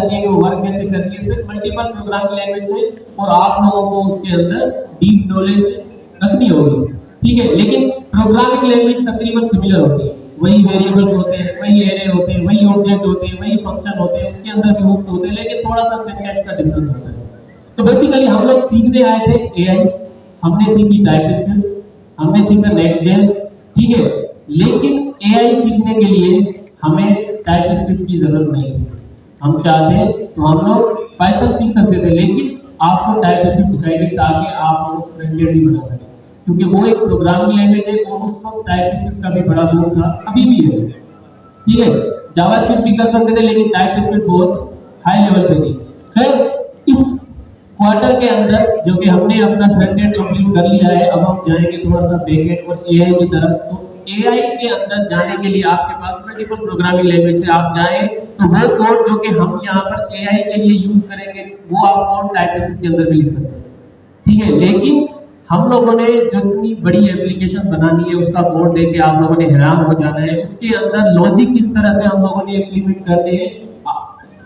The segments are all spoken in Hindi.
जाती है कि वो वर्क कैसे करती है, फिर मल्टीपल प्रोग्रामिंग लैंग्वेज से, और आप लोगों को उसके अंदर डीप नॉलेज रखनी होगी, ठीक है। लेकिन प्रोग्रामिंग लैंग्वेज तकरीबन सिमिलर होती है, वही वेरिएबल्स होते हैं, वही एरे होते हैं, वही ऑब्जेक्ट होते हैं, वही फंक्शन होते हैं, उसके अंदर भी लूप्स होते हैं, लेकिन थोड़ा सा सिंटैक्स का डिफरेंस होता है। तो बेसिकली हम लोग सीखने आए थे एआई, हमने सीखी टाइपस्क्रिप्ट, हमने सीखा नेक्स्ट.जेएस, ठीक है। लेकिन एआई सीखने के लिए हमें टाइपस्क्रिप्ट की जरूरत नहीं थी। हम चाहते तो हम लोग पाइथन सीख सकते थे, लेकिन आपको टाइपस्क्रिप्ट सिखाई गई ताकि आप लोग फ्रेंडली भी बना सकें, क्योंकि वो एक प्रोग्रामिंग लैंग्वेज है और उस वक्त टाइपस्क्रिप्ट का भी बड़ा बोल था, अभी भी है, ठीक है। जावास्क्रिप्ट भी कर सकते थे, लेकिन टाइपस्क्रिप्ट बहुत हाई लेवल पे थी। खैर इस क्वार्टर के अंदर जो कि हमने अपना फ्रंट एंड कंप्लीट कर लिया है, अब हम जाएंगे थोड़ा सा बैक एंड और एआई की तरफ। तो एआई के अंदर जाने के लिए आपके पास मल्टीपल प्रोग्रामिंग लैंग्वेज से आप जाएं तो वो कोड जो कि हम यहाँ पर एआई के लिए यूज करेंगे वो आप कोड टाइपस्क्रिप्ट के अंदर भी लिख सकते हैं, ठीक है। लेकिन हम लोगों ने जितनी बड़ी एप्लीकेशन बनानी है उसका कोड देख के आप लोगों ने हैरान हो जाना है, उसके अंदर लॉजिक किस तरह से हम लोगों ने इम्प्लीमेंट करने हैं।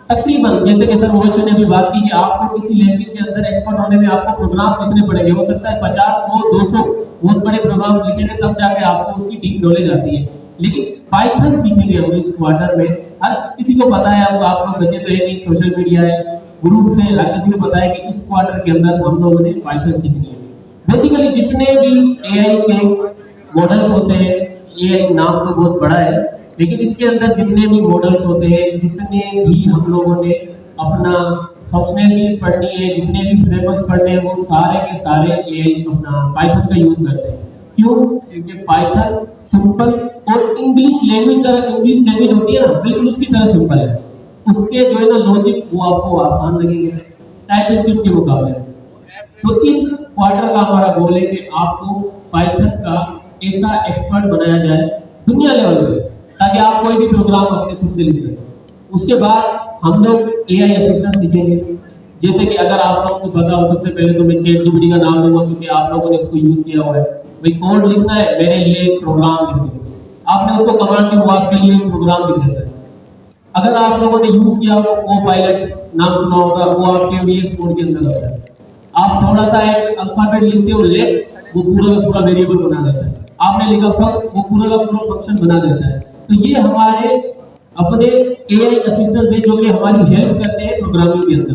तकरीबन जैसे कि सर मोहित ने भी बात की कि आपको किसी लैंग्वेज के अंदर एक्सपर्ट होने में आपको प्रोग्राम लिखने पड़ेंगे, हो सकता है 50, 100, 200 बहुत बड़े प्रोग्राम लिखेंगे तब जाके आपको उसकी डीप नॉलेज आती है। लेकिन पाइथन सीखेंगे हम इस क्वार्टर में, हर किसी को पता है, अब आप लोग बचे तो है नहीं, सोशल मीडिया है, ग्रुप से हर किसी को पता है कि इस क्वार्टर के अंदर हम लोगों ने पाइथन सीखनी है। बेसिकली जितने भी एआई के मॉडल्स होते हैं, एआई नाम तो बहुत बड़ा है, लेकिन इसके अंदर जितने भी मॉडल्स होते हैं, जितने भी हम लोगों ने अपना फंक्शनलिटीज पढ़नी है, जितने भी फ्रेमवर्क्स पढ़ने हैं, वो सारे के सारे एआई अपना पाइथन का यूज करते हैं। क्यों? क्योंकि पाइथन सिंपल और इंग्लिश लैंग्वेज होती है ना, बिल्कुल उसकी तरह सिंपल है। उसके जो है ना लॉजिक वो आपको आसान लगेंगे टाइपस्क्रिप्ट के मुकाबले। तो इस क्वार्टर का हमारा गोल है कि आपको पाइथन का ऐसा एक्सपर्ट बनाया जाए दुनिया लेवल पे, ताकि आप कोई भी प्रोग्राम अपने खुद से लिख सकें। उसके बाद हम लोग एआई असिस्टेंट सीखेंगे, जैसे कि अगर आप लोगों को पता हो, सबसे पहले तो मैं चैटजीपीटी का नाम लूंगा क्योंकि आप लोगों ने उसको यूज किया हुआ है। भाई कोड लिखना है, मेरे लिए एक प्रोग्राम लिख दो, आपने उसको कमांड की वो आपके लिए एक प्रोग्राम लिख देता है। अगर आप लोगों ने यूज किया हो कोपायलट, नाम सुना होगा, वो आपके VS कोड के अंदर होता है। आप थोड़ा सा एक अल्फाबेट लिखते हो लेट, वो पूरा का पूरा वेरिएबल बना देता है। आपने लिखा फंक, वो पूरा का पूरा फंक्शन बना देता है। तो ये हमारे अपने एआई असिस्टेंट है जो कि हमारी हेल्प करते हैं प्रोग्रामिंग के अंदर।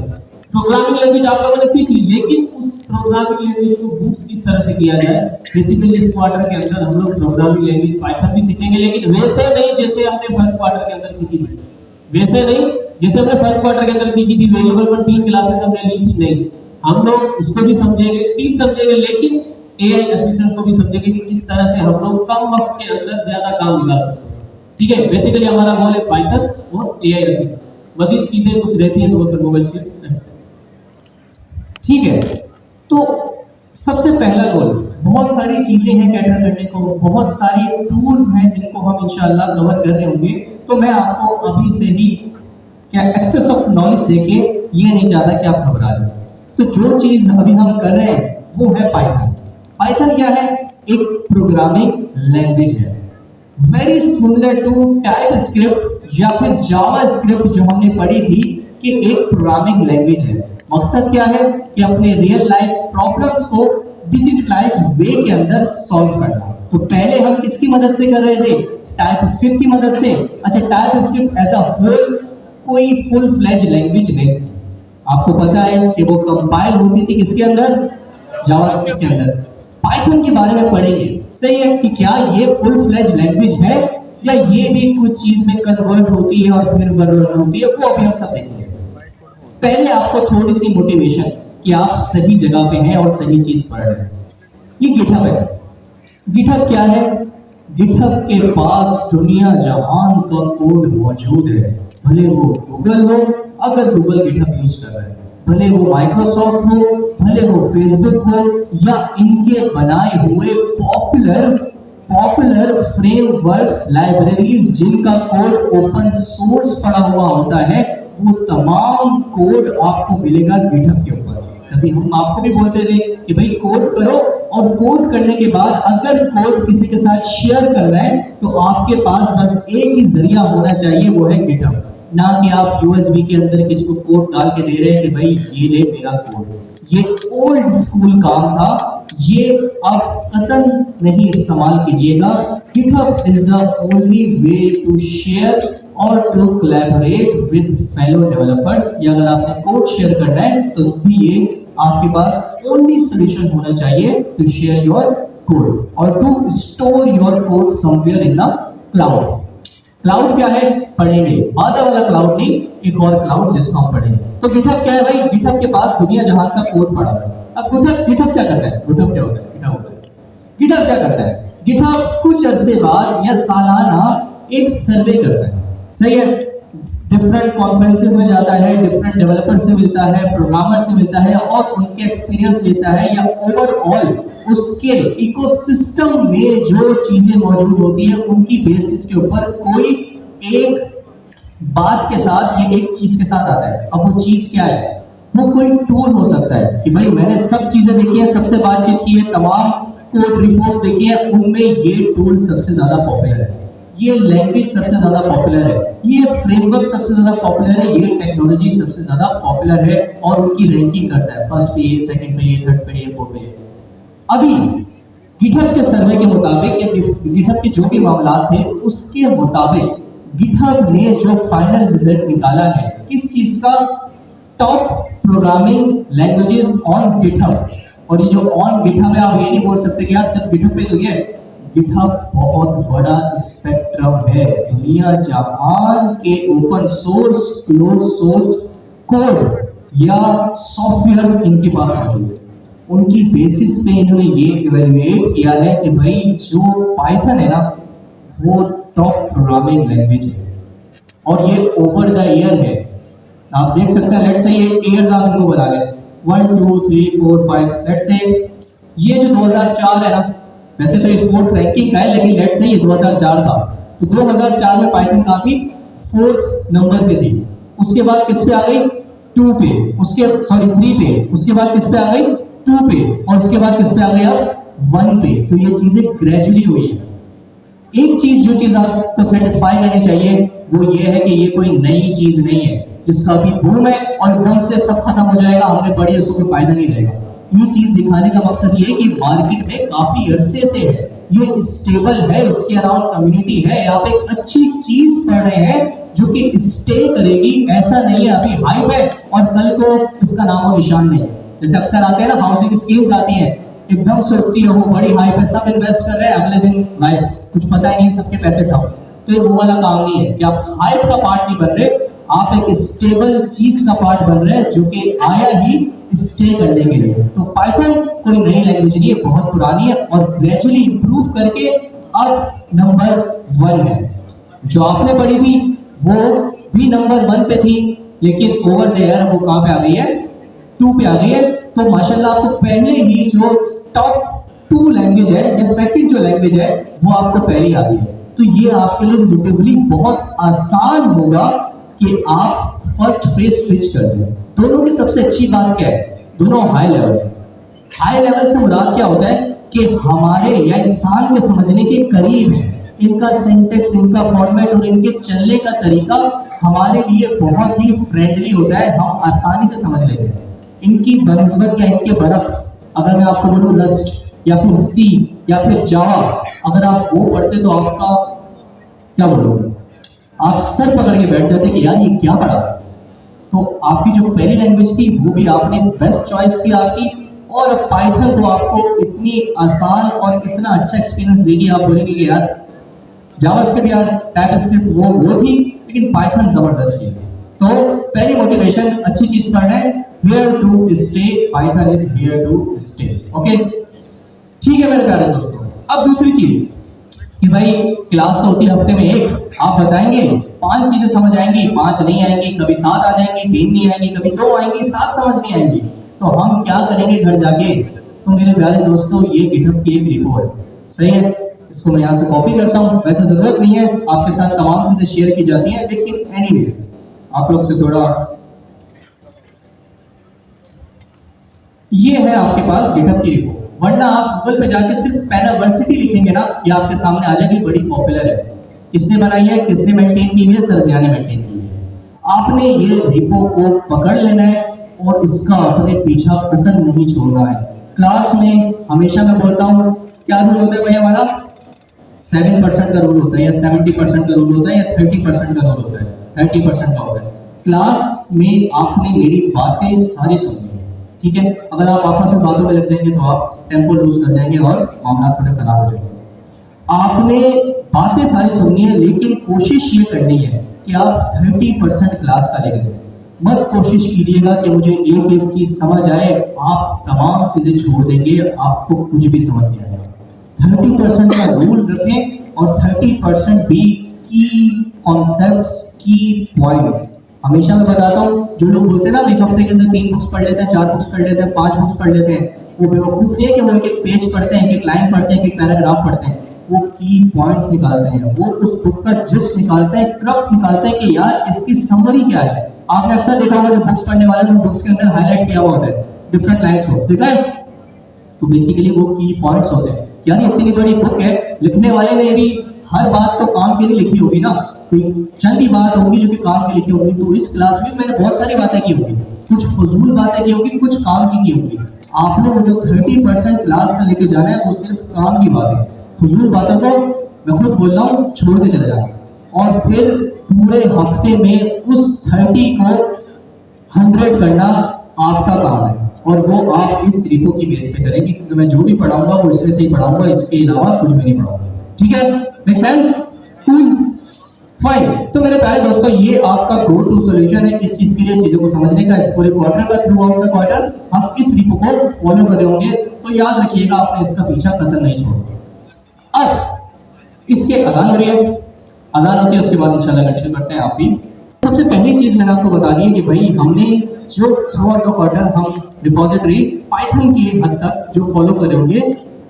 प्रोग्रामिंग लैंग्वेज आप लोगों ने सीख ली, लेकिन उस प्रोग्रामिंग लैंग्वेज को बूस्ट किस तरह से किया जाए। बेसिकली इस क्वार्टर के अंदर हम लोग प्रोग्रामिंग लैंग्वेज पाइथन भी सीखेंगे, लेकिन वैसे नहीं जैसे हमने फर्स्ट क्वार्टर के अंदर सीखी थी, वैसे नहीं जैसे हमने फर्स्ट क्वार्टर के अंदर सीखी थी, वेरिएबल पर 3 क्लासेस हमने ली थी, नहीं। हम लोग उसको भी समझेंगे, टीम समझेंगे, लेकिन एआई असिस्टेंट को भी समझेंगे कि किस तरह से हम लोग कम वक्त के अंदर ज्यादा काम निकाल सकते हैं, ठीक है। बेसिकली हमारा गोल है पाइथन और एआई असिस्टेंट। मजीद चीजें कुछ रहती हैं तो वो सब मोबाइल, ठीक है। तो सबसे पहला गोल, बहुत सारी चीजें हैं कैटर करने को, बहुत सारे टूल्स हैं जिनको हम इंशाल्लाह कवर कर रहे होंगे। तो मैं आपको अभी से ही क्या एक्सेस ऑफ नॉलेज देके ये नहीं चाहता कि आप घबरा जाए। तो जो चीज अभी हम कर रहे हैं वो है पाइथन। पाइथन क्या है? एक प्रोग्रामिंग लैंग्वेज है, वेरी सिमिलर टू टाइपस्क्रिप्ट या फिर जावास्क्रिप्ट जो हमने पढ़ी थी, कि एक प्रोग्रामिंग लैंग्वेज है। मकसद क्या है? कि अपने रियल लाइफ प्रॉब्लम्स को डिजिटलाइज वे के अंदर सॉल्व करना। तो पहले हम किसकी मदद से कर रहे थे? टाइपस्क्रिप्ट की मदद से। अच्छा, टाइपस्क्रिप्ट एज अ होल कोई फुल फ्लेज लैंग्वेज नहीं, आपको पता है कि वो कंपाइल होती थी किसके अंदर? जावास्क्रिप्ट के अंदर। पाइथन के बारे में पढ़ेंगे, सही है, कि क्या ये फुल फ्लेज लैंग्वेज है या ये भी कुछ चीज में कन्वर्ट होती है और फिर कन्वर्ट होती है, वो अभी हम सब देखेंगे। पहले आपको थोड़ी सी मोटिवेशन कि आप सही जगह पे हैं और सही चीज पढ़ रहे हैं। ये गिटहब है। गिटहब क्या है? गिटहब के पास दुनिया जहान का कोड मौजूद है, भले वो गूगल हो, अगर गूगल गिटहब यूज कर रहा है, भले वो माइक्रोसॉफ्ट हो, भले वो फेसबुक हो, या इनके बनाए हुए पॉपुलर फ्रेमवर्क्स, लाइब्रेरीज जिनका कोड ओपन सोर्स पड़ा हुआ होता है, वो तमाम कोड आपको मिलेगा गिटहब के ऊपर। तभी हम आपको भी बोलते थे कि भाई कोड करो, और कोड करने के बाद अगर कोड किसी के साथ शेयर करना है तो आपके पास बस एक ही जरिया होना चाहिए, वो है गिटहब। ना कि आप यूएसबी के अंदर किसी को कोड डाल के दे रहे हैं कि भाई ये ले मेरा कोड। ये ओल्ड स्कूल काम था, ये अब कतन नहीं इस्तेमाल कीजिएगा। GitHub is the only way to share और to collaborate with fellow developers। या अगर आपने कोड शेयर करना है तो भी ये आपके पास ओनली सोल्यूशन होना चाहिए टू शेयर योर कोड और to store your code somewhere in the cloud. Cloud क्या है पढ़ेंगे, आधा वाला क्लाउड नहीं, एक और क्लाउड जिसको हम पढ़ेंगे। तो GitHub क्या है भाई, GitHub के पास दुनिया जहान का कोड पड़ा है। अब GitHub क्या करता है, GitHub क्या होता है, GitHub क्या करता है, GitHub कुछ अरसे बाद या सालाना एक सर्वे करता है, सही है। डिफरेंट कॉन्फ्रेंसेस में जाता है, डिफरेंट डेवलपर से मिलता है, प्रोग्रामर से मिलता है और उनके एक्सपीरियंस लेता है या ओवरऑल उसके इकोसिस्टम में जो चीजें मौजूद होती है उनकी बेसिस के ऊपर कोई एक बात के साथ या एक चीज के साथ आता है। अब वो चीज क्या है, वो कोई टूल हो सकता है कि भाई मैंने सब चीजें देखी है, सबसे बातचीत की है, तमाम कोड रिपोर्ट्स देखी है, उनमें ये टूल सबसे ज्यादा पॉपुलर है, ये लैंग्वेज सबसे ज्यादा पॉपुलर है, ये फ्रेमवर्क सबसे ज्यादा पॉपुलर है, ये टेक्नोलॉजी सबसे ज्यादा पॉपुलर है और उनकी रैंकिंग करता है फर्स्ट पे ये, सेकंड पे ये, थर्ड पे ये, फोर्थ पे ये। अभी GitHub के सर्वे के मुताबिक या GitHub के जो भी मामला थे उसके मुताबिक GitHub ने जो फाइनल रिजल्ट निकाला है किस चीज का, top programming languages on GitHub। और ये जो ऑन GitHub है आप ये नहीं बोल सकते कि यार सिर्फ GitHub पे तो ये GitHub बहुत बड़ा स्पेक्ट्रम है, दुनिया जहान के open source, close source code या सॉफ्टवेयर्स इनके पास मौजूद है। उनकी बेसिस पे इन्होंने ये इवैल्यूएट किया है कि भाई जो पाइथन है ना वो टॉप प्रोग्रामिंग लैंग्वेज है और ये ओवर द ईयर है। आप देख सकते हैं, लेट्स से ये ईयर्स आप इनको बना लें 1 2 3 4 5, लेट्स से ये जो 2004 है ना, वैसे तो ये फोर्थ रैंकिंग का है लेकिन लेट्स से ये 2004 था, तो 2004 में पाइथन कहाँ थी, फोर्थ नंबर पे थी। उसके बाद किस पे आ गई, 2 पे, उसके 3 पे, उसके बाद किस पे आ गई, 2 पे, और उसके बाद किस पे आ गई अब 1 पे। तो ये चीजें ग्रेजुअली हुई है। एक चीज जो चीज आपको सेटिस्फाई करनी चाहिए वो ये है कि ये कोई नई चीज नहीं है जिसका अभी बूम है और एकदम से सब खत्म हो जाएगा, हमने पढ़ी उसको कोई फायदा नहीं रहेगा। ये चीज दिखाने का मकसद ये है कि मार्केट में काफी अरसे से है, ये स्टेबल है, इसके अराउंड कम्युनिटी है, आप एक अच्छी चीज पढ़ रहे हैं जो कि स्टे करेगी। ऐसा नहीं है अभी हाइप है और कल को इसका नामो निशान नहीं है। जैसे अक्सर आते हैं ना हाउसिंग स्कीम्स आती हैं, एकदम से उठती है, वो बड़ी हाइप है, सब इन्वेस्ट कर रहे हैं, अगले दिन गायब, कुछ पता ही नहीं, सबके पैसे ठप। तो ये वो वाला काम नहीं है कि आप हाइप का पार्ट नहीं बन रहे, आप एक स्टेबल चीज का पार्ट बन रहे हैं जो कि आया ही स्टे करने के लिए। तो पाइथन कोई नई लैंग्वेज नहीं है, बहुत पुरानी है और ग्रेजुअली इंप्रूव करके अब नंबर 1 है। जो आपने पढ़ी थी वो भी नंबर 1 पे थी, लेकिन ओवर द ईयर वो कहां पे आ गई है, 2 पे आ गई है। तो माशाल्लाह आपको पहले ही जो टॉप 2 लैंग्वेज है या सेकंड जो लैंग्वेज है वो आपको पहले आ गई है। तो ये आपके लिए रिलेटिवली बहुत आसान होगा कि आप फर्स्ट फेज स्विच कर दें। दोनों की सबसे अच्छी बात क्या है, दोनों हाई लेवल है। हाई लेवल से मुराद क्या होता है कि हमारे या इंसान के समझने के करीब है, इनका सिंटेक्स, इनका फॉर्मेट और इनके चलने का तरीका हमारे लिए बहुत ही फ्रेंडली होता है, हम आसानी से समझ लेते हैं। इनकी बनस्बत या इनके बरक्स अगर मैं आपको बोलूं रस्ट या फिर सी या फिर जावा, अगर आप वो पढ़ते तो आपका क्या बोलूं, आप सर पकड़ के बैठ जाते कि यार ये क्या पढ़ा। तो आपकी जो पहली लैंग्वेज थी वो भी आपने बेस्ट चॉइस की आपकी, और पाइथन तो आपको इतनी आसान और इतना अच्छा एक्सपीरियंस देगी, आप बोलेंगे कि यार जावास्क्रिप्ट या टाइपस्क्रिप्ट वो थी, लेकिन पाइथन जबरदस्त थी। तो पहली मोटिवेशन अच्छी चीज पढ़ना है, here to stay, Python is here to stay. Okay, ठीक है मेरे प्यारे दोस्तों। अब दूसरी चीज कि भाई क्लास तो होती है हफ्ते में एक, आप बताएंगे 5 चीजें समझ आएंगी, 5 नहीं आएंगी, कभी 7 आ जाएंगी, 3 नहीं आएंगी, कभी 2 आएंगी, 7 समझ नहीं आएंगी, तो हम क्या करेंगे घर जाके। तो मेरे प्यारे दोस्तों ये GitHub की एक रिपो है, सही है, इसको मैं यहाँ से कॉपी करता हूँ। वैसे जरूरत नहीं है, आपके साथ तमाम चीजें शेयर की जाती हैं, लेकिन एनीवेज आप लोग से थोड़ा, ये है आपके पास GitHub की रिपो। वरना आप गूगल पे जाके सिर्फ पैनावर्सिटी लिखेंगे ना, ये आपके सामने आ जाएगी, बड़ी पॉपुलर है। किसने बनाई है, किसने मेंटेन की है, सरजिया ने मेंटेन की है। आपने ये रिपो को पकड़ लेना है और इसका अपने पीछा कतन नहीं छोड़ना है। क्लास में हमेशा मैं बोलता हूँ, क्या रूल होता है भाई हमारा? 7% का रूल होता है, या 70% का रूल होता है, या 30% का रूल होता है? 30% का होता है। क्लास में आपने मेरी बातें सारी सुननी है, ठीक है? अगर आप आपस में बातों में लग जाएंगे तो आप टेम्पो लूज कर जाएंगे और मामला थोड़े खराब हो जाएंगे। आपने बातें सारी सुननी है, लेकिन कोशिश ये करनी है कि आप 30% क्लास का लेके जाए। मत कोशिश कीजिएगा कि मुझे एक एक चीज समझ आए, आप तमाम चीजें छोड़ देंगे, आपको कुछ भी समझ नहीं आएगा। 30% का रूल रखें और 30% भी की कॉन्सेप्ट्स, की पॉइंट्स। हमेशा मैं बताता हूँ, जो लोग बोलते हैं ना एक हफ्ते के अंदर 3 बुक्स पढ़ लेते हैं, 4 बुक्स पढ़ लेते हैं, 5 बुक्स पढ़ लेते हैं, वो बेवकूफ है कि वो एक एक पेज पढ़ते हैं, एक एक लाइन पढ़ते हैं, एक एक पैराग्राफ पढ़ते हैं। वो की पॉइंट्स निकालते हैं, वो उस बुक का जिस्ट निकालते हैं, क्रक्स निकालते हैं कि यार इसकी समरी क्या है। आपने अक्सर देखा होगा, जब बुक्स पढ़ने वाले तो बुक्स के अंदर हाईलाइट किया हुआ होता है डिफरेंट लाइंस को, ठीक है? तो बेसिकली वो की पॉइंट्स होते हैं। यार इतनी बड़ी बुक है, लिखने वाले ने भी हर बात तो काम के लिए लिखी होगी ना, कोई चंद ही बात होगी जो कि काम की लिखी होगी। तो इस क्लास में मैंने बहुत सारी बातें की होगी, कुछ फजूल बातें की होगी, कुछ काम की होगी। आपने वो जो 30% क्लास में लेके जाना है वो सिर्फ काम की बात है। फजूल बातों को मैं खुद बोल रहा हूँ छोड़ के चले जाना, और फिर पूरे हफ्ते में उस 30 को 100 करना आपका काम है, और वो आप इस रिपो की बेस पे करेंगे, क्योंकि मैं जो भी पढ़ाऊंगा वो इसमें से ही पढ़ाऊंगा, इसके अलावा कुछ भी नहीं पढ़ाऊंगा। ठीक है, मेक सेंस? Cool, fine. तो मेरे प्यारे दोस्तों, ये आपका गो टू सॉल्यूशन है किस चीज के लिए, चीजों को समझने का। इस पूरे क्वार्टर का, थ्रू आउट द क्वार्टर हम इस रिपो को फॉलो कर रहे होंगे, तो याद रखिएगा आपने इसका पीछा कतई नहीं छोड़ना। अब इसके अजान हो रही है, अजान होती है, उसके बाद इंशाल्लाह कंटिन्यू करते हैं। आप भी सबसे पहली चीज मैंने आपको बता दी है कि भाई हमने जो थ्रू आउट द क्वार्टर हम रिपोजिटरी पाइथन की हद तक जो फॉलो कर रहे होंगे,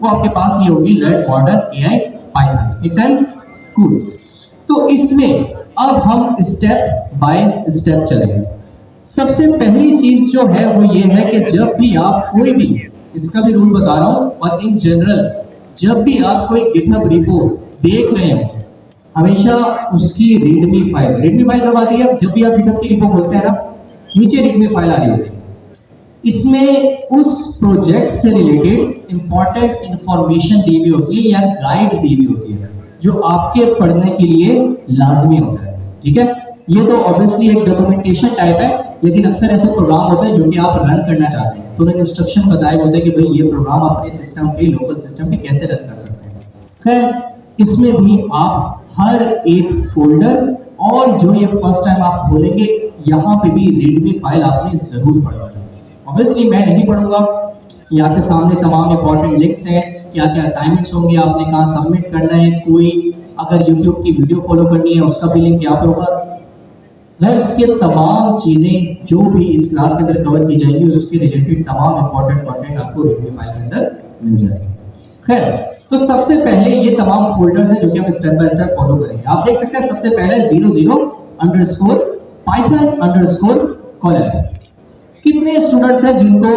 वो आपके पास ये होगी learn modern AI Python. Make sense? Cool. तो इसमें अब हम स्टेप बाय स्टेप चलेंगे। सबसे पहली चीज जो है वो ये है कि जब भी आप कोई भी, इसका भी रूल बता रहा हूं, और इन जनरल जब भी आप कोई गिटहब रिपो देख रहे हो, हमेशा उसकी रीडमी फाइल कब आती है? जब भी आप गिटहब की रिपो खोलते हैं ना, नीचे रीडमी फाइल आ रही होती है। इसमें उस प्रोजेक्ट से रिलेटेड इंपॉर्टेंट इंफॉर्मेशन दी हुई होती है या गाइड दी हुई होती है, जो आपके पढ़ने के लिए लाजमी होता है। ठीक है, ये तो ऑब्वियसली एक डॉक्यूमेंटेशन टाइप है, लेकिन अक्सर ऐसे प्रोग्राम होते हैं जो कि आप रन करना चाहते हैं, तो उन्हें इंस्ट्रक्शन बताए होते हैं कि भाई ये प्रोग्राम अपने सिस्टम पे, लोकल सिस्टम पे कैसे रन कर सकते हैं। खैर, इसमें भी आप हर एक फोल्डर, और जो ये फर्स्ट टाइम आप खोलेंगे, यहाँ पे भी रीडमी फाइल आपने जरूर पढ़ना है। ऑब्वियसली मैं नहीं पढ़ूंगा, यहाँ के सामने तमाम इंपॉर्टेंट लिंक्स हैं, क्या क्या असाइनमेंट्स होंगे, आपने कहाँ सबमिट करना है, कोई अगर YouTube की वीडियो फॉलो करनी है उसका भी लिंक यहाँ पे होगा। प्लस के तमाम चीजें जो भी इस क्लास के अंदर कवर की जाएंगी, उसके रिलेटेड तमाम इंपॉर्टेंट कंटेंट आपको रीडमी फाइल के अंदर मिल जाएंगे। खैर, तो सबसे पहले ये तमाम फोल्डर्स हैं जो कि हम स्टेप बाय स्टेप फॉलो करेंगे। आप देख सकते हैं सबसे पहले 00_python_colab। कितने स्टूडेंट्स हैं जिनको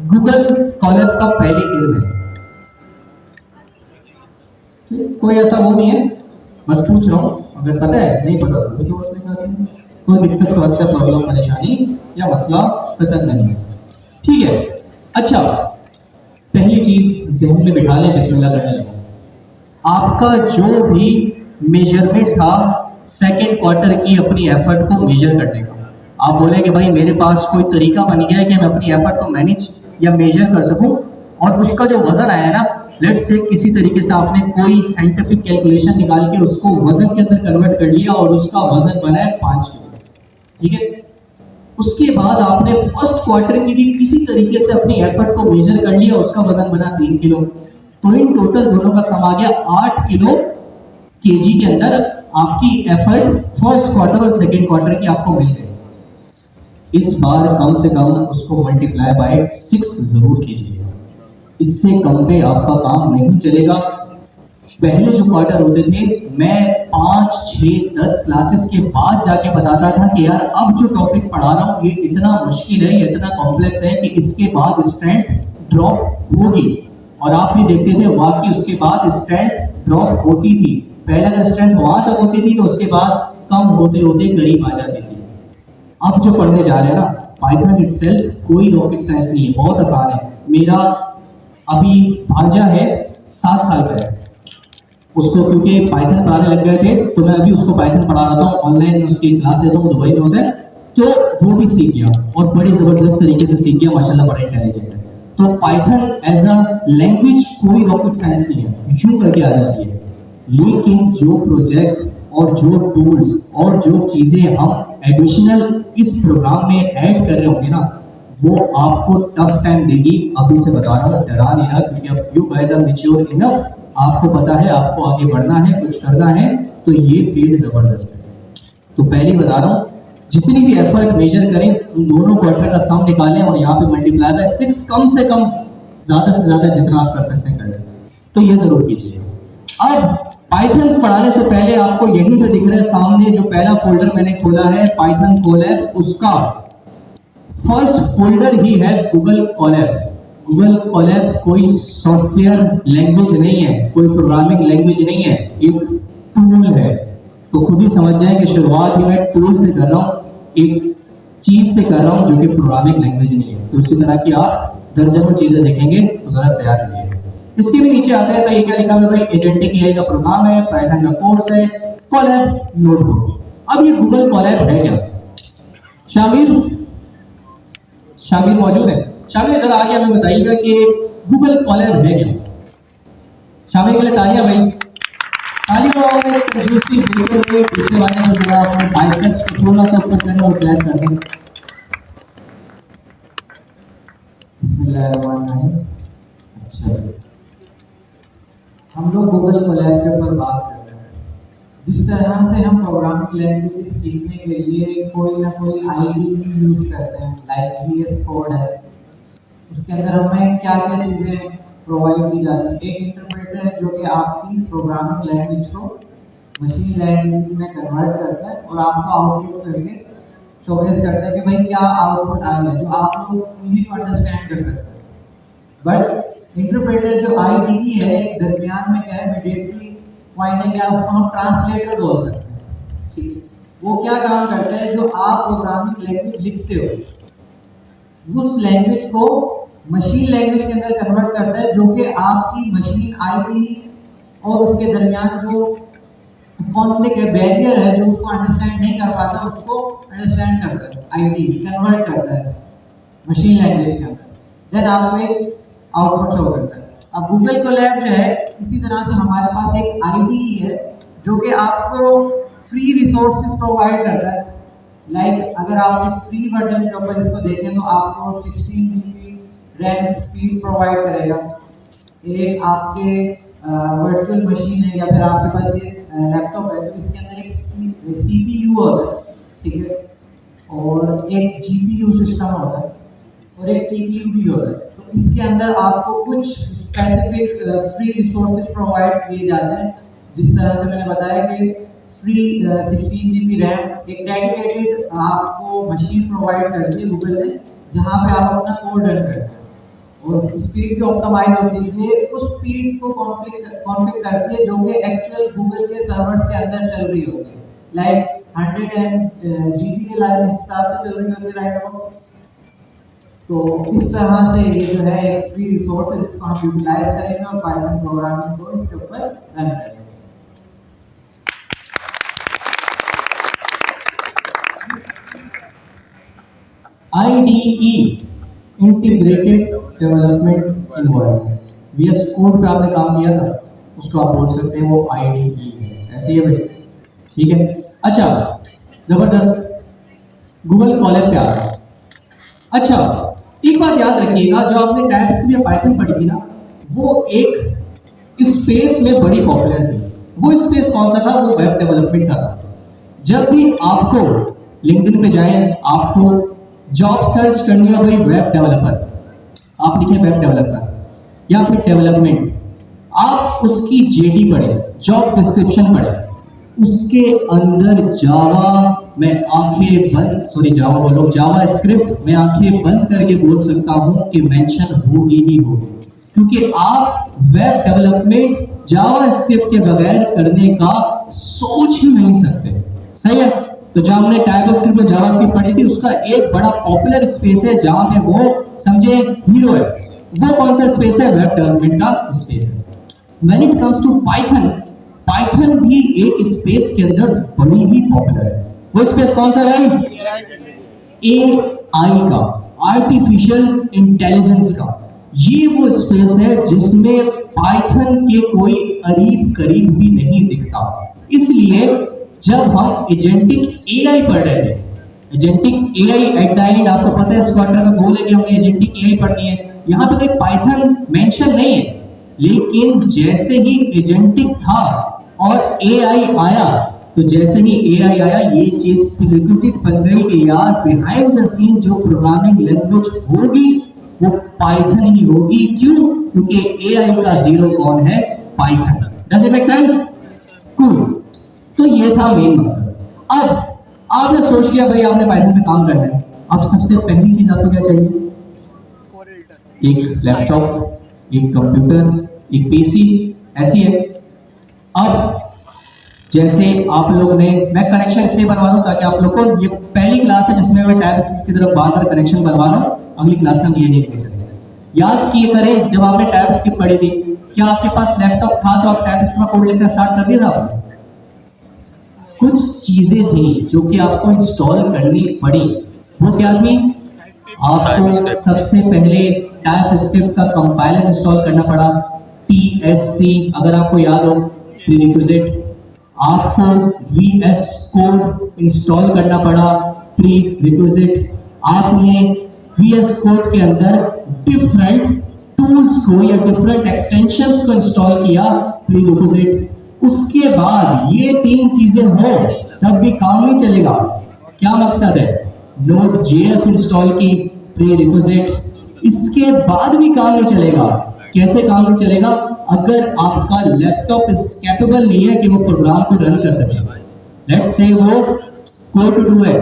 गूगल कॉलब का पहले इल्म है? कोई ऐसा वो नहीं है, बस पूछ रहा हूं, अगर पता है नहीं पता तो भी बस लिखा दें, कोई दिक्कत, समस्या, प्रॉब्लम, परेशानी या मसला कतई नहीं है। ठीक है, अच्छा, पहली चीज ज़हन में बिठा लें, बिस्मिल्लाह करने लगे। आपका जो भी मेजरमेंट था सेकंड क्वार्टर की अपनी एफर्ट को मेजर करने का, आप बोले कि भाई मेरे पास कोई तरीका बन गया है कि मैं अपनी एफर्ट को मैनेज या मेजर कर सकूं, और उसका जो वजन आया ना, लेट्स से किसी तरीके से आपने कोई साइंटिफिक कैलकुलेशन निकाल के उसको वजन के अंदर कन्वर्ट कर लिया और उसका वजन बना है 5 किलो। ठीक है, उसके बाद आपने फर्स्ट क्वार्टर की भी किसी तरीके से अपनी एफर्ट को मेजर कर लिया, उसका वजन बना 3 किलो, तो इन टोटल दोनों का सम आ गया 8 किलो केजी के अंदर आपकी एफर्ट फर्स्ट क्वार्टर और सेकेंड क्वार्टर की आपको मिल गई। इस बार कम से कम उसको मल्टीप्लाई बाय 6 जरूर कीजिएगा, इससे कम पे आपका काम नहीं चलेगा। पहले जो क्वार्टर होते थे, मैं 5, 6, 10 क्लासेस के बाद जाके बताता था कि यार अब जो टॉपिक पढ़ा रहा हूँ ये इतना मुश्किल है, ये इतना कॉम्प्लेक्स है कि इसके बाद स्ट्रेंथ ड्रॉप होगी, और आप भी देखते थे वाकई उसके बाद स्ट्रेंथ ड्रॉप होती थी। पहले अगर स्ट्रेंथ वहां तक होती थी तो उसके बाद कम होते होते करीब आ जाती थी। अब जो पढ़ने जा रहे हैं ना, पाइथन इटसेल्फ कोई रॉकेट साइंस नहीं है, बहुत आसान है। मेरा अभी भांजा है 7 साल का है, उसको क्योंकि पाइथन पढ़ाने लग गए थे तो मैं अभी उसको पाइथन पढ़ा रहा था, ऑनलाइन उसकी क्लास लेता हूँ, दुबई में होता है, तो वो भी सीख गया और बड़ी जबरदस्त तरीके से सीख गया, माशाल्लाह बड़ा इंटेलिजेंट है। तो पाइथन एज अ लैंग्वेज कोई रॉकेट साइंस नहीं है, यूं करके आ जाती है। लेकिन जो प्रोजेक्ट और जो टूल्स और जो चीजें हम एडिशनल इस प्रोग्राम में ऐड कर रहे होंगे ना, वो आपको टफ टाइम देगी। अभी से बता रहा हूँ, डरा नहीं रहा, क्योंकि अब you guys are mature enough, आपको पता है आपको आगे बढ़ना है, कुछ करना है, तो ये फील्ड जबरदस्त है। तो पहले ही बता रहा हूँ, जितनी भी एफर्ट मेजर करें, उन दोनों क्वार्टर का सम निकालें और यहाँ पे मल्टीप्लाई बाय 6 कम से कम, ज्यादा से ज्यादा जितना आप कर सकते हैं करें, तो ये जरूर कीजिए। अब पाइथन पढ़ाने से पहले आपको यहीं पे दिख रहा है सामने जो पहला फोल्डर मैंने खोला है पाइथन कोलैब, उसका फर्स्ट फोल्डर ही है गूगल कोलैब। गूगल कोलैब कोई सॉफ्टवेयर लैंग्वेज नहीं है, कोई प्रोग्रामिंग लैंग्वेज नहीं है, एक टूल है। तो खुद ही समझ जाए कि शुरुआत ही मैं टूल से कर रहा हूँ, एक चीज से कर रहा हूँ जो कि प्रोग्रामिंग लैंग्वेज नहीं है। तो इसी तरह की आप दर्जनों चीजें देखेंगे तो जरा तैयार रहिए। इसके भी नीचे आते हैं तो ये क्या लिखा होता है, एजेंटिक एआई का प्रोग्राम है, पाइथन का कोर्स है, कोलैब नोटबुक। अब ये गूगल कोलैब है क्या? शामिर मौजूद है? शामिर जरा आगे हमें बताइएगा कि गूगल कोलैब है क्या? शामिर के लिए तालियां भाई, तालियां में कंजूसी बिल्कुल नहीं, पीछे वाले ने जरा अपने बाइसेप्स को थोड़ा सा ऊपर करना और क्लैप कर दें। बिस्मिल्लाहिर्रहमानिर्रहीम। अच्छा, हम लोग गूगल कोलैब के ऊपर बात कर रहे हैं। जिस तरह से हम प्रोग्रामिंग लैंग्वेज सीखने के लिए कोई ना कोई आईडीई यूज करते हैं, लाइक VS कोड है, उसके अंदर हमें क्या क्या चीज़ें प्रोवाइड की जाती है। एक इंटरप्रेटर है जो कि आपकी प्रोग्रामिंग लैंग्वेज को मशीन लैंग्वेज में कन्वर्ट करता है और आपको आउटपुट करके शोकेस करता है कि भाई क्या आउटपुट आएगा, जो आप लोग इजी टू अंडरस्टैंड कर सकते हैं। बट इंटरप्रेटर जो आईडीई है, दरमियान में क्या है, मीडिएटरी पॉइंट है, क्या उसको हम ट्रांसलेटर बोल सकते हैं, ठीक है। वो क्या काम करता है, जो आप प्रोग्रामिंग लैंग्वेज लिखते हो उस लैंग्वेज को मशीन लैंग्वेज के अंदर कन्वर्ट करता है, जो कि आपकी मशीन आईडीई और उसके दरमियान जो कॉन्फ्लिक्ट है, बैरियर है, जो उसको अंडरस्टैंड नहीं कर पाता, उसको अंडरस्टैंड करता है, आईडीई कन्वर्ट करता है मशीन लैंग्वेज के अंदर, देन आपको एक आउटपुट शो करता है। अब गूगल कोलैब जो है, इसी तरह से हमारे पास एक आईडीई है जो कि आपको फ्री रिसोर्सेज प्रोवाइड करता है। लाइक अगर आप फ्री वर्जन के ऊपर इसको देखें तो आपको 16 GB रैम स्पीड प्रोवाइड करेगा। एक आपके वर्चुअल मशीन है या फिर आपके पास ये लैपटॉप है, तो इसके अंदर एक CPU होता है, ठीक है, और एक GPU सिस्टम होता है और एक TPU भी होता है। तो इसके अंदर आपको कुछ स्पेसिफिक फ्री रिसोर्सेज प्रोवाइड किए जाते हैं, जिस तरह से मैंने बताया कि फ्री 16 GB रैम, एक डेडिकेटेड आपको मशीन प्रोवाइड करती है गूगल ने, जहाँ पे आप अपना कोड रन करते हैं और स्पीड भी ऑप्टिमाइज होती है। उस स्पीड को कॉन्फ़िगर करती है जो कि एक्चुअल गूगल के सर्वर्स के अंदर चल रही होती है, लाइक 100 GB के हिसाब से चल रही होती है, राइट अबाउट। तो इस तरह से ये जो है एक फ्री रिसोर्स है जिसको हम यूटिलाइज करेंगे और पाइथन प्रोग्रामिंग को इसके ऊपर रन करेंगे। IDE integrated development environment, VS code पे आपने काम किया था, उसको आप बोल सकते हैं वो IDE है, ऐसे ही है भाई, ठीक है। अच्छा, जबरदस्त, गूगल कोलैब पे आ रहा है। अच्छा, एक बात याद रखिएगा, जो आपने टाइप्स में पाइथन पढ़ी थी ना, वो एक स्पेस में बड़ी पॉपुलर थी। वो स्पेस कौन सा था? वो वेब डेवलपमेंट का था। जब भी आपको लिंक्डइन पे जाए, आपको जॉब सर्च करनी है भाई वेब डेवलपर, आप लिखें वेब डेवलपर या फिर डेवलपमेंट, आप उसकी जेडी पढ़े, जॉब डिस्क्रिप्शन पढ़े, उसके अंदर जावा में आंखें बंद, जावा स्क्रिप्ट में आंखें बंद करके बोल सकता हूं कि मेंशन होगी ही होगी, क्योंकि आप वेब डेवलपमेंट जावा स्क्रिप्ट के बगैर करने का सोच ही नहीं सकते, सही है। तो जब हमने टाइपस्क्रिप्ट और जावास्क्रिप्ट पढ़ी थी, उसका एक बड़ा पॉपुलर स्पेस है जहां पे वो समझे हीरो है। वो कौन सा स्पेस है? वेब डेवलपमेंट का स्पेस है। When it comes to Python, Python भी एक स्पेस के अंदर बड़ी ही पॉपुलर है। वो स्पेस कौन सा है? एआई का, आर्टिफिशियल इंटेलिजेंस का। ये वो स्पेस है जिसमें पाइथन के कोई करीब करीब भी नहीं दिखता। इसलिए जब हम एजेंटिक एआई पढ़ रहे थे, agentic AI at the end, आपको पता है इस क्वार्टर का गोल है कि हमने एजेंटिक एआई पढ़नी है। यहां पे कोई पाइथन मेंशन नहीं है, लेकिन जैसे ही एजेंटिक था और एआई आया, तो जैसे ही एआई आया ये चीज प्रीरिक्विजिट बन गई कि यार बिहाइंड द सीन जो प्रोग्रामिंग लैंग्वेज होगी वो पाइथन ही होगी। क्यों? क्योंकि एआई का हीरो कौन है? Python. Does it make sense? Cool. तो ये था मेन मकसद। अब आपने सोच लिया भाई आपने पाइथन पे काम करना है, अब सबसे पहली चीज आपको क्या चाहिए? एक लैपटॉप, एक कंप्यूटर, एक पीसी, ऐसी है। अब जैसे आप लोग ने, मैं कनेक्शन इसलिए बनवा दूं ताकि आप लोग को, ये पहली क्लास है जिसमें मैं टाइप की तरफ बार बार कनेक्शन बनवा रहा हूं, अगली क्लास में ये नहीं लेके चलेंगे। याद किए करें जब आपने टाइप स्क्रिप्ट पढ़ी थी, क्या आपके पास लैपटॉप था तो आप टाइप स्क्रिप्ट में कोड लिखना स्टार्ट कर दिया था आपने? कुछ चीजें थी जो कि आपको इंस्टॉल करनी पड़ी। वो क्या थी? आपको सबसे पहले टाइप स्क्रिप्ट का कंपाइलर इंस्टॉल करना पड़ा, TSC, अगर आपको याद हो, प्रीरिक्विजिट। आपको VS कोड इंस्टॉल करना पड़ा, प्रीरिक्विजिट। आपने VS कोड के अंदर डिफरेंट टूल्स को या डिफरेंट एक्सटेंशंस को इंस्टॉल किया, प्रीरिक्विजिट। उसके बाद ये तीन चीजें हो तब भी काम नहीं चलेगा। क्या मकसद है? Node.js इंस्टॉल की, प्रीरिक्विजिट। इसके बाद भी काम नहीं चलेगा। कैसे काम नहीं चलेगा? अगर आपका लैपटॉप इस कैपेबल नहीं है कि वो प्रोग्राम को रन कर सके। लेट्स से वो कोर टू डू है,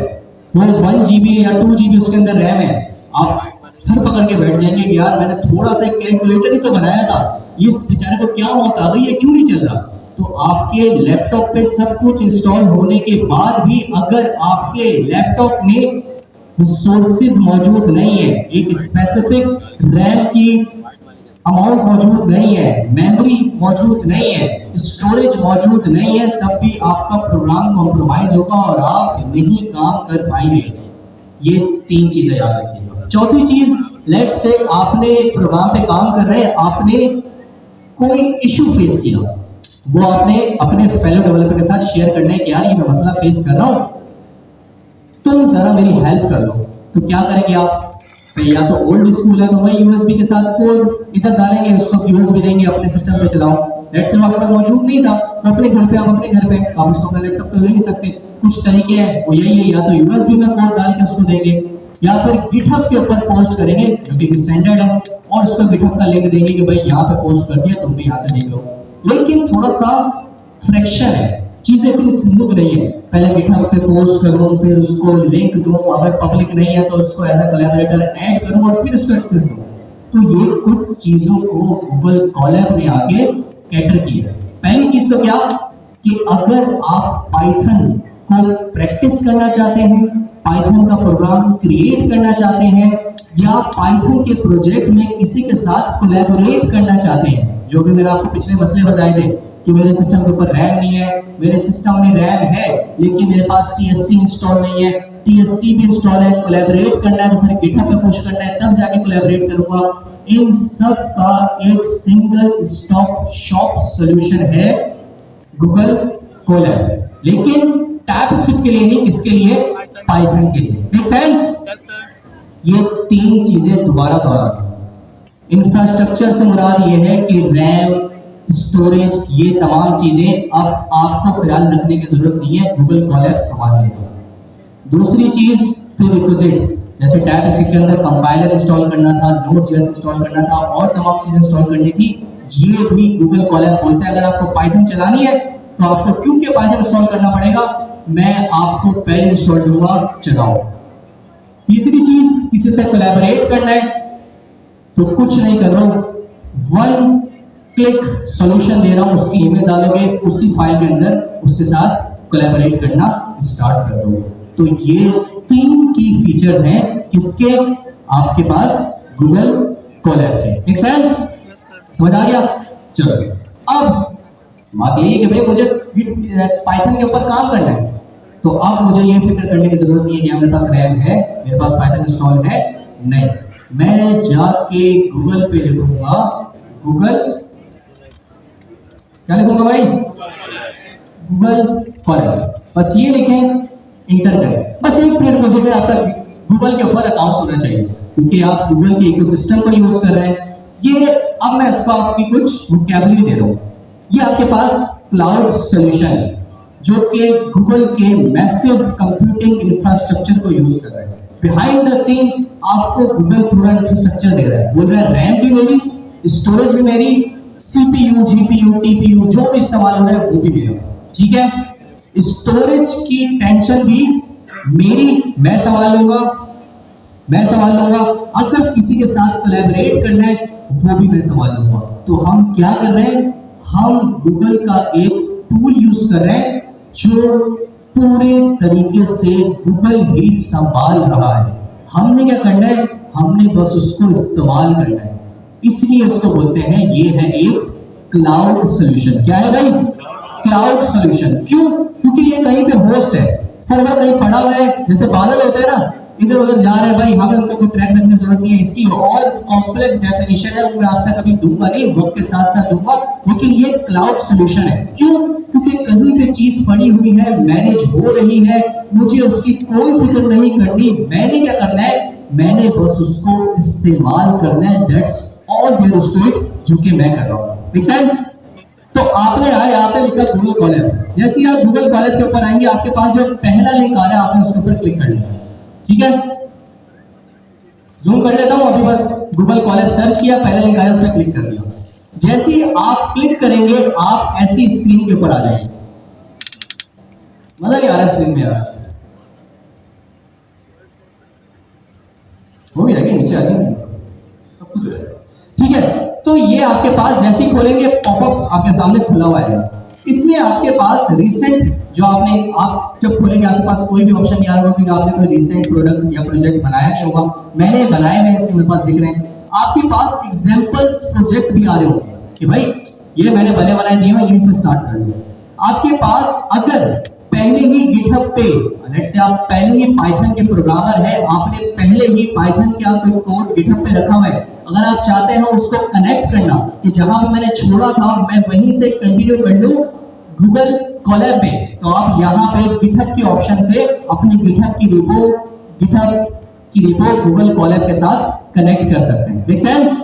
वो 1 GB या 2 GB उसके अंदर रैम है, आप सर पकड़ के बैठ जाएंगे कि यार मैंने थोड़ा सा कैलकुलेटर ही तो बनाया था, ये बेचारे को क्या मौत आ गई है, क्यों नहीं चल रहा? तो आपके लैपटॉप पे सब कुछ इंस्टॉल होने के बाद भी अगर आपके लैपटॉप में रिसोर्सेज मौजूद नहीं है, एक स्पेसिफिक रैम की अमाउंट मौजूद नहीं है, मेमोरी मौजूद नहीं है, स्टोरेज मौजूद नहीं है, तब भी आपका प्रोग्राम कॉम्प्रोमाइज होगा और आप नहीं काम कर पाएंगे। ये तीन चीजें याद रखिएगा। चौथी चीज, लेट्स से आपने प्रोग्राम पे काम कर रहे हैं, आपने कोई इशू फेस किया, वो आपने अपने फेलो डेवलपर के साथ शेयर करना है कि यार ये मैं मसला फेस कर रहा हूं, तुम जरा मेरी हेल्प कर लो। तो क्या करेंगे आप? या तो ओल्ड स्कूल है तो वही यूएसबी के साथ कोड इधर डालेंगे, उसको यूएसबी देंगे, अपने सिस्टम पे चलाओ। लेट्स से आपके पास मौजूद नहीं था तो अपने घर पे, आप अपने घर पे, आप उसको अपना लैपटॉप तो ले नहीं सकते। कुछ तरीके हैं वो यही है, या तो यूएसबी में कोड डाल के उसको देंगे, या फिर गिटहब के ऊपर पोस्ट करेंगे जो कि स्टैंडर्ड है, और उसको गिटहब का लिंक देंगे कि भाई यहाँ पे पोस्ट कर दिया, तुम भी यहाँ से देख लो। लेकिन थोड़ा सा फ्रिक्शन है, चीजें इतनी स्मूथ नहीं है। पहले गिटहब पे पोस्ट करूं, फिर उसको लिंक दूं, अगर पब्लिक नहीं है तो उसको एज अ कोलैबोरेटर ऐड करूं और फिर उसको एक्सेस दूं। तो ये कुछ चीजों को गूगल कोलैब ने आगे कैटर किया। पहली चीज तो क्या कि अगर आप पाइथन को प्रैक्टिस करना चाहते हैं, पाइथन का प्रोग्राम क्रिएट करना चाहते हैं, या पाइथन के प्रोजेक्ट में किसी के साथ कोलैबोरेट करना चाहते हैं, जो भी मैंने आपको पिछले मसले बताए थे कि मेरे सिस्टम के ऊपर रैम नहीं है, मेरे सिस्टम में रैम है लेकिन मेरे पास TSC इंस्टॉल नहीं है, TSC भी इंस्टॉल है, कोलैबोरेट करना है तो फिर गिटहब पे पुश करना है, तब जाके कोलैबोरेट करूंगा। इन सब का एक सिंगल स्टॉप शॉप सॉल्यूशन है गूगल कोलैब, लेकिन टाइपस्क्रिप्ट के लिए नहीं, किसके लिए? पाइथन के लिए। Make sense? ये तीन चीजें दोबारा दोहरा। इंफ्रास्ट्रक्चर से मुराद ये है कि रैम, स्टोरेज, ये तमाम चीजें अब आपको ख्याल रखने की जरूरत नहीं है, गूगल कोलैब संभाल लेगा। दूसरी चीज प्रीरिक्विजिट, जैसे टाइपस्क्रिप्ट के अंदर कंपाइलर इंस्टॉल करना था, Node.js इंस्टॉल करना था और तमाम चीजें इंस्टॉल करनी थी, ये भी गूगल कोलैब बोलता है अगर आपको पाइथन चलानी है तो आपको क्यों के पाइथन इंस्टॉल करना पड़ेगा, मैं आपको पहले इंस्टॉल दूंगा, चलाओ। तीसरी चीज, किसी से कोलैबोरेट करना है तो कुछ नहीं कर रहा हूं, 1 क्लिक सॉल्यूशन दे रहा हूं, उसकी ईमेल डालोगे, उसी फाइल के अंदर उसके साथ कोलैबोरेट करना स्टार्ट कर दोगे। तो ये 3 की फीचर्स हैं किसके, आपके पास गूगल कोलैब के। Make sense? समझ आ गया? चलो अब बात यही है कि भाई मुझे पाइथन के ऊपर काम करना है, तो अब मुझे ये फिक्र करने की जरूरत नहीं है कि मेरे पास रैम है, मेरे पास पाइथन इंस्टॉल है, नहीं, मैं जाके गूगल पे लिखूंगा गूगल, क्या लिखूंगा भाई? Google Colab. बस ये लिखें, इंटर करें। बस एक प्रीरिक्विजिट है आपका गूगल के ऊपर अकाउंट होना चाहिए, क्योंकि आप गूगल के इकोसिस्टम को यूज कर रहे हैं। ये अब मैं इसको आपकी कुछ वोकैबुलरी दे रहा हूं। ये आपके पास क्लाउड सॉल्यूशन है जो कि गूगल के मैसिव कंप्यूटिंग इंफ्रास्ट्रक्चर को यूज कर रहा है। बिहाइंड द सीन आपको गूगल पूरा इंफ्रास्ट्रक्चर दे रहा है, बोल रहा है रैम भी मेरी, स्टोरेज भी मेरी, सीपीयू, जीपीयू, टीपीयू जो भी इस्तेमाल हो रहा है वो भी मेरा, ठीक है। स्टोरेज की टेंशन भी मेरी, मैं संभाल लूंगा। अगर किसी के साथ कोलैबोरेट करना है वो भी मैं संभाल लूंगा। तो हम क्या कर रहे हैं, हम गूगल का एक टूल यूज कर रहे हैं जो पूरे तरीके से गूगल ही संभाल रहा है। हमने क्या करना है, हमने बस उसको इस्तेमाल करना है। इसलिए उसको बोलते हैं ये है एक क्लाउड सॉल्यूशन। क्या है भाई? Cloud solution. क्यों? क्योंकि ये कहीं पे होस्ट है, सर्वर कहीं पड़ा हुआ है, जैसे बादल होते हैं ना, इधर उधर जा रहे हैं भाई, हमें उनको कोई ट्रैक रखने की जरूरत नहीं है। इसकी और कॉम्प्लेक्स डेफिनेशन है, वो मैं आप तक अभी दूंगा नहीं, वक्त के साथ साथ दूंगा, लेकिन ये क्लाउड सॉल्यूशन है। क्यों? क्योंकि कहीं पे चीज पड़ी हुई है, मैनेज हो रही है, मुझे उसकी कोई फिक्र नहीं करनी। मैंने क्या करना है, मैंने बस उसको इस्तेमाल करना है। That's all there is to it, जो कि मैं कर रहा हूं। Make sense? तो आपने आया, आपने लिखा गूगल कोलैब। जैसे ही आप गूगल कोलैब के ऊपर आएंगे, आपके पास जो पहला लिंक आ रहा है आपने उसके ऊपर क्लिक कर लिया, ठीक है। जूम कर लेता हूं, अभी बस गूगल कोलैब सर्च किया, पहला लिंक आया, उस पर क्लिक कर दिया। जैसे ही आप क्लिक करेंगे आप ऐसी स्क्रीन के ऊपर आ जाएंगे। मजा नहीं आ रहा स्क्रीन में आज, हो भी जाएगी, नीचे आ जाएंगे, सब कुछ हो जाएगा, ठीक है। तो ये आपके पास जैसे ही खोलेंगे पॉपअप आपके सामने खुला हुआ है। इसमें आपके पास रिसेंट जो आप जब खोलेंगे आपके पास कोई भी ऑप्शन नहीं आ रहा होगा, क्योंकि आपने कोई रिसेंट प्रोडक्ट या प्रोजेक्ट बनाया नहीं होगा। मैंने बनाए हैं, इसमें मेरे पास दिख रहे हैं। आपके पास एग्जांपल्स प्रोजेक्ट भी आ रहे होंगे कि भाई ये मैंने बनाए दिए हैं, इनसे स्टार्ट कर लिया। आपके पास अगर पहले ही गिटहब पे, लेट्स से आप पहले ही पाइथन के प्रोग्रामर है, आपने पहले ही पाइथन का कोई कोड गिटहब पे रखा हुआ है, अगर आप चाहते हैं उसको कनेक्ट करना कि जहां पे मैंने छोड़ा था मैं वहीं से कंटिन्यू कर लूं गूगल कोलैब पे, तो आप यहाँ पे गिटहब के ऑप्शन से अपनी गिटहब की रिपो गूगल कोलैब के साथ कनेक्ट कर सकते हैं। Make sense?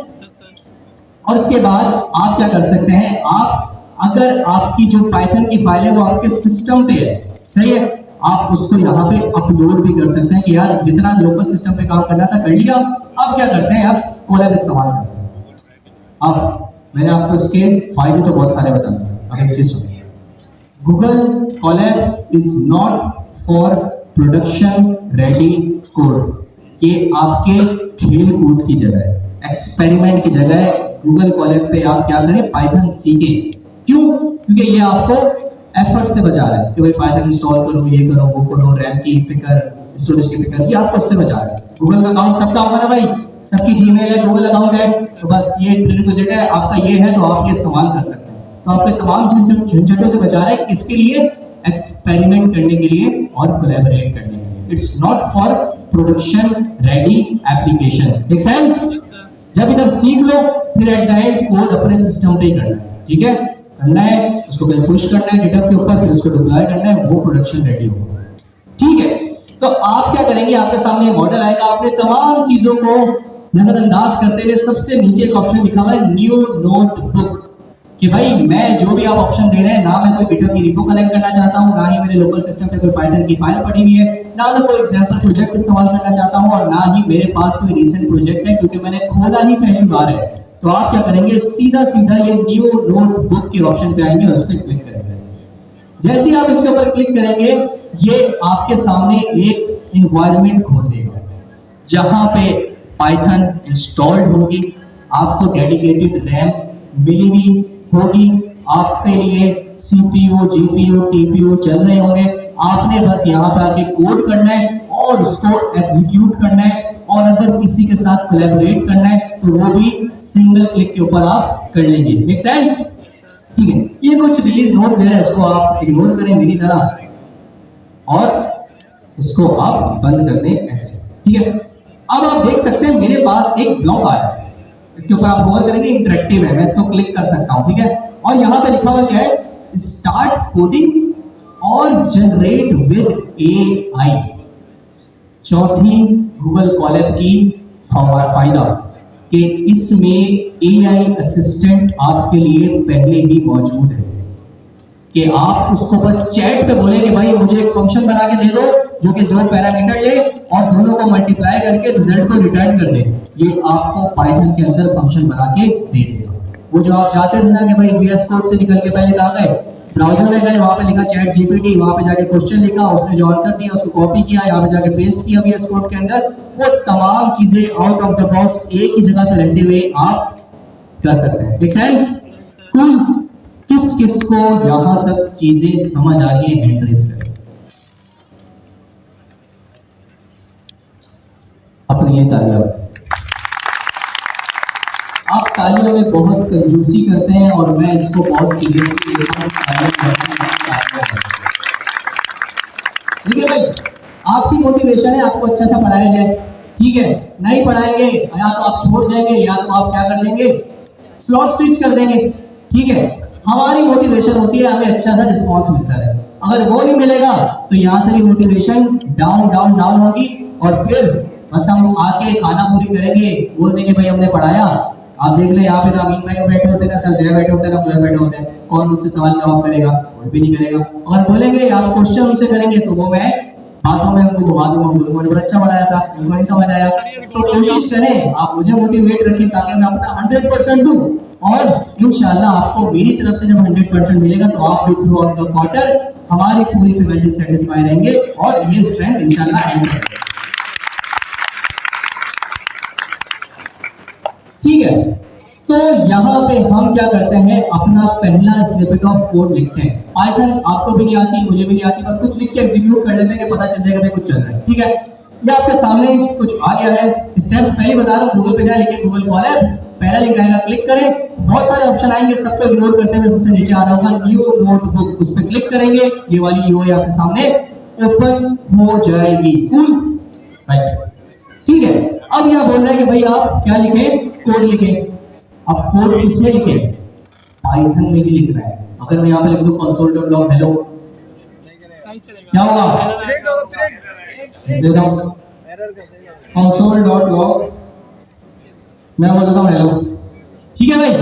और उसके बाद आप क्या कर सकते हैं, आप अगर आपकी जो पाइथन की फाइल है वो आपके सिस्टम पे है, सही है, आप उसको यहाँ पे अपलोड भी कर सकते हैं कि यार जितना लोकल सिस्टम पे काम करना था कर लिया। अब क्या करते हैं, आप कोलैब इस्तेमाल करते हैं। अब मैंने आपको इसके फायदे तो बहुत सारे बता दिए, अब एक चीज सुनिए, Google Colab is not for production ready code. ये आपके खेल कूद की जगह है, एक्सपेरिमेंट की जगह है। गूगल कोलैब पे आप क्या करें, पाइथन सीखें। क्यों? क्योंकि ये आपको एफर्ट से बचा रहा है कि भाई पाइथन इंस्टॉल करो, ये करो, वो करो, रैम की फिक्र, स्टोरेज की फिक्र, ये आपको उससे बचा रहा है। गूगल का अकाउंट सबका होगा ना भाई, सबकी जीमेल है, गूगल अकाउंट है, तो बस ये प्रीरिक्विजिट है आपका, ये है तो आप ये इस्तेमाल कर सकते हैं। तो आपके तमाम झंझटों से बचा रहा है, किसके लिए? एक्सपेरिमेंट करने के लिए और कोलैबोरेट करने के लिए। It's not for production ready applications. Make sense? जब इधर सीख लो फिर एट द एंड कोड अपने सिस्टम पे ही करना है, ठीक है, करना है उसको कहीं पुश करना है गिटहब के ऊपर, फिर उसको डिप्लॉय करना है, वो प्रोडक्शन रेडी होगा, ठीक है। तो आप क्या करेंगे, आपके सामने मॉडल आएगा, आपने तमाम चीजों को नजरअंदाज करते हुए सबसे नीचे एक ऑप्शन लिखा हुआ है न्यू नोटबुक, कि भाई मैं जो भी आप ऑप्शन दे रहे हैं, ना मैं कोई गिटहब की रिपो कनेक्ट करना चाहता हूं, ना ही मेरे लोकल सिस्टम पे कोई पाइथन की फाइल पड़ी हुई है, ना मैं कोई एग्जांपल प्रोजेक्ट इस्तेमाल करना चाहता हूं, और ना ही मेरे पास कोई रीसेंट प्रोजेक्ट है क्योंकि मैंने खोला ही पहली बार है। तो आप क्या करेंगे, सीधा सीधा ये न्यू नोटबुक के ऑप्शन पे आएंगे, उस पर क्लिक करेंगे। जैसे ही आप इसके ऊपर क्लिक करेंगे, ये आपके सामने एक एनवायरनमेंट खोल देगा जहां पे पाइथन इंस्टॉल्ड होगी, आपको डेडिकेटेड रैम मिली हुई होगी, आपके लिए सीपीयू, जीपीयू, टीपीयू चल रहे होंगे। आपने बस यहाँ पे आके कोड करना है और उसको एग्जीक्यूट करना है, और अगर किसी के साथ कोलैबोरेट करना है तो वो भी सिंगल क्लिक के ऊपर आप कर लेंगे। Make sense? ठीक है, ये कुछ रिलीज नोट दे रहा है, इसको आप इग्नोर करें मेरी तरह और इसको आप बंद कर दें ऐसे। ठीक है, अब आप देख सकते हैं मेरे पास एक ब्लॉक आया है, इसके ऊपर आप गौर करेंगे, इंटरेक्टिव है, मैं इसको क्लिक कर सकता हूं। ठीक है, और यहां पे लिखा हुआ क्या है, स्टार्ट कोडिंग और जनरेट विद एआई। चौथी गूगल कॉलैब की फायदा कि इसमें एआई असिस्टेंट आपके लिए पहले ही मौजूद है कि आप उसको बस चैट पे बोले कि भाई मुझे एक फंक्शन बना के दे दो जो कि 2 पैरामीटर ले और दोनों को मल्टीप्लाई करके रिजल्ट को रिटर्न कर दे। ये आपको पाइथन के अंदर फंक्शन बना के दे देगा। वो जो आप चाहते थे ना कि भाई VS कोड से निकल के पहले कहाँ गए, ब्राउजर में गए, वहां पे लिखा चैट जीपीटी, वहां पे जाके क्वेश्चन लिखा, उसने जो आंसर दिया उसको कॉपी किया, यहाँ पे जाके पेस्ट किया VS कोड के अंदर, वो तमाम चीजें आउट ऑफ द बॉक्स एक ही जगह पे रहते हुए आप कर सकते हैं। Make sense? कूल। किस किस को यहां तक चीजें समझ आ रही है, हैंड रेज करें अपने लिए तालियां। आप तालियों में बहुत कंजूसी करते हैं और मैं इसको बहुत सीरियसली लेता हूं। ठीक है भाई, आपकी मोटिवेशन है आपको अच्छा सा पढ़ाया जाए। ठीक है, नहीं पढ़ाएंगे या तो आप छोड़ जाएंगे या तो आप क्या कर देंगे, स्लॉट स्विच कर देंगे। ठीक है, हमारी मोटिवेशन होती है हमें अच्छा सा रिस्पॉन्स मिलता है, अगर वो नहीं मिलेगा तो यहाँ से भी मोटिवेशन डाउन डाउन डाउन होगी और फिर बस हम आके खाना पूरी करेंगे, बोल देंगे भाई हमने पढ़ाया। आप देख ले यहाँ पे ना अमीन भाई बैठे होते हैं, ना सर जय बैठे होते हैं, ना उधर बैठे होते हैं, कौन मुझसे सवाल जवाब करेगा? कोई भी नहीं करेगा। अगर बोलेंगे आप क्वेश्चन उनसे करेंगे तो वो मैं बातों में उनको घुमा दूंगा, बोलूंगा बड़ा अच्छा बनाया था, उनको नहीं समझ आया। तो कोशिश करें आप मुझे मोटिवेट रखें ताकि मैं अपना 100% दूं और इंशाल्लाह आपको मेरी तरफ से जब 100% मिलेगा तो आप भी थ्रू आउट द क्वार्टर हमारी पूरी फैकल्टी सेटिस्फाई रहेंगे और ये स्ट्रेंथ इंशाल्लाह एंड करेंगे। ठीक है, तो यहाँ पे हम क्या करते हैं, अपना पहला स्निपेट ऑफ कोड लिखते हैं। पाइथन आपको भी नहीं आती, मुझे भी नहीं आती, बस कुछ लिख के एग्जीक्यूट कर लेते हैं कि पता चल जाएगा भाई कुछ चल रहा है। ठीक है, ये आपके सामने कुछ आ गया है, स्टेप्स पहले बता रहा हूँ। गूगल पे जाए, लिखिए गूगल कॉलैब, पहला लिंक आएगा, क्लिक करें। बहुत सारे ऑप्शन आएंगे, सबको इग्नोर करते हुए सबसे नीचे आ रहा होगा न्यू नोटबुक, उस पर क्लिक करेंगे, ये वाली यूआई आपके सामने ओपन हो जाएगी। Cool, right. ठीक है, अब यह बोल रहा है कि भाई आप क्या लिखें, कोड लिखें। अब कोड किसमें लिखें, पाइथन में ही लिखना है। अगर मैं यहाँ पे लिख दूं console.log हेलो, क्या होगा, देता हूं console.log, मैं बोल देता हूं हेलो। ठीक है भाई,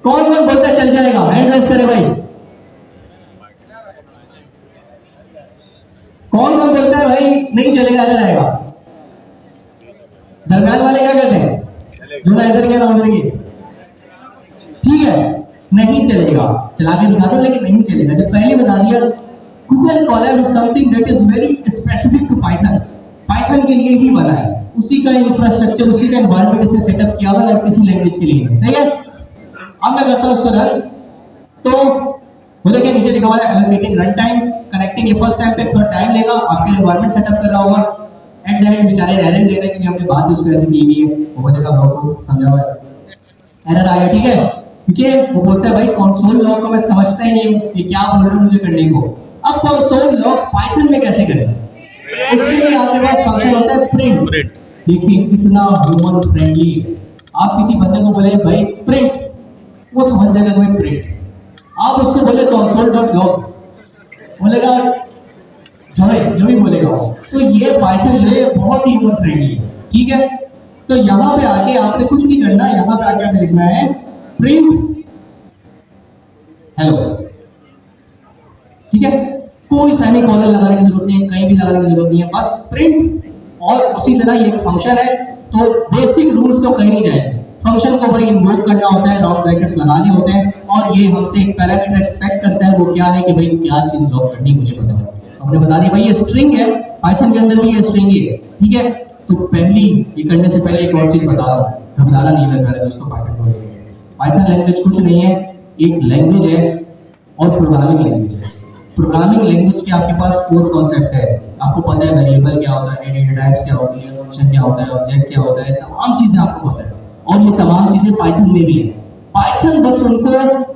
कौन कौन बोलता चल जाएगा, हैंड रेज करे भाई। कौन कौन बोलता है भाई नहीं चलेगा, इधर आएगा। दरम्यान वाले क्या कहते हैं, जो ना इधर क्या ना उधर की। ठीक है, नहीं चलेगा, चला के दिखा दो लेकिन नहीं चलेगा। जब पहले बता दिया Google Colab is something that is very specific to Python, Python के लिए ही बना है, उसी का इंफ्रास्ट्रक्चर, उसी का एनवायरनमेंट इसने सेटअप किया हुआ है और किसी लैंग्वेज के लिए नहीं। सही है, अब मैं करता हूं उसको रन। तो बोले कि नीचे लिखा हुआ है एलोकेटिंग रन टाइम, कनेक्टिंग ये फर्स्ट टाइम पे थर्ड टाइम लेगा, आपके लिए एनवायरनमेंट सेटअप कर रहा होगा। एट द एंड बेचारे एरर दे रहे हैं क्योंकि हमने बात उसको ऐसे की हुई है, वो बोलेगा ब्लॉक को समझा हुआ है, एरर आ गया। ठीक है, क्योंकि वो बोलता है भाई कंसोल लॉग को मैं समझता ही नहीं हूं कि क्या बोल रहा हूं मुझे करने को। अब कंसोल लॉग पाइथन में कैसे करें, उसके लिए आपके पास फंक्शन होता है प्रिंट। देखिए कितना ह्यूमन फ्रेंडली है। आप किसी बंदे को बोले भाई प्रिंट, वो समझ जाएगा भाई प्रिंट। आप उसको बोले console.log, बोलेगा जो भी बोलेगा। तो ये पाइथन जो है बहुत ही ह्यूमन फ्रेंडली है। ठीक है, तो यहां पे आके आपने कुछ नहीं करना, यहां पे आके आपने लिखना है प्रिंट हेलो। ठीक है, कोई सेमीकोलन लगाने की जरूरत नहीं है, कहीं भी लगाने की जरूरत नहीं है, बस प्रिंट। और उसी तरह ये फंक्शन है, तो बेसिक रूल्स तो कहीं नहीं जाएंगे। फंक्शन को भाई इन्वोक करना होता है, राउंड ब्रैकेट्स लगाने होते हैं, और ये हमसे एक पैरामीटर एक्सपेक्ट करता है। वो क्या है कि भाई क्या चीज लॉक करनी मुझे पता है, हमने बता दी भाई ये स्ट्रिंग है, पाइथन के अंदर भी ये स्ट्रिंग ही है। ठीक है, तो पहली ये करने से पहले एक और चीज बता रहा हूं, घबराना नहीं लग रहा है दोस्तों। पाइथन लैंग्वेज कुछ नहीं है, एक लैंग्वेज है और प्रोग्रामिंग लैंग्वेज है। प्रोग्रामिंग लैंग्वेज के आपके पास 4 कॉन्सेप्ट है। आपको पता है वेरिएबल क्या होता है, डेटा टाइप्स क्या होती है, फंक्शन क्या होता है, ऑब्जेक्ट क्या होता है, तमाम चीजें आपको पता है। और ये तमाम चीजें पाइथन में भी है। पाइथन बस उनको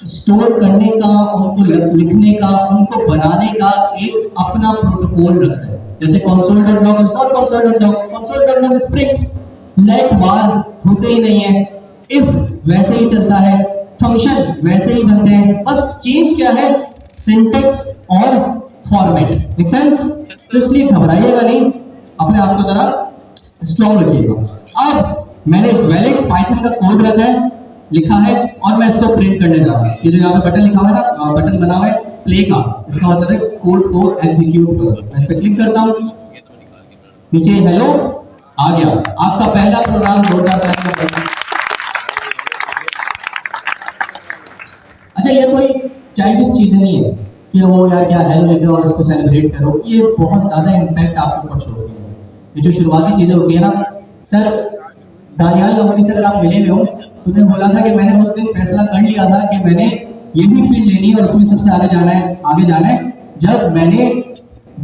स्टोर करने का, उनको लिखने का, उनको बनाने का एक अपना प्रोटोकॉल रखता है। जैसे console.log is not console.log, console.log spring, let var होते ही नहीं है, इफ वैसे ही चलता है, फंक्शन वैसे ही बनते हैं, बस चेंज क्या है, सिंटेक्स और फॉर्मेट। Make sense? तो इसलिए घबराइएगा नहीं, अपने आप को जरा स्ट्रॉन्ग रखिएगा। अब मैंने वैलिड पाइथन का कोड रखा है, लिखा है, और मैं इसको प्रिंट करने जा रहा हूं। ये जो यहाँ पे बटन लिखा हुआ है ना, बटन बना हुआ है प्ले का, इसका मतलब है कोड को एग्जीक्यूट करो। मैं इस पे क्लिक करता हूं, नीचे हेलो आ गया, आपका पहला प्रोग्राम जोरदार से। अच्छा, ये कोई चाइल्डिश चीजें नहीं है कि वो यार क्या हेलो लिख दो और इसको सेलिब्रेट करो। ये बहुत ज्यादा इम्पैक्ट आपके ऊपर छोड़ती है। ये जो शुरुआती चीजें होती है ना, सर दानियाल लवनी से अगर आप मिले हुए हो, तुमने बोला था कि मैंने उस दिन फैसला कर लिया था कि मैंने यही फील्ड लेनी है और उसमें सबसे आगे जाना है, जब मैंने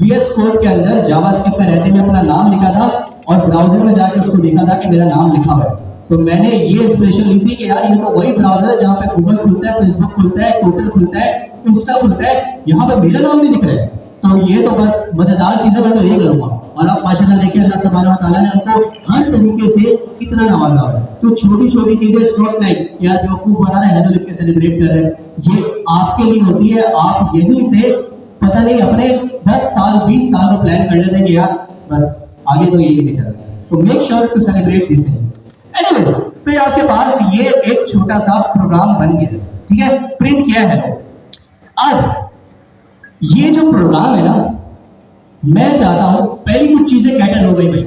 VS कोड के अंदर जावास्क्रिप्ट में रहते हुए अपना नाम लिखा था और ब्राउजर में जाके उसको देखा था कि मेरा नाम लिखा हुआ है। तो मैंने ये इंस्पिरेशन ली थी कि यार ये तो वही ब्राउजर है जहाँ पे गूगल खुलता है, फेसबुक खुलता है, ट्विटर खुलता है, इंस्टा खुलता है, यहाँ पे मेरा नाम नहीं दिख रहा है। तो ये तो बस मजेदार चीजें मैं तो यही करूंगा। और अब माशाल्लाह देखिए अल्लाह सुब्हानहू व तआला ने उनको हर तरीके से कितना नवाजा है। तो छोटी छोटी चीजें स्ट्रोक लाइक यार बेवकूफ बना रहे हैं, हेलो लिख के सेलिब्रेट कर रहे हैं, ये आपके लिए होती है। आप यहीं से पता नहीं अपने 10 साल 20 साल को प्लान कर लेते हैं कि यार बस आगे तो यही लेके चलते हैं। तो make sure to celebrate this things. Anyways, तो ये आपके पास ये एक छोटा सा प्रोग्राम बन गया, ठीक है, प्रिंट किया है। अब ये जो प्रोग्राम है ना, मैं चाहता हूं पहली कुछ चीजें कैटर हो गई भाई।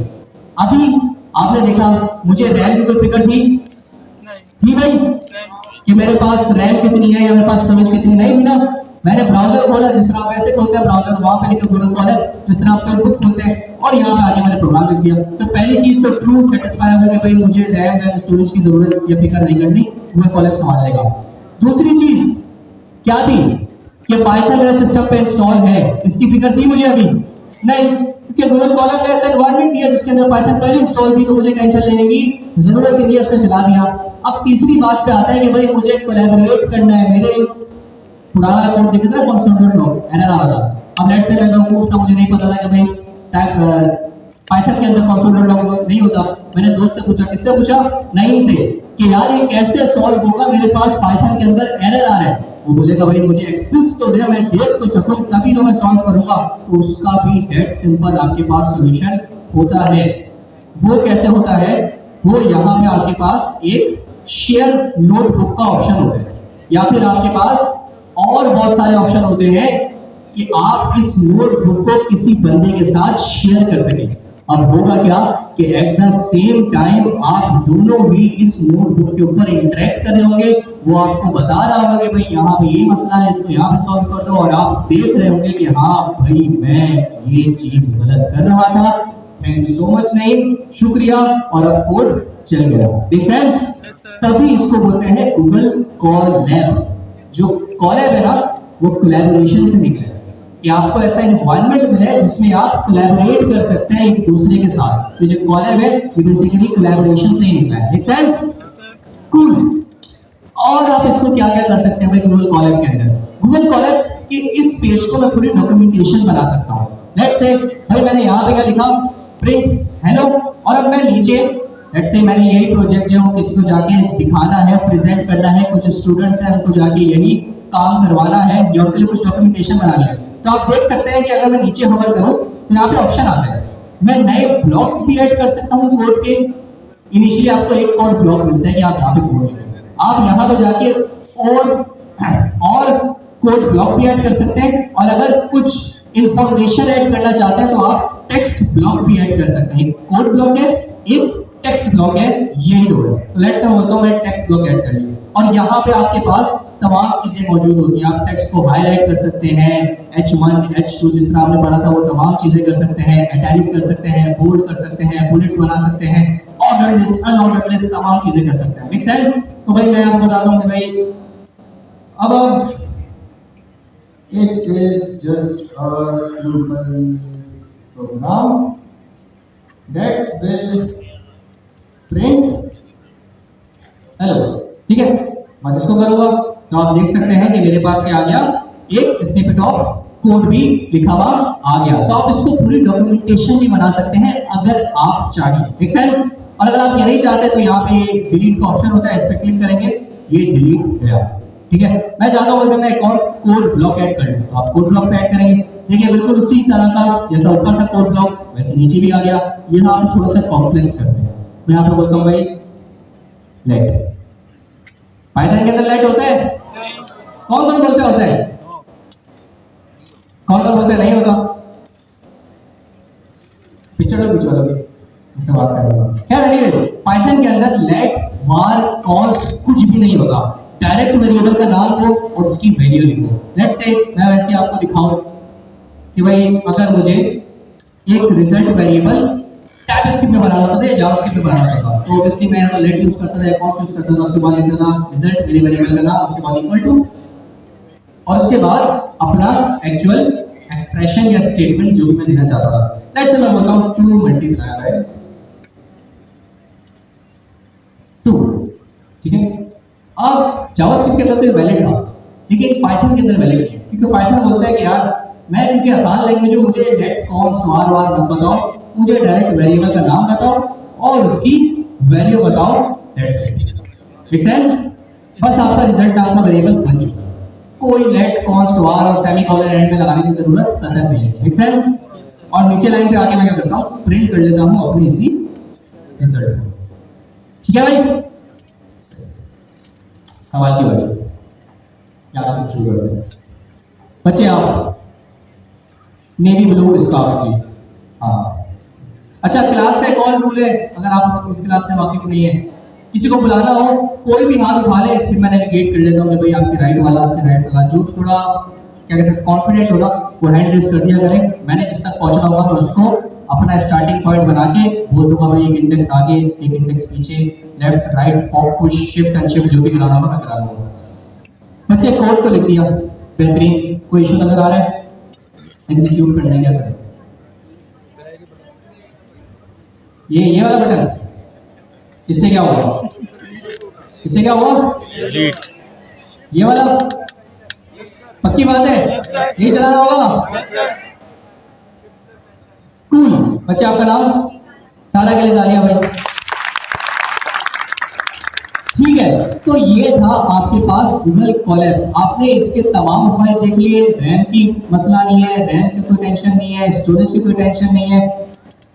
अभी आपने देखा मुझे रैम की कोई फिक्र थी भाई कि मेरे पास रैम कितनी है या मेरे पास स्टोरेज कितनी, नहीं थी ना। मैंने ब्राउजर खोला, जिस तरह आप ऐसे खोलते हैं ब्राउजर, वहां पे लिखा गूगल कॉलर, जिस तरह आप फेसबुक खोलते हैं, और यहाँ पे आके मैंने प्रोग्राम लिख दिया। तो पहली चीज तो ट्रू सेटिस्फाई हो गया भाई, मुझे रैम स्टोरेज की जरूरत या फिक्र नहीं करनी, गूगल कॉलर संभाल लेगा। दूसरी चीज क्या थी कि पाइथन मेरे सिस्टम पे इंस्टॉल है, इसकी फिक्र थी मुझे अभी नहीं, क्योंकि गूगल कॉलम ने ऐसा एनवायरनमेंट दिया जिसके अंदर पाइथन पहले इंस्टॉल थी, तो मुझे टेंशन लेने की जरूरत ही नहीं है, उसने चला दिया। अब तीसरी बात पे आता है कि भाई मुझे कोलैबोरेट करना है। मेरे इस पुराना कोड दिख रहा है console.log एरर आ रहा था। अब लेट्स से मैं बेवकूफ था, मुझे नहीं पता था कि भाई पाइथन के अंदर console.log नहीं होता। मैंने दोस्त से पूछा, किससे पूछा? नईम से, कि यार ये कैसे सॉल्व होगा, मेरे पास पाइथन के अंदर एरर आ रहा है। वो बोलेगा भाई मुझे एक्सेस तो दे, मैं देख तो सकूं, तभी तो मैं सॉल्व करूंगा। तो उसका भी डेट सिंपल आपके पास सॉल्यूशन होता है। वो कैसे होता है? वो यहाँ पे आपके पास एक शेयर नोटबुक का ऑप्शन होता है, या फिर आपके पास और बहुत सारे ऑप्शन होते हैं कि आप इस नोटबुक को किसी बंदे के साथ शेयर कर सकें। अब होगा क्या कि एट द सेम टाइम आप दोनों भी इस नोटबुक के ऊपर इंटरेक्ट कर रहे होंगे। वो आपको बता रहा होगा कि भाई यहाँ पे ये मसला है, इसको यहाँ पे सॉल्व कर दो, और आप देख रहे होंगे कि हाँ भाई मैं ये चीज गलत कर रहा था, थैंक यू सो मच नहीं, शुक्रिया, और अब कोड चल गया। Make sense? तभी इसको बोलते हैं गूगल कोलैब। जो कोलैब है ना, वो कोलैबोरेशन से निकला है कि आपको ऐसा एनवायरनमेंट मिला है जिसमें आप कोलैबोरेट कर सकते हैं एक दूसरे के साथ। तो जो कोलैब है ये बेसिकली कोलैबोरेशन से ही निकला है। Make sense? कूल। और आप इसको क्या क्या कर सकते हैं भाई गूगल कोलैब के अंदर? गूगल कोलैब के इस पेज को मैं पूरी डॉक्यूमेंटेशन बना सकता हूँ। लेट्स से भाई मैंने यहाँ पे क्या लिखा, प्रिंट हेलो, और अब मैं नीचे लेट्स से मैंने यही प्रोजेक्ट जो किसी को जाके दिखाना है, प्रेजेंट करना है, कुछ स्टूडेंट्स हैं उनको जाके यही काम करवाना है, या उनके लिए कुछ डॉक्यूमेंटेशन बनानी है। तो आप देख सकते हैं कि अगर मैं नीचे होवर करूं तो यहाँ पे ऑप्शन आता है, मैं नए ब्लॉक्स भी ऐड कर सकता हूँ कोड के। इनिशियली आपको एक कोड ब्लॉक मिलता है कि आप यहाँ पे कोड लिखें, आप यहाँ पे जाके और कोड ब्लॉक भी ऐड कर सकते हैं, और अगर कुछ इंफॉर्मेशन ऐड करना चाहते हैं तो आप टेक्स्ट ब्लॉक भी ऐड कर सकते हैं। कोड ब्लॉक है, एक टेक्स्ट ब्लॉक है, यही दो है। तो लेट्स से बोलता हूं मैं टेक्स्ट ब्लॉक ऐड कर लिया, और यहाँ पे आपके पास तमाम चीजें मौजूद होती हैं। आप टेक्स्ट को हाईलाइट कर सकते हैं, H1 H2 जिस तरह आपने पढ़ा था वो तमाम चीजें कर सकते हैं, इटैलिक कर सकते हैं, बोल्ड कर सकते हैं, बुलेट्स बना सकते हैं, ऑर्डर लिस्ट, अनऑर्डर्ड लिस्ट, तमाम चीजें कर सकते हैं। Make sense? तो भाई मैं आपको बताता हूँ कि भाई अब It is just a simple program that will print hello, ठीक है। बस इसको करूंगा तो आप देख सकते हैं कि मेरे पास क्या आ गया, एक स्निपेट ऑफ कोड भी लिखा हुआ आ गया। तो आप इसको पूरी डॉक्यूमेंटेशन भी बना सकते हैं अगर आप चाहें। Make sense? और अगर आप ये नहीं चाहते तो यहाँ पे डिलीट का ऑप्शन होता है, इस पे क्लिक करेंगे, ये डिलीट गया। ठीक है, मैं चाहता हूँ कि मैं एक और कोड ब्लॉक ऐड कर लूं, तो आप कोड ब्लॉक पे ऐड करेंगे। देखिए बिल्कुल उसी तरह का जैसा ऊपर था कोड ब्लॉक वैसे नीचे भी आ गया। यहाँ आप थोड़ा सा कॉम्प्लेक्स करते हैं। मैं यहाँ पे बोलता हूँ भाई लेट। पाइथन के अंदर लेट होता है? कौन कौन बोलते होता है? कौन कौन बोलते नहीं होता? पिक्चर लो पिक्चर वालों की इससे बात करेंगे। खैर एनीवेज, पाइथन के अंदर लेट var const कुछ भी नहीं होता। डायरेक्ट वेरिएबल का नाम हो और उसकी वैल्यू लिखो। लेट्स से मैं वैसे आपको दिखाऊं कि भाई अगर मुझे एक रिजल्ट वेरिएबल टाइपस्क्रिप्ट में बनाना होता था या जावास्क्रिप्ट में बनाना होता था, तो ऑब्वियसली मैं यहाँ लेट यूज करता था या कॉन्स्ट यूज करता था। उसके बाद लिखता था रिजल्ट मेरे वेरिएबल का नाम, उसके बाद इक्वल टू, और उसके बाद अपना एक्चुअल एक्सप्रेशन या स्टेटमेंट जो भी मैं देना चाहता था। लेट्स से मैं बोलता हूं 2 मल्टीप्लाई बाय 2। ठीक है, अब जावास्क्रिप्ट के अंदर तो ये वैलिड था, लेकिन पाइथन के अंदर वैलिड नहीं, क्योंकि पाइथन बोलता है कि यार मैं क्योंकि आसान लैंग्वेज हूं, मुझे लेट कॉन्स्ट var मत बताओ, मुझे डायरेक्ट वेरिएबल का नाम बताओ और उसकी वैल्यू बताओ, दैट्स इट। Make sense? बस आपका रिजल्ट नाम का वेरिएबल बन चुका है। कोई लेट कॉन्स्ट var और सेमीकोलन एंड में लगाने की जरूरत नहीं है। Make sense? और नीचे लाइन पे आके मैं क्या करता हूं, प्रिंट कर लेता हूं अपने इसी रिजल्ट को। ठीक है भाई, सवाल की बारी, यहां से शुरू करते हैं। बच्चे आप नेवी ब्लू स्कार्फ जी, हाँ। अच्छा, क्लास का एक और रूल है, अगर आप इस क्लास से वाकिफ नहीं है, किसी को बुलाना हो कोई भी हाथ उठा ले, फिर मैं नेविगेट कर लेता हूँ कि भाई आपके राइट वाला जो थोड़ा क्या कह सकते कॉन्फिडेंट हो ना, वो हैंड रेस कर दिया करें। मैंने जिस तक पहुंचना होगा मैं उसको अपना स्टार्टिंग पॉइंट बना के बोल दूंगा भाई एक इंडेक्स आगे, एक इंडेक्स पीछे, left right pop push shift unshift जो भी कराना होगा मैं करा लूंगा। बच्चे कोड तो लिख दिया, बेहतरीन। कोई इशू नजर आ रहा है? एग्जीक्यूट करना है, क्या करें? ये वाला बटन, इससे क्या होगा? इससे क्या होगा? ये वाला पक्की बात है, ये चलाना होगा। कूल। बच्चे आपका नाम? सारा के लिए तालियां भाई। ठीक है, तो ये था आपके पास गूगल कॉलर। आपने इसके तमाम फाइल देख लिए। रैम की मसला नहीं है, रैम की कोई टेंशन नहीं है, स्टोरेज की कोई टेंशन नहीं है,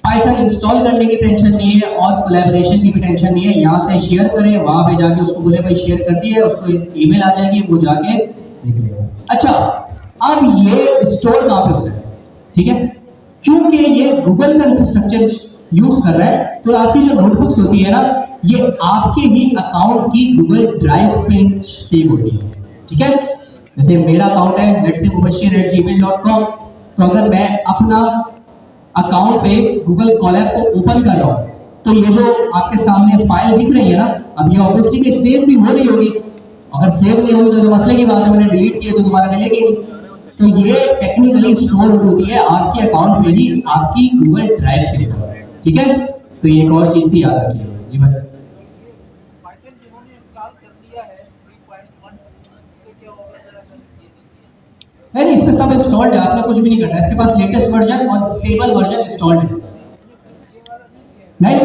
पाइथन इंस्टॉल करने की टेंशन नहीं है और कोलैबोरेशन की भी टेंशन नहीं है। यहाँ से शेयर करें, वहां पे जाके उसको बोले भाई शेयर कर दिए, उसको ईमेल आ जाएगी, वो जाके देख लेगा। अच्छा, अब ये स्टोर कहाँ पे होता है? ठीक है, क्योंकि ये गूगल का इंफ्रास्ट्रक्चर यूज कर रहा है, तो आपकी जो नोटबुक्स होती है ना, ये आपके ही अकाउंट की गूगल ड्राइव पे सेव होती है। ठीक है, जैसे मेरा अकाउंट है लेट्स से mubashir@gmail.com, तो अगर मैं अपना अकाउंट पे गूगल कॉलर को ओपन कर रहा हूं, तो ये जो आपके सामने फाइल दिख रही है ना, अब ये ऑब्वियसली कि सेव भी हो रही होगी। अगर सेव नहीं होगी तो मसले की बात है, मैंने डिलीट किया तो दोबारा मिलेगी नहीं। तो ये टेक्निकली स्टोर होती है आपके अकाउंट पे ही, आपकी गूगल ड्राइव के ऊपर। ठीक है, तो ये एक और चीज थी, याद रखिए जी भाई। पाइथन जिन्होंने इंस्टॉल कर लिया है 3.1 तो क्या होगा जरा कर दीजिए। नहीं, इस पे सब इंस्टॉल्ड है, आपने कुछ भी नहीं करना है। इसके पास लेटेस्ट वर्जन और स्टेबल वर्जन इंस्टॉल्ड है। नहीं,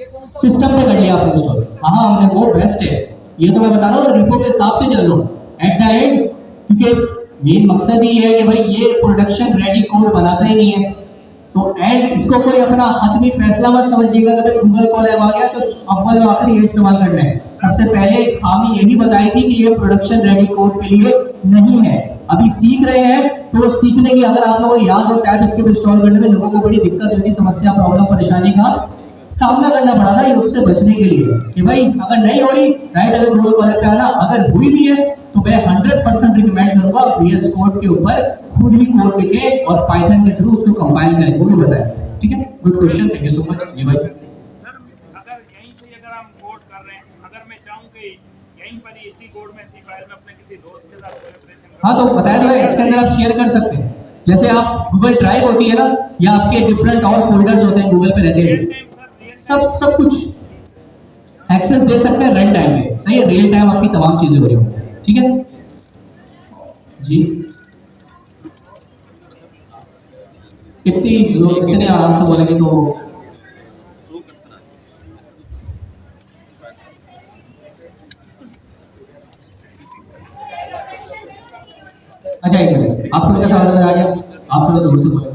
सिस्टम पे कर लिया आपने इंस्टॉल। हाँ, हमने वो बेस्ट है। ये तो मैं बता रहा हूँ रिपो के हिसाब से चल रहा हूँ एट द एंड, क्योंकि मेन मकसद ही है कि भाई ये प्रोडक्शन रेडी कोड बनाता ही नहीं है। तो एंड इसको कोई अपना हतमी फैसला मत समझिएगा कि भाई गूगल कॉलर आ गया तो अव्वल और आखिर ये इस्तेमाल करना है। सबसे पहले खामी यही बताई थी कि ये प्रोडक्शन रेडी कोड के लिए नहीं है। अभी सीख रहे हैं, तो सीखने की अगर आप लोगों को याद हो टाइपस्क्रिप्ट इंस्टॉल करने में लोगों को बड़ी दिक्कत हुई थी, समस्या प्रॉब्लम परेशानी का सामना करना पड़ा था, ये उससे बचने के लिए कि भाई अगर नहीं हो रही राइट अवे गूगल कॉलर पे आना, अगर हुई भी है तो मैं 100% रिकमेंड करूंगा VS कोड के ऊपर खुद ही कोड लिखे और पाइथन के थ्रू उसको कंपाइल करें, वो भी बताएं। ठीक है, good question, thank you so much. ये भाई सर अगर यहीं से अगर हम कोड कर रहे हैं, अगर मैं चाहूँ कि यहीं पर इसी कोड में इसी फाइल में अपने किसी दोस्त के साथ हाँ तो बताया तो है, इसके अंदर आप शेयर कर सकते हैं। जैसे आप गूगल ड्राइव होती है ना, या आपके डिफरेंट और फोल्डर्स होते हैं गूगल पे रहते हैं, सब कुछ एक्सेस दे सकते हैं रन टाइम पे। सही है, रियल टाइम आपकी तमाम चीजें हो रही होंगी। ठीक है जी, इतने आराम से बोलेंगे तो अच्छा एक मिनट, आपको मेरा सवाल समझ आ गया? आप थोड़ा जोर से बोले।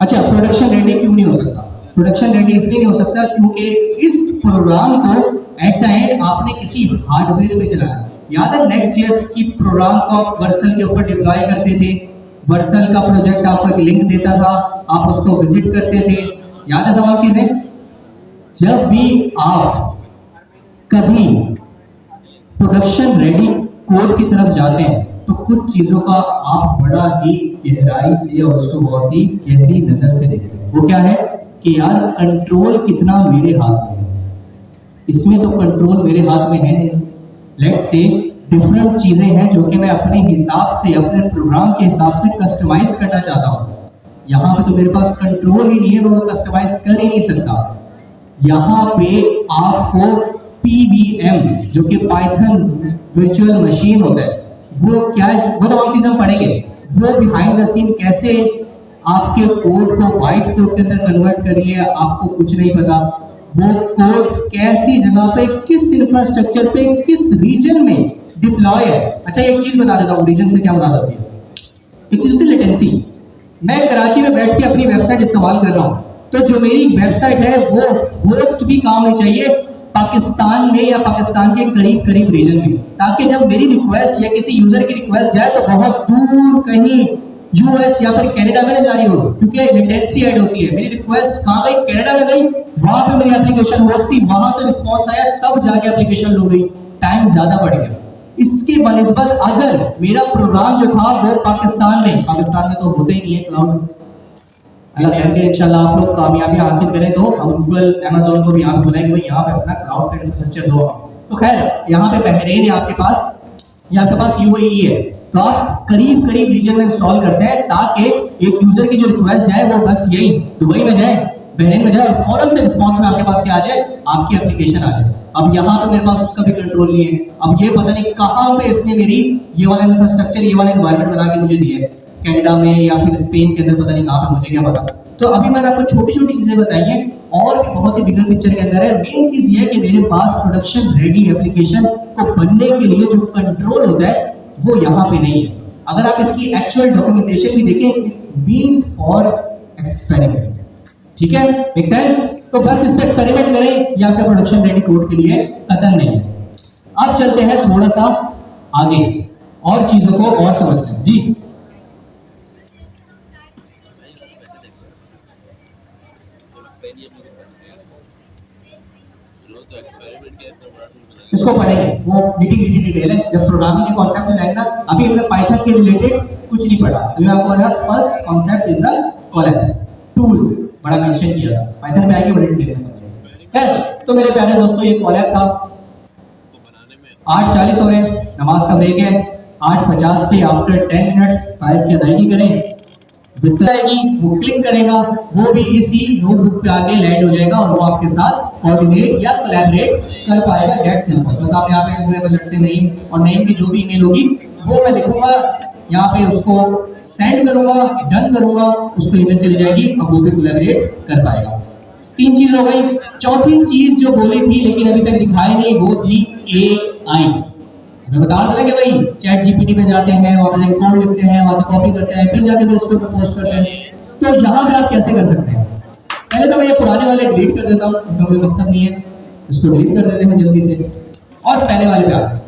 अच्छा, प्रोडक्शन रेडी क्यों नहीं हो सकता? प्रोडक्शन रेडी इसलिए नहीं हो सकता क्योंकि इस प्रोग्राम को एट द एंड आपने किसी हार्डवेयर पे चलाना। याद है Next.js की प्रोग्राम को आप वर्सल के ऊपर डिप्लॉय करते थे, वर्सल का प्रोजेक्ट आपको एक लिंक देता था, आप उसको विजिट करते थे। याद है सवाल चीजें? जब भी आप कभी प्रोडक्शन रेडी कोड की तरफ जाते हैं तो कुछ चीजों का आप बड़ा ही गहराई से और उसको बहुत ही गहरी नजर से देखते हैं। वो क्या है कि यार कंट्रोल कितना मेरे हाथ में है, इसमें तो कंट्रोल मेरे हाथ में है नहीं। लेट्स से डिफरेंट चीजें हैं जो कि मैं अपने हिसाब से, अपने प्रोग्राम के हिसाब से कस्टमाइज करना चाहता हूँ। यहाँ पे तो मेरे पास कंट्रोल ही नहीं है, मैं वो कस्टमाइज कर ही नहीं सकता। यहाँ पे आपको PVM जो कि पाइथन वर्चुअल मशीन होता है, वो क्या है वो तमाम चीजें हम पढ़ेंगे। वो बिहाइंड द सीन कैसे आपके कोड को व्हाइट कोड के अंदर कन्वर्ट करिए, आपको कुछ नहीं पता। वो कोड कैसी जगह पे, किस इंफ्रास्ट्रक्चर पे, किस रीजन में डिप्लॉय है। अच्छा एक चीज बता देता हूँ, रीजन से क्या मुराद होती है। एक चीज होती है लेटेंसी। मैं कराची में बैठ के अपनी वेबसाइट इस्तेमाल कर रहा हूँ, तो जो मेरी वेबसाइट है वो होस्ट भी काम होनी चाहिए पाकिस्तान में या पाकिस्तान के करीब करीब रीजन में, ताकि जब मेरी रिक्वेस्ट या किसी यूजर की रिक्वेस्ट जाए तो बहुत दूर कहीं यूएस या फिर कनाडा में जा रही हो, क्योंकि लेटेंसी ऐड होती है। मेरी रिक्वेस्ट कहाँ गई? कनाडा में गई, वहां पे मेरी एप्लीकेशन होस्ट थी, वहां से रिस्पॉन्स आया, तब जाके एप्लीकेशन लोड हुई, टाइम ज्यादा बढ़ गया। इसके बनिस्बत अगर मेरा प्रोग्राम जो था वो पाकिस्तान में तो होते ही नहीं है क्लाउड। अल्लाह करके इंशाल्लाह आप लोग कामयाबी हासिल करें तो हम गूगल अमेज़न को भी आप बुलाएंगे भाई यहाँ पे अपना क्लाउड का इंफ्रास्ट्रक्चर दो। तो खैर यहाँ पे बहरीन है आपके पास, या आपके पास UAE है, तो आप करीब करीब रीजन में इंस्टॉल करते हैं ताकि एक यूजर की जो रिक्वेस्ट जाए वो बस यही दुबई में जाए, बहरीन में जाए, और फौरन से रिस्पॉन्स में आपके पास क्या आ जाए, आपकी एप्लीकेशन आ जाए। अब यहाँ पे मेरे पास उसका भी कंट्रोल नहीं है। अब ये पता नहीं कहाँ पे इसने मेरी ये वाला इंफ्रास्ट्रक्चर, ये वाला एनवायरनमेंट बना के मुझे दिया है, कनाडा में या फिर स्पेन के अंदर, पता नहीं कहाँ पे, मुझे क्या पता। तो अभी मैंने आपको छोटी छोटी चीजें बताई हैं, और भी बहुत ही बिगर पिक्चर के अंदर है। मेन चीज ये है कि मेरे पास प्रोडक्शन रेडी एप्लीकेशन को बनने के लिए जो कंट्रोल होता है वो यहाँ पे नहीं है। अगर आप इसकी एक्चुअल डॉक्यूमेंटेशन भी देखें, बीइंग फॉर एक्सपेरिमेंट, ठीक है, मेक सेंस? तो बस इस पे एक्सपेरिमेंट करें, या आपका प्रोडक्शन रेडी कोड के लिए कतई नहीं है। अब चलते हैं थोड़ा सा आगे और चीजों को और समझते हैं। जी इसको पढ़ेंगे, वो निटी डिटेल है। जब प्रोग्रामिंग के कॉन्सेप्ट में लाएंगे ना, अभी हमने पाइथन के रिलेटेड कुछ नहीं पढ़ा। अभी मैं आपको बताया first concept is the column tool, बड़ा मेंशन किया था। पाइथन में आएंगे बड़े डिटेल में समझेंगे। खैर, तो मेरे प्यारे दोस्तों ये कॉलम था। 8:40 हो रहे हैं, नमाज का ब्रेक है। 8:50 पे आफ्टर 10 मिनट्स फाइल्स की अदायगी करें, बताएगी, वो क्लिक करेगा, वो भी इसी नोटबुक पे आके लैंड हो जाएगा और वो आपके साथ कोऑर्डिनेट या कोलैबोरेट कर पाएगा। डेट सिंपल, बस आप यहाँ पे लेट्स से नेम और नेम की जो भी ईमेल होगी वो मैं लिखूंगा, यहाँ पे उसको सेंड करूंगा, डन करूंगा, उसको ईमेल चली जाएगी, अब वो भी कोलैबोरेट कर पाएगा। 3 चीज हो गई। चौथी चीज जो बोली थी लेकिन अभी तक दिखाई नहीं, वो थी AI। मैं बता रहा था कि भाई चैट GPT पे जाते हैं, वहां पे कोड लिखते हैं, वहां से कॉपी करते हैं, फिर जाके भी उसको पोस्ट करते हैं। तो यहाँ पे आप कैसे कर सकते हैं? पहले तो मैं ये पुराने वाले डिलीट कर देता हूँ, उनका कोई मकसद नहीं है, इसको डिलीट कर देते हैं जल्दी से, और पहले वाले पे आते हैं।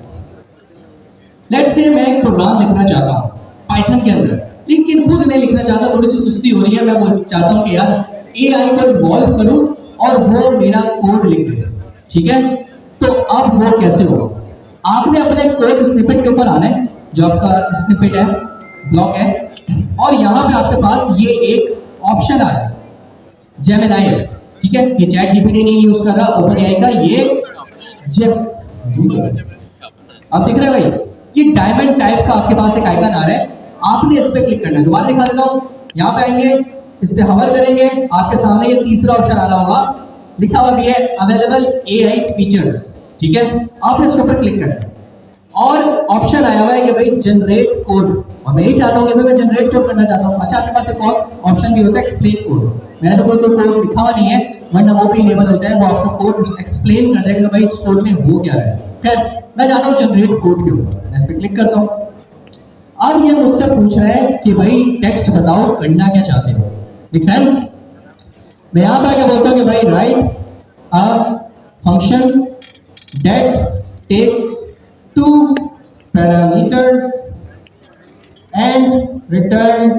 लेट्स से मैं एक प्रोग्राम लिखना चाहता हूँ पाइथन के अंदर, लेकिन खुद नहीं लिखना चाहता, थोड़ी सी सुस्ती हो रही है। मैं चाहता हूँ कि यार AI को इन्वॉल्व करूँ और वो मेरा कोड लिख दे, ठीक है? तो अब वो कैसे होगा? आपने अपने कोड स्निपेट के ऊपर आना है, जो आपका स्निपेट है, ब्लॉक है, और यहाँ पे आपके पास ये एक ऑप्शन आ है, जेमिनी है, ठीक है? ये चैट GPT नहीं यूज कर रहा, OpenAI का ये अब दिख रहा है भाई, ये डायमंड टाइप का आपके पास एक आइकन आ रहा है, आपने इस पे क्लिक करना है। दोबारा दिखा देता हूँ, यहाँ पे आएंगे, इस पे हवर करेंगे, आपके सामने ये तीसरा ऑप्शन आ रहा होगा, लिखा हुआ भी है अवेलेबल एआई फीचर्स, ठीक है। आपने इसके ऊपर क्लिक करना है और ऑप्शन आया हुआ है कि भाई जनरेट कोड, और मैं यही चाहता हूँ कि मैं जनरेट कोड करना चाहता हूँ। अच्छा, आपके पास एक और ऑप्शन भी होता है एक्सप्लेन कोड, मैंने तो कोई कोड लिखा हुआ नहीं है, वरना वो भी इनेबल होता है, वो आपको कोड एक्सप्लेन कर देगा कि भाई इस कोड में हो क्या रहा है। खैर, मैं जाता हूँ जनरेट कोड के ऊपर, मैं इस पर क्लिक करता हूँ। अब ये मुझसे पूछ रहा है कि भाई टेक्स्ट बताओ, करना क्या चाहते हो, मेक सेंस। मैं यहाँ पे आके बोलता हूँ कि भाई write a function that takes 2 parameters and return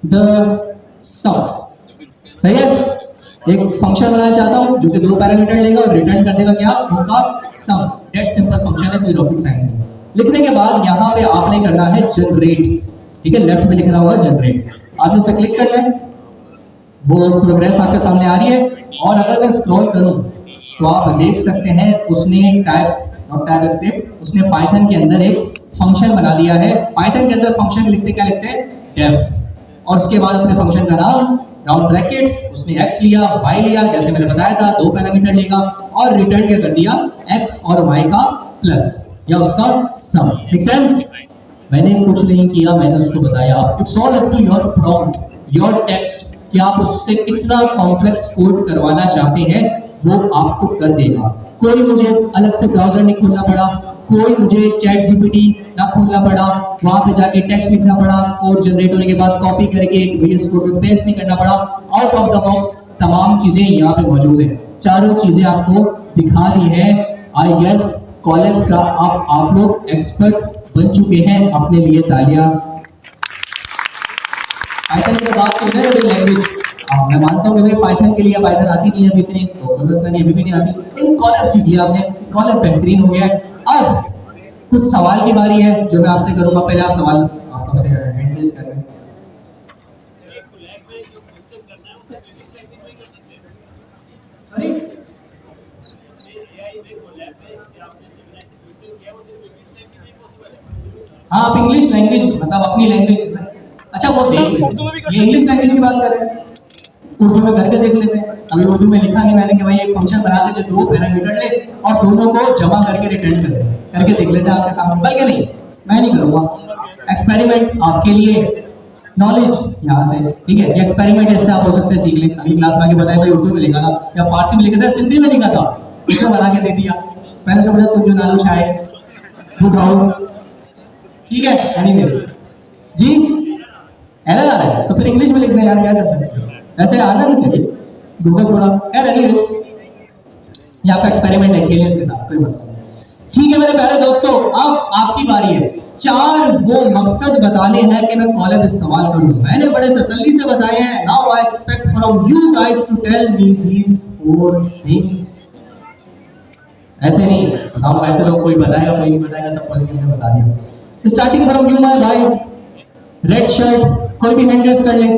the sum। सही है, एक फंक्शन बनाना चाहता हूं जो कि 2 पैरामीटर लेगा और रिटर्न कर देगा क्या, उनका सम। दैट सिंपल फंक्शन है, कोई रॉकेट साइंस नहीं। लिखने के बाद यहाँ पे आपने करना है जनरेट, ठीक है, लेफ्ट में लिखना होगा जनरेट, आपने इस पर क्लिक करना है, वो प्रोग्रेस आपके सामने आ रही है। और अगर मैं स्क्रॉल करूं तो आप देख सकते हैं उसने टाइप उसने पाइथन के अंदर एक फंक्शन बना दिया है। पाइथन के अंदर फंक्शन लिखते क्या लिखते हैं, डेफ, और उसके बाद अपने फंक्शन का नाम राउंड ब्रैकेट्स, उसने x लिया, y लिया, जैसे मैंने बताया था 2 पैरामीटर लेगा, और रिटर्न क्या कर दिया, x और y का प्लस या उसका सम। Make sense. मैंने कुछ नहीं किया, मैंने उसको बताया। It's all up to your prompt, your text, कि आप उससे कितना कॉम्प्लेक्स कोड करवाना चाहते हैं, वो आपको कर देगा। कोई मुझे अलग से ब्राउजर नहीं खोलना पड़ा, कोई मुझे चैट जीपीटी ना खोलना पड़ा, वहां पे जाके टेक्स्ट लिखना पड़ा, कोड जनरेट होने के बाद कॉपी करके VS कोड में पेस्ट नहीं करना पड़ा। आउट ऑफ द बॉक्स तमाम चीजें यहाँ पे मौजूद है, चारों चीजें आपको दिखा दी है। आई गेस कॉलेब का आप लोग एक्सपर्ट बन चुके हैं, अपने लिए तालियां। पाइथन की बात की है लैंग्वेज, मैं मानता हूँ कि भाई पाइथन के लिए पाइथन आती नहीं है अभी इतनी, तो नहीं अभी भी नहीं आती, लेकिन कॉलेब सीख लिया आपने, कॉलेब बेहतरीन हो गया। अब कुछ सवाल की बारी है जो मैं आपसे करूंगा। पहले आप सवाल आपसे हैंड रेज कर रहे हैं। हाँ, आप इंग्लिश लैंग्वेज मतलब अपनी लैंग्वेज, अच्छा वो देख लेते, ये इंग्लिश लैंग्वेज की बात करें, उर्दू में करके देख लेते हैं। अभी उर्दू में लिखा नहीं मैंने कि भाई एक फंक्शन बनाते जो 2 पैरामीटर ले और दोनों को जमा करके रिटर्न कर दे, करके देख लेते हैं आपके सामने। बल्कि नहीं, मैं नहीं करूंगा, एक्सपेरिमेंट आपके लिए, नॉलेज यहाँ से, ठीक है। ये एक्सपेरिमेंट इससे आप हो सकते हैं सीख लें। अगली क्लास में आके बताएं भाई उर्दू में लिखा था या फारसी में लिखा था, सिंधी में लिखा था, इसको बना के दे दिया। पहले से बोला तुम जो नालो शायद उठाओ, ठीक है। एनीवेज जी, एरर आ रहा है तो फिर इंग्लिश में लिखना यार, क्या कर सकते हैं, वैसे आना नहीं चाहिए, गूगल थोड़ा। खैर एनीवेज, ये आपका एक्सपेरिमेंट है, खेलें इसके साथ, कोई मसला नहीं। ठीक है मेरे प्यारे दोस्तों, अब आपकी बारी है। 4 वो मकसद बताने हैं कि मैं कॉलेब इस्तेमाल करूं। मैंने बड़े तसल्ली से बताए हैं। Now I expect from you guys to tell me these 4 things. ऐसे नहीं बताऊंगा, ऐसे लोग कोई बताएगा कोई नहीं बताएगा, सब खोल के मैंने बता दिया। स्टार्टिंग फ्रॉम यू माय भाई, रेड शर्ट, कोई भी हैंड रेज कर ले।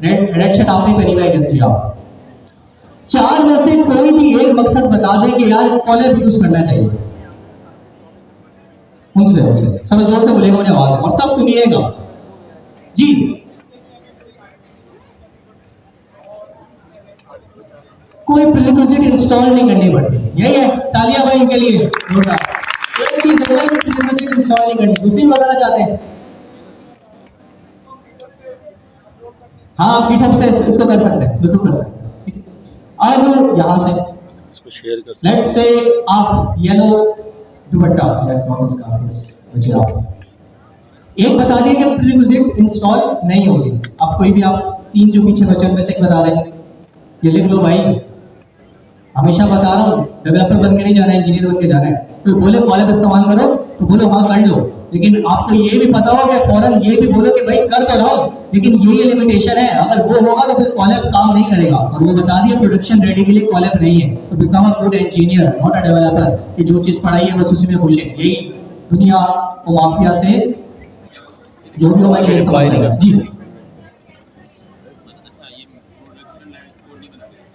रेड शर्ट आपने पहनी हुई है, गेस जी आप। 4 में से कोई भी एक मकसद बता दे कि यार कॉलेब यूज करना चाहिए। उनसे सब जोर से बोलेगा, मुझे आवाज है और सब सुनिएगा जी। कोई प्रीरिक्विजिट इंस्टॉल नहीं करनी पड़ती, यही है। तालियां भाई इनके लिए। एक चीज है कि प्रीरिक्विजिट इंस्टॉल नहीं करनी। दूसरी बताना चाहते हैं, हाँ गिटहब से इसको कर सकते हैं, बिल्कुल कर सकते हैं, ठीक है। अब यहाँ से इसको शेयर कर लेट्स से आप येलो दुपट्टा, लेट्स नॉट इसका बच्चे आप एक बता दिए कि प्रीरिक्विजिट इंस्टॉल नहीं होगी। अब कोई भी आप 3 जो पीछे बच्चों में से एक बता दें, ये लिख लो भाई। हमेशा बता रहा हूँ, डेवलपर बन के नहीं जाना है, इंजीनियर बन के जाना है। कोई बोले कॉलेब इस्तेमाल करो तो बोलो हाँ कर लो, लेकिन आपको ये भी पता हो कि फौरन ये भी बोलो कि भाई कर तो रहो, लेकिन ये लिमिटेशन है। अगर वो होगा तो फिर कॉलेब काम नहीं करेगा। और वो बता दिया प्रोडक्शन रेडी के लिए कॉलेब नहीं है, तो become a good engineer not a developer, कि जो चीज पढ़ाई है बस उसी में खुश है। यही दुनिया को माफिया से जो भी हमारे लिए इस्तेमाल करेगा जी।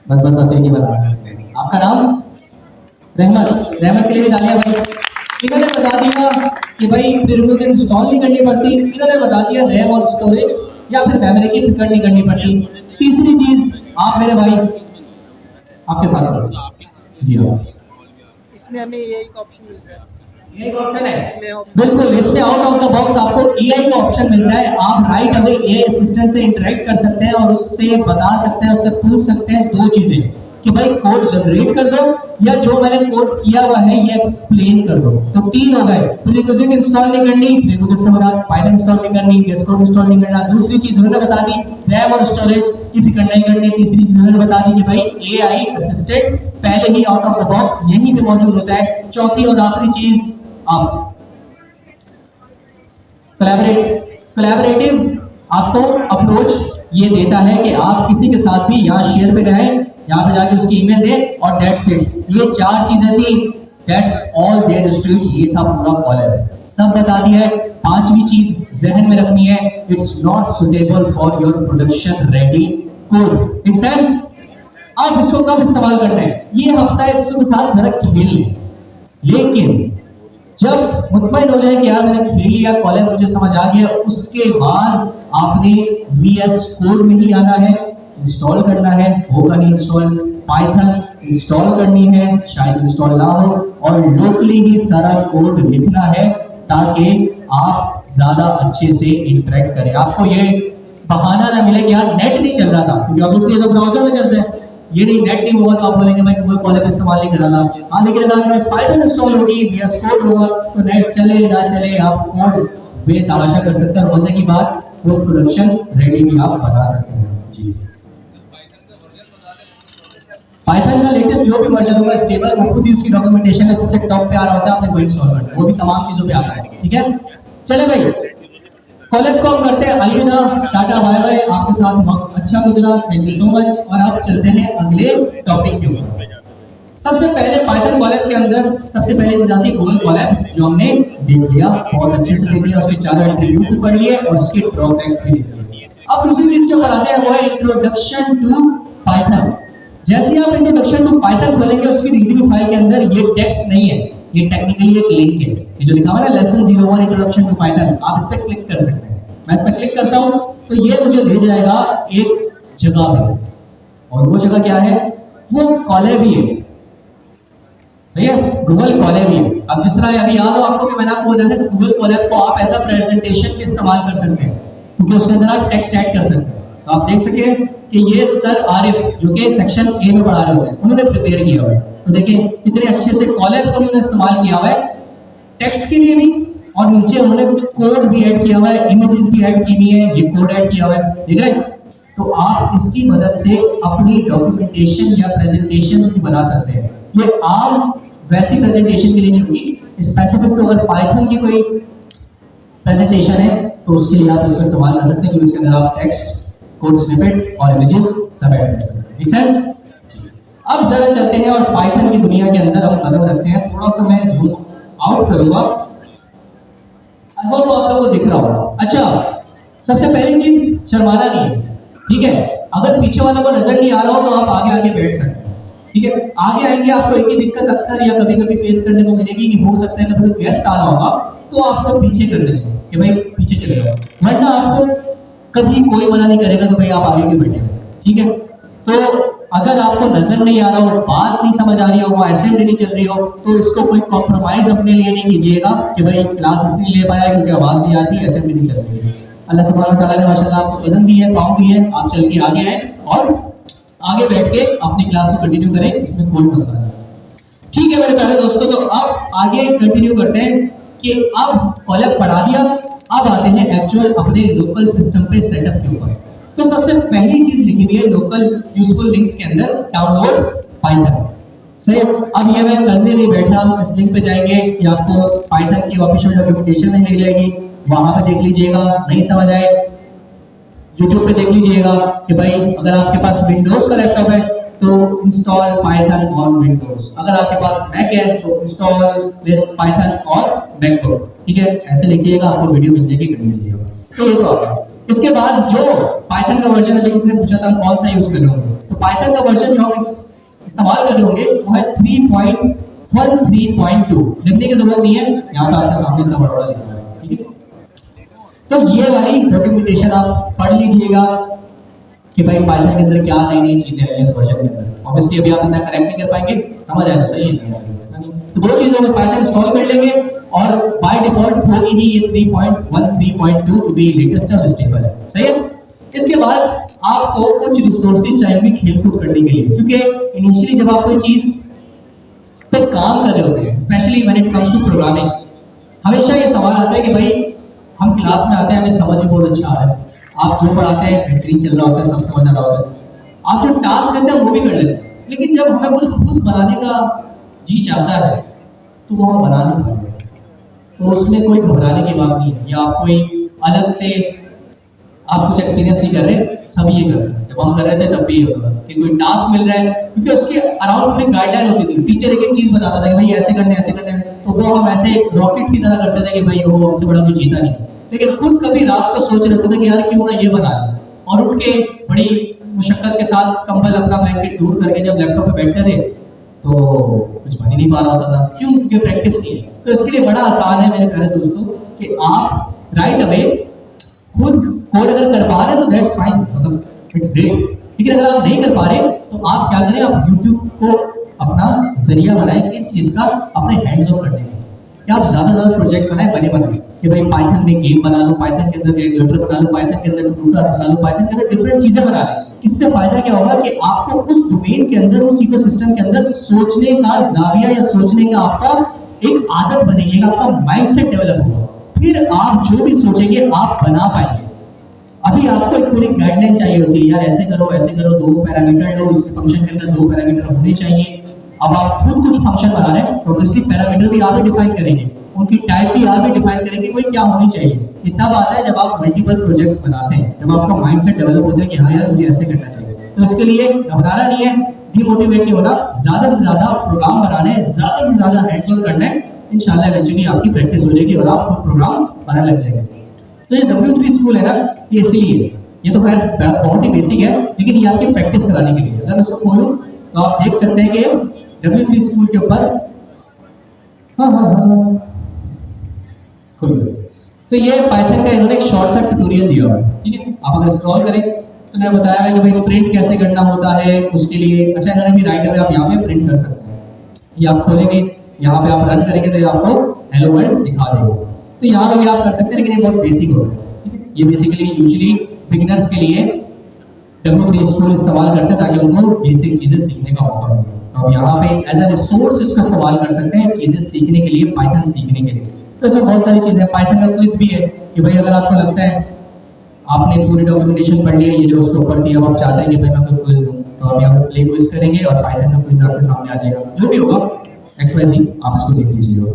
बस एक ही बता, आपका नाम रहमत के लिए भी तालियां भाई। इन्होंने बता दिया कि भाई प्रीरेक्विजिट इंस्टॉल नहीं करनी पड़ती, इन्होंने बता दिया रैम और स्टोरेज या फिर मेमोरी की फिक्र नहीं करनी पड़ती। तीसरी चीज आप मेरे भाई आपके साथ हो। जी हाँ, इसमें हमें AI का ऑप्शन मिल रहा है। ये एक ऑप्शन है इसमें बिल्कुल, इसमें आउट ऑफ द बॉक्स आपको एआई का ऑप्शन मिलता है। आप राइट अवे एआई असिस्टेंट से इंटरेक्ट कर सकते हैं और उससे बता सकते हैं, उससे पूछ सकते हैं दो चीजें कि भाई कोड जनरेट कर दो या जो मैंने कोड किया हुआ है ये एक्सप्लेन कर दो। तो तीन हो गए, प्रीरेक्विजिट इंस्टॉल नहीं करनी, प्रीरेक्विजिट से बता पाइथन इंस्टॉल नहीं करनी, VS कोड इंस्टॉल नहीं करना। दूसरी चीज उन्होंने बता दी रैम और स्टोरेज की फिक्र नहीं करनी। तीसरी चीज उन्होंने बता दी कि भाई एआई असिस्टेंट पहले ही आउट ऑफ द बॉक्स यहीं पे मौजूद होता है। चौथी और आखिरी चीज आप कोलैबोरेटिव आपको अप्रोच ये देता है कि आप किसी के साथ भी यहाँ शेयर पे गए, यहाँ पे जाके उसकी ईमेल दें और दैट्स इट। ये चार चीजें थी, दैट्स ऑल देयर स्टूड, ये था पूरा कॉलम, सब बता दिया है। पांचवी चीज जहन में रखनी है, it's not suitable for your production ready code. Make sense? अब इसको कब इस्तेमाल करना है, ये हफ्ता इसके साथ जरा खेल लें, लेकिन जब मुतमईन हो जाए कि यार मैंने खेल लिया, कॉलेज मुझे समझ आ गया, उसके बाद आपने VS कोड में ही आना है, इंस्टॉल करना है, होगा नहीं इंस्टॉल, पाइथन इंस्टॉल करनी है, शायद इंस्टॉल ना हो, और लोकली ही सारा कोड लिखना है ताकि आप ज्यादा अच्छे से इंटरेक्ट करें। आपको ये बहाना ना मिले कि यार नेट नहीं चल रहा था, क्योंकि ऑब्वियसली ये तो ब्राउजर में चलता है, ये नहीं नेट नहीं होगा तो आप बोलेंगे भाई गूगल कॉलम इस्तेमाल नहीं करा था। हाँ, लेकिन अगर आपके पास पाइथन इंस्टॉल होगी, VS कोड होगा, तो नेट चले ना चले आप कोड बेतहाशा कर सकते हैं। और मजे की बात, वो प्रोडक्शन रेडी भी आप बना सकते हैं। जी, पाइथन का लेटेस्ट जो भी वर्जन होगा स्टेबल, वो खुद ही उसकी डॉक्यूमेंटेशन में सबसे टॉप पे आ रहा होता है, आपने वो इंस्टॉल करना है, वो भी तमाम चीजों पे आता है। ठीक है, चले भाई कॉलेज को हम करते हैं अलविदा, टाटा बाय बाय। आपके साथ वक्त अच्छा गुजरा, थैंक यू सो मच। और आप चलते हैं अगले टॉपिक के ऊपर। सबसे पहले पाइथन कॉलेज के अंदर सबसे पहले चीज आती है गूगल कॉलेज, जो हमने देख लिया, बहुत अच्छे से देख लिया, उसके चारों एट्रीब्यूट पढ़ लिए और उसके ड्रॉबैक्स भी देख लिए। अब दूसरी चीज के ऊपर आते हैं, वो है इंट्रोडक्शन टू पाइथन। जैसे ही आप इंट्रोडक्शन टू पाइथन खोलेंगे, उसकी रीडिंग फाइल के अंदर ये टेक्स्ट नहीं है, ये टेक्निकली एक लिंक है, ये जो लिखा हुआ है ना लेसन 01 इंट्रोडक्शन टू पाइथन, आप इस पर क्लिक कर सकते हैं। मैं इस पर क्लिक करता हूं तो ये मुझे ले जाएगा एक जगह पे, और वो जगह क्या है, वो कॉलेज ही है, सही है, गूगल कॉलेज ही है। अब जिस तरह अभी याद हो आपको कि मैंने आपको बताया था कि गूगल कॉलेज को आप एज अ प्रेजेंटेशन के इस्तेमाल कर सकते हैं, क्योंकि उसके अंदर आप टेक्स्ट ऐड कर सकते हैं। तो आप देख सके कि ये सर आरिफ जो कि सेक्शन ए में पढ़ा रहे होते हैं, उन्होंने प्रिपेयर किया हुआ है। तो देखिए कितने अच्छे से कॉलेज को उन्होंने इस्तेमाल किया हुआ है टेक्स्ट के लिए भी, और नीचे उन्होंने कोड भी ऐड किया हुआ है, इमेजेस भी ऐड की हुई है, ये कोड ऐड किया हुआ है, ठीक है। तो आप इसकी मदद से अपनी डॉक्यूमेंटेशन या प्रेजेंटेशंस भी बना सकते हैं। ये आम वैसी प्रेजेंटेशन के लिए नहीं होगी, स्पेसिफिक तो अगर पाइथन की कोई प्रेजेंटेशन है तो उसके लिए आप इसको इस्तेमाल कर सकते हैं, क्योंकि इसके अंदर आप टेक्स्ट, कोड स्निपेट और इमेजेस सब ऐड कर सकते हैं। Make sense? अब जरा चलते हैं और पाइथन की दुनिया के अंदर हम कदम रखते हैं। थोड़ा सा मैं जूम आउट करूंगा, आई होप आप लोगों को दिख रहा होगा। अच्छा, सबसे पहली चीज शर्माना नहीं है, ठीक है। अगर पीछे वालों को नजर नहीं आ रहा हो तो आप आगे आगे बैठ सकते हैं, ठीक है। आगे आएंगे आपको एक ही दिक्कत अक्सर या कभी कभी फेस करने को मिलेगी कि हो सकता है कभी गेस्ट आ रहा होगा तो आपको पीछे कर देंगे कि भाई पीछे चले जाओ, वरना आपको कभी कोई मना नहीं करेगा कि भाई आप आगे के बैठे, ठीक है। तो अगर आपको नजर नहीं आ रहा हो, बात नहीं समझ आ रही हो, वो असेंबली नहीं चल रही हो, तो इसको कोई कॉम्प्रोमाइज अपने लिए नहीं कीजिएगा कि भाई क्लास इसलिए ले पाया क्योंकि आवाज नहीं आती, असेंबली नहीं चल रही है। अल्लाह सुब्हानहू व तआला ने माशाल्लाह आपको कदम दी है, पाँव दी है, आप चल के आगे आए और आगे बैठ के अपनी क्लास को कंटिन्यू करें, इसमें कोई मसला नहीं। ठीक है मेरे प्यारे दोस्तों, तो अब आगे कंटिन्यू करते हैं कि अब कॉलेज पढ़ा दिया, अब आते हैं एक्चुअल अपने लोकल सिस्टम पे सेटअप के ऊपर। तो सबसे पहली चीज लिखी हुई है लोकल यूजफुल लिंक्स के अंदर, डाउनलोड पाइथन। सही है, अब ये मैं करने नहीं बैठ रहा, इस लिंक पे जाएंगे, ये आपको पाइथन की ऑफिशियल डॉक्यूमेंटेशन में ले जाएगी, वहां पे देख लीजिएगा, नहीं समझ आए YouTube पे देख लीजिएगा कि भाई अगर आपके पास विंडोज का लैपटॉप है तो इंस्टॉल पाइथन ऑन विंडोज, अगर आपके पास मैक है तो इंस्टॉल पाइथन ऑन मैकबुक, ठीक है। ऐसे लिखिएगा, आपको वीडियो मिल जाएगी, कर लीजिएगा। तो ये तो आपका, इसके बाद जो पाइथन का वर्जन अभी किसने पूछा था हम कौन सा यूज कर रहे होंगे, तो पाइथन का वर्जन जो हम इस्तेमाल कर रहे होंगे वो है 3.5 13.2 लिखने की जरूरत नहीं है, यहाँ पे आपके सामने इतना बड़ा लिखा है, ठीक है। तो ये वाली डॉक्यूमेंटेशन आप पढ़ लीजिएगा कि भाई पाइथन के अंदर क्या नई नई चीजें हैं इस वर्जन के अंदर। ऑब्वियसली अभी आप इतना करेक्ट नहीं कर पाएंगे, समझ आए तो सही है। तो दो चीजों में पाइथन इंस्टॉल कर लेंगे और बाय डिफॉल्ट होगी ही ये 3.1 3.2 टू बी लेटेस्ट और स्टेबल है, सही है। इसके बाद आपको कुछ रिसोर्सेज चाहिए खेलकूद करने के लिए, क्योंकि इनिशियली जब आप कोई चीज पे काम कर रहे होते हैं, specially when it comes to programming, हमेशा ये सवाल आता है कि भाई हम क्लास में आते हैं, हमें समझ में बहुत अच्छा आ रहा है, आप जो पढ़ाते हैं बेहतरीन चल रहा होता है, सब समझ आ रहा होता है, आप जो टास्क देते हैं वो भी कर लेते हैं, लेकिन जब हमें कुछ खुद बनाने का जी चाहता है तो वो हम बना नहीं पाते। तो उसमें कोई घबराने की बात नहीं है, या आप कोई अलग से आप कुछ एक्सपीरियंस नहीं कर रहे, सब ये कर रहे हैं। जब हम कर रहे थे तब भी ये होता था कि कोई टास्क मिल रहा है, क्योंकि उसके अराउंड पूरी गाइडलाइन होती थी, टीचर एक एक चीज बताता था कि भाई ऐसे करने ऐसे करने, तो वो हम ऐसे रॉकेट की तरह करते थे कि भाई वो हमसे बड़ा कोई जीता नहीं। लेकिन खुद कभी रात को सोच रहे थे कि यार क्यों ना ये बना लें, और उठ के बड़ी मुशक्कत के साथ कंबल अपना ब्लैंकेट दूर करके जब लैपटॉप पे बैठते थे तो कुछ बन ही नहीं पा रहा होता था। क्यों? क्योंकि प्रैक्टिस नहीं है। तो इसके लिए बड़ा आसान है मेरे प्यारे दोस्तों कि आप राइट अवे खुद कोड अगर कर पा रहे हैं तो दैट्स फाइन, मतलब इट्स ग्रेट। लेकिन अगर आप नहीं कर पा रहे तो आप क्या करें, आप YouTube को अपना जरिया बनाएं इस चीज का अपने हैंड्स ऑन करने का, कि आप ज्यादा से ज्यादा प्रोजेक्ट बनाएं कि भाई पाइथन में गेम बना लो, पाइथन के अंदर कैलकुलेटर बना लो, पाइथन के अंदर टूटास बना लो, पाइथन के अंदर डिफरेंट चीजें बना लें। इससे फायदा क्या होगा कि आपको उस डोमेन के अंदर, उस इकोसिस्टम के अंदर सोचने का जाविया या सोचने का आपका एक आदत बनेगी, आपका माइंडसेट डेवलप होगा, फिर आप जो भी सोचेंगे आप बना पाएंगे। अभी आपको एक पूरी गाइडलाइन चाहिए होती है, यार ऐसे करो, दो पैरामीटर लो, उस फंक्शन के अंदर दो पैरामीटर होने चाहिए। अब आप खुद कुछ फंक्शन बना रहे हैं तो ऑब्वियसली पैरामीटर भी आप ही डिफाइन करेंगे, उनकी टाइप भी आप ही डिफाइन करेंगे, कोई क्या होनी चाहिए। ये तब आता है जब आप मल्टीपल प्रोजेक्ट्स बनाते हैं, जब आपका माइंडसेट डेवलप होता है कि हाँ यार मुझे ऐसे करना चाहिए। तो इसके लिए घबराना नहीं है, डिमोटिवेट नहीं होना, ज्यादा से ज्यादा प्रोग्राम बनाने, ज्यादा से ज्यादा हैंड्स ऑन करना है। इंशाल्लाह इवेंचुअली आपकी प्रैक्टिस हो जाएगी और आप खुद प्रोग्राम बनाने लग जाएंगे। तो ये W3 स्कूल है ना, ये इसीलिए, ये तो खैर बहुत ही बेसिक है, लेकिन ये आपकी प्रैक्टिस कराने के लिए। अगर मैं इसको खोलूं तो आप देख सकते हैं कि W3 स्कूल के ऊपर खुल गया। तो ये पाइथन का इन्होंने एक शॉर्ट सा ट्यूटोरियल दिया हुआ है, ठीक है। आप अगर स्क्रॉल करें तो मैंने बताया है कि भाई प्रिंट कैसे करना होता है उसके लिए। अच्छा, इन्होंने भी राइट अवे आप यहाँ पे प्रिंट कर सकते हैं। ये आप खोलेंगे, यहाँ पे आप रन करेंगे तो ये आपको हेलो वर्ल्ड दिखा देगा। तो यहाँ पे भी आप कर सकते हैं, लेकिन ये बहुत बेसिक होगा, ठीक है। ये बेसिकली यूजुअली बिगिनर्स के लिए W3 स्कूल इस्तेमाल करते हैं ताकि उनको बेसिक चीजें सीखने का मौका मिले। तो आप यहाँ पे एज अ रिसोर्स इसका इस्तेमाल कर सकते हैं चीजें सीखने के लिए, पाइथन सीखने के लिए। तो इसमें बहुत सारी चीजें, पाइथन का क्विज भी है कि भाई अगर आपको लगता है आपने पूरी डॉक्यूमेंटेशन पढ़ लिया, ये जो उसके ऊपर थी, अब आप चाहते हैं कि भाई मैं कोई क्विज दूं, तो आप यहाँ पे प्ले क्विज करेंगे और पाइथन का क्विज आपके सामने आ जाएगा। जो भी होगा XYZ आप इसको देख लीजिएगा।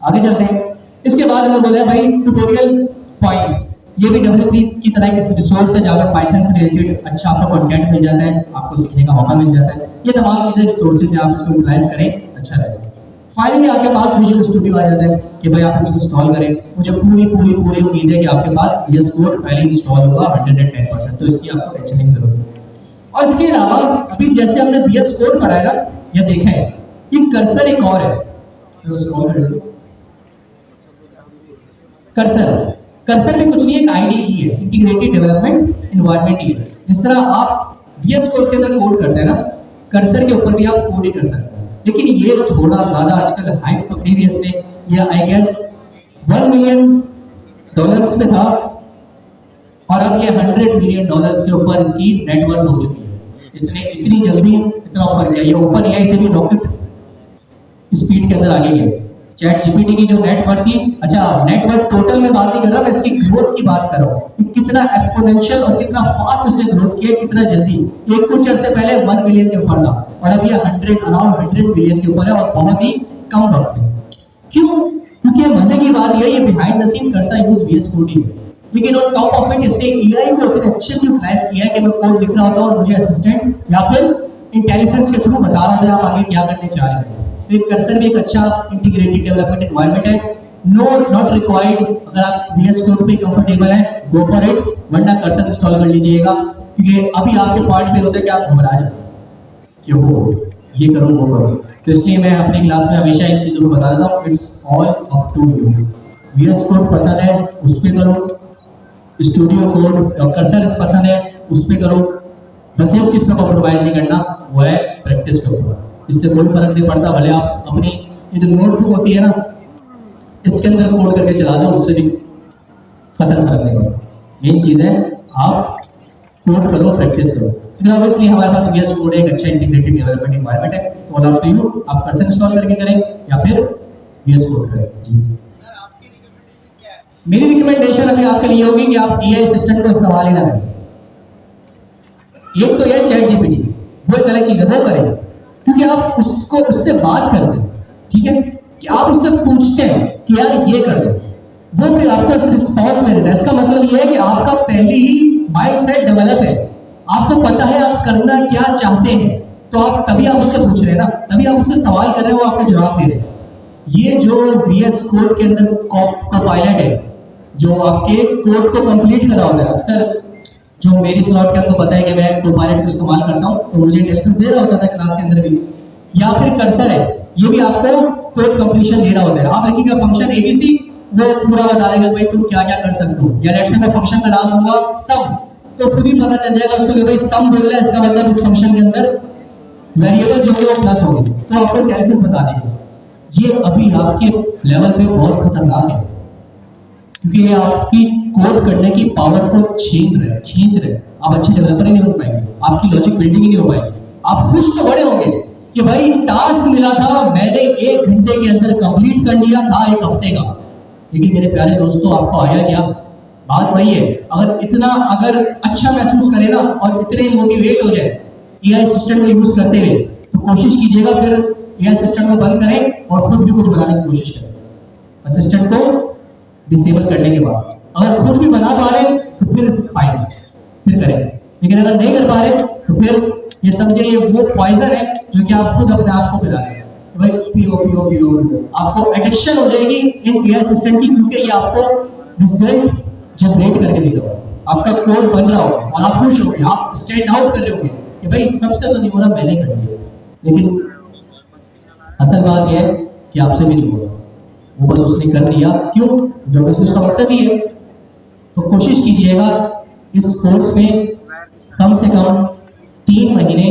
आगे चलते हैं। इसके बाद हमें बोला है भाई ट्यूटोरियल पॉइंट, ये भी W3 की तरह के रिसोर्स है जहाँ पे पाइथन से रिलेटेड अच्छा आपको कंटेंट मिल जाता है, आपको सीखने का मौका मिल जाता है। ये तमाम चीजें रिसोर्सेज हैं, आप इसको यूटिलाइज करें, अच्छा रहेगा। फाइनली आपके पास विजुअल स्टूडियो आ जाता है कि भाई आप इसको इंस्टॉल करें। मुझे पूरी उम्मीद है कि आपके पास VS कोड पहले इंस्टॉल होगा 110%, तो इसकी आपको टेंशन नहीं जरूरत है। और इसके अलावा अभी जैसे हमने VS कोड पढ़ा है ना, ये देखा है, ये कर्सर एक और है, कर्सर में कुछ नहीं है, एक IDE है, इंटीग्रेटेड डेवलपमेंट एनवायरनमेंट ही है। जिस तरह आप VS कोड के अंदर कोड करते हैं ना, कर्सर के ऊपर भी आप कोड ही कर सकते हैं। लेकिन ये थोड़ा ज्यादा आजकल हाइप पकड़ी हुई है इसने, ये आई गेस $1 मिलियन में था और अब ये $100 मिलियन के ऊपर इसकी नेटवर्क हो चुकी है। इसने इतनी जल्दी इतना ऊपर किया, ये ओपन एआई से भी रॉकेट स्पीड के अंदर आगे गए। चैट जीपीटी की जो नेटवर्क थी, अच्छा नेटवर्क टोटल में बात नहीं कर रहा, मैं इसकी ग्रोथ की बात कर रहा हूँ, कितना एक्सपोनेंशियल और कितना फास्ट इसने ग्रोथ किया, कितना जल्दी। एक कुछ अर्से पहले 1 मिलियन के ऊपर था और अब ये अराउंड 100 मिलियन के ऊपर है और बहुत ही कम वक्त में। क्यों? क्योंकि मजे की बात यह है बिहाइंड द सीन करता यूज VS कोड ही, लेकिन ऑन टॉप ऑफ इट इसने एआई को इतने अच्छे से यूटिलाइज किया है कि मैं कोड लिख रहा होता हूं और मुझे असिस्टेंट या फिर इंटेलिजेंस के थ्रू बता रहा था आप आगे क्या करने जा रहे हैं। तो एक कर्सर भी एक अच्छा इंटीग्रेटेड डेवलपमेंट एनवायरनमेंट है। नॉट रिक्वायर्ड, अगर आप VS कोड पे कंफर्टेबल है गो फॉर इट, वरना कर्सर इंस्टॉल कर लीजिएगा। क्योंकि अभी आपके पॉइंट पे होता है कि आप घबरा जाते कि वो ये करो वो करो। तो इसलिए मैं अपनी क्लास में हमेशा एक चीज़ को बता देता हूँ, it's all up to you. VS code पसंद है उस पर करो, स्टूडियो कोड कर्सर पसंद है उस पर करो, बस एक चीज़ पे कॉम्प्रोमाइज़ नहीं करना, वो है प्रैक्टिस करो। इससे कोई फर्क नहीं पड़ता, भले आप अपनी ये जो नोटबुक होती है ना, इसके अंदर कोड करके चला दो, उससे भी खत्म फर्क नहीं पड़ता। मेन चीज़ है आप कोड करो, प्रैक्टिस करो। लेकिन ऑब्वियसली हमारे पास VS कोड एक अच्छा इंटीग्रेटेड डेवलपमेंट एनवायरनमेंट है, तो ऑल अप टू यू, आप कर्सर इंस्टॉल करके करें या फिर VS कोड करें। जी मेरी रिकमेंडेशन अभी आपके लिए होगी कि आप AI असिस्टेंट को इस्तेमाल ही ना करें। एक तो ये चैट GPT, वो एक अलग चीज है, वो करें, क्योंकि आप उससे बात करते हैं, ठीक है, कि आप उससे पूछते हैं कि यार ये कर दो, वो फिर आपको रिस्पॉन्स दे देता है। इसका मतलब ये है कि आपका पहले ही माइंड सेट डेवलप है, आपको पता है आप करना क्या चाहते हैं, तो आप तभी आप उससे पूछ रहे हैं ना, तभी आप उससे सवाल कर रहे हैं, वो आपको जवाब दे रहे हैं। ये जो VS कोड के अंदर कोपायलट है, जो आपके कोड को कंप्लीट करा होगा, अक्सर जो मेरी स्लॉट के आपको पता है कि मैं कोपायलट को इस्तेमाल करता हूँ, तो मुझे इंटेलिजेंस दे रहा होता था क्लास के अंदर भी, या फिर कर्सर है, ये भी आपको कोड कंप्लीशन दे रहा होता है। आप लिखिएगा फंक्शन ABC, वो पूरा बता देगा भाई तुम क्या क्या कर सकते हो, या लेट्स से मैं फंक्शन का नाम दूंगा सम, तो खुद ही पता चल जाएगा उसको कि भाई सम बोल रहा है, इसका मतलब इस फंक्शन के अंदर वेरिएबल्स जो है वो प्लस होंगे, तो आपको इंटेलिजेंस बता देगा। ये अभी आपके लेवल पे बहुत खतरनाक है, क्योंकि ये आपकी कोड करने की पावर को खींच रहे हैं। आप अच्छे डेवलपर ही नहीं हो पाएंगे, आपकी लॉजिक बिल्डिंग ही नहीं हो पाएगी। आप खुश तो बड़े होंगे कि भाई टास्क मिला था, मैंने 1 घंटे के अंदर कंप्लीट कर लिया था 1 हफ्ते का, लेकिन मेरे प्यारे दोस्तों आपको आया क्या? बात वही है, अगर अच्छा महसूस करे ना और इतने मोटिवेट हो जाए AI असिस्टेंट को यूज करते हुए, तो कोशिश कीजिएगा फिर AI असिस्टेंट को बंद करें और खुद भी कुछ बनाने की कोशिश करें असिस्टेंट को डिसेबल करने के बाद। अगर खुद भी बना पा रहे हैं तो फिर फाइन, फिर करें, लेकिन अगर नहीं कर पा रहे तो फिर ये समझे ये वो पॉइजन है जो कि आप खुद अपने आप को पिला रहे हैं। भाई पियो, आपको एडिक्शन हो जाएगी इन AI असिस्टेंट की, क्योंकि ये आपको रिजल्ट जनरेट करके देगा, आपका कोड बन रहा होगा और आप खुश होंगे, आप स्टैंड आउट कर रहे होंगे कि भाई सबसे तो नहीं हो रहा, मैंने कर लिया। लेकिन असल बात यह है कि आपसे भी नहीं हो रहा, वो बस उसने कर दिया। क्यों? जो उसका मकसद ही है। तो कोशिश कीजिएगा इस कोर्स में कम से कम 3 महीने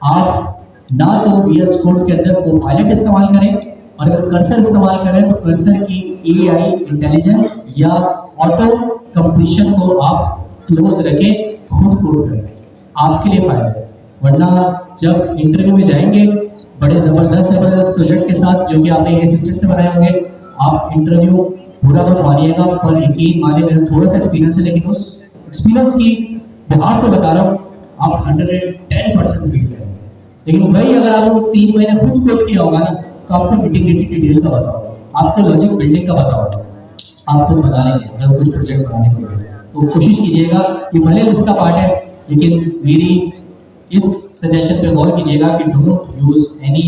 आप ना तो VS कोड के अंदर कोपायलट इस्तेमाल करें, और अगर कर्सर इस्तेमाल करें तो कर्सर की AI इंटेलिजेंस या ऑटो कंप्लीशन को आप क्लोज रखें, खुद कोड करें, आपके लिए फायदा है। वरना जब इंटरव्यू में जाएंगे बड़े जबरदस्त प्रोजेक्ट के साथ जो कि आपने असिस्टेंट से बनाए होंगे, आप इंटरव्यू पूरा मत मानिएगा, पर यकीन माने मेरा थोड़ा सा एक्सपीरियंस है, लेकिन उस एक्सपीरियंस की मैं आपको बता रहा हूँ, आप 110% फील करेंगे। लेकिन वही अगर आपको 3 महीने खुद कोड किया होगा ना, तो आपको इंटीग्रेटेड डिटेल का पता होगा, आपको लॉजिक बिल्डिंग का पता होगा, आप खुद बना लेंगे अगर कुछ प्रोजेक्ट बनाने के लिए। तो कोशिश कीजिएगा कि भले इसका पार्ट है, लेकिन मेरी इस सजेशन पे गौर कीजिएगा कि don't use any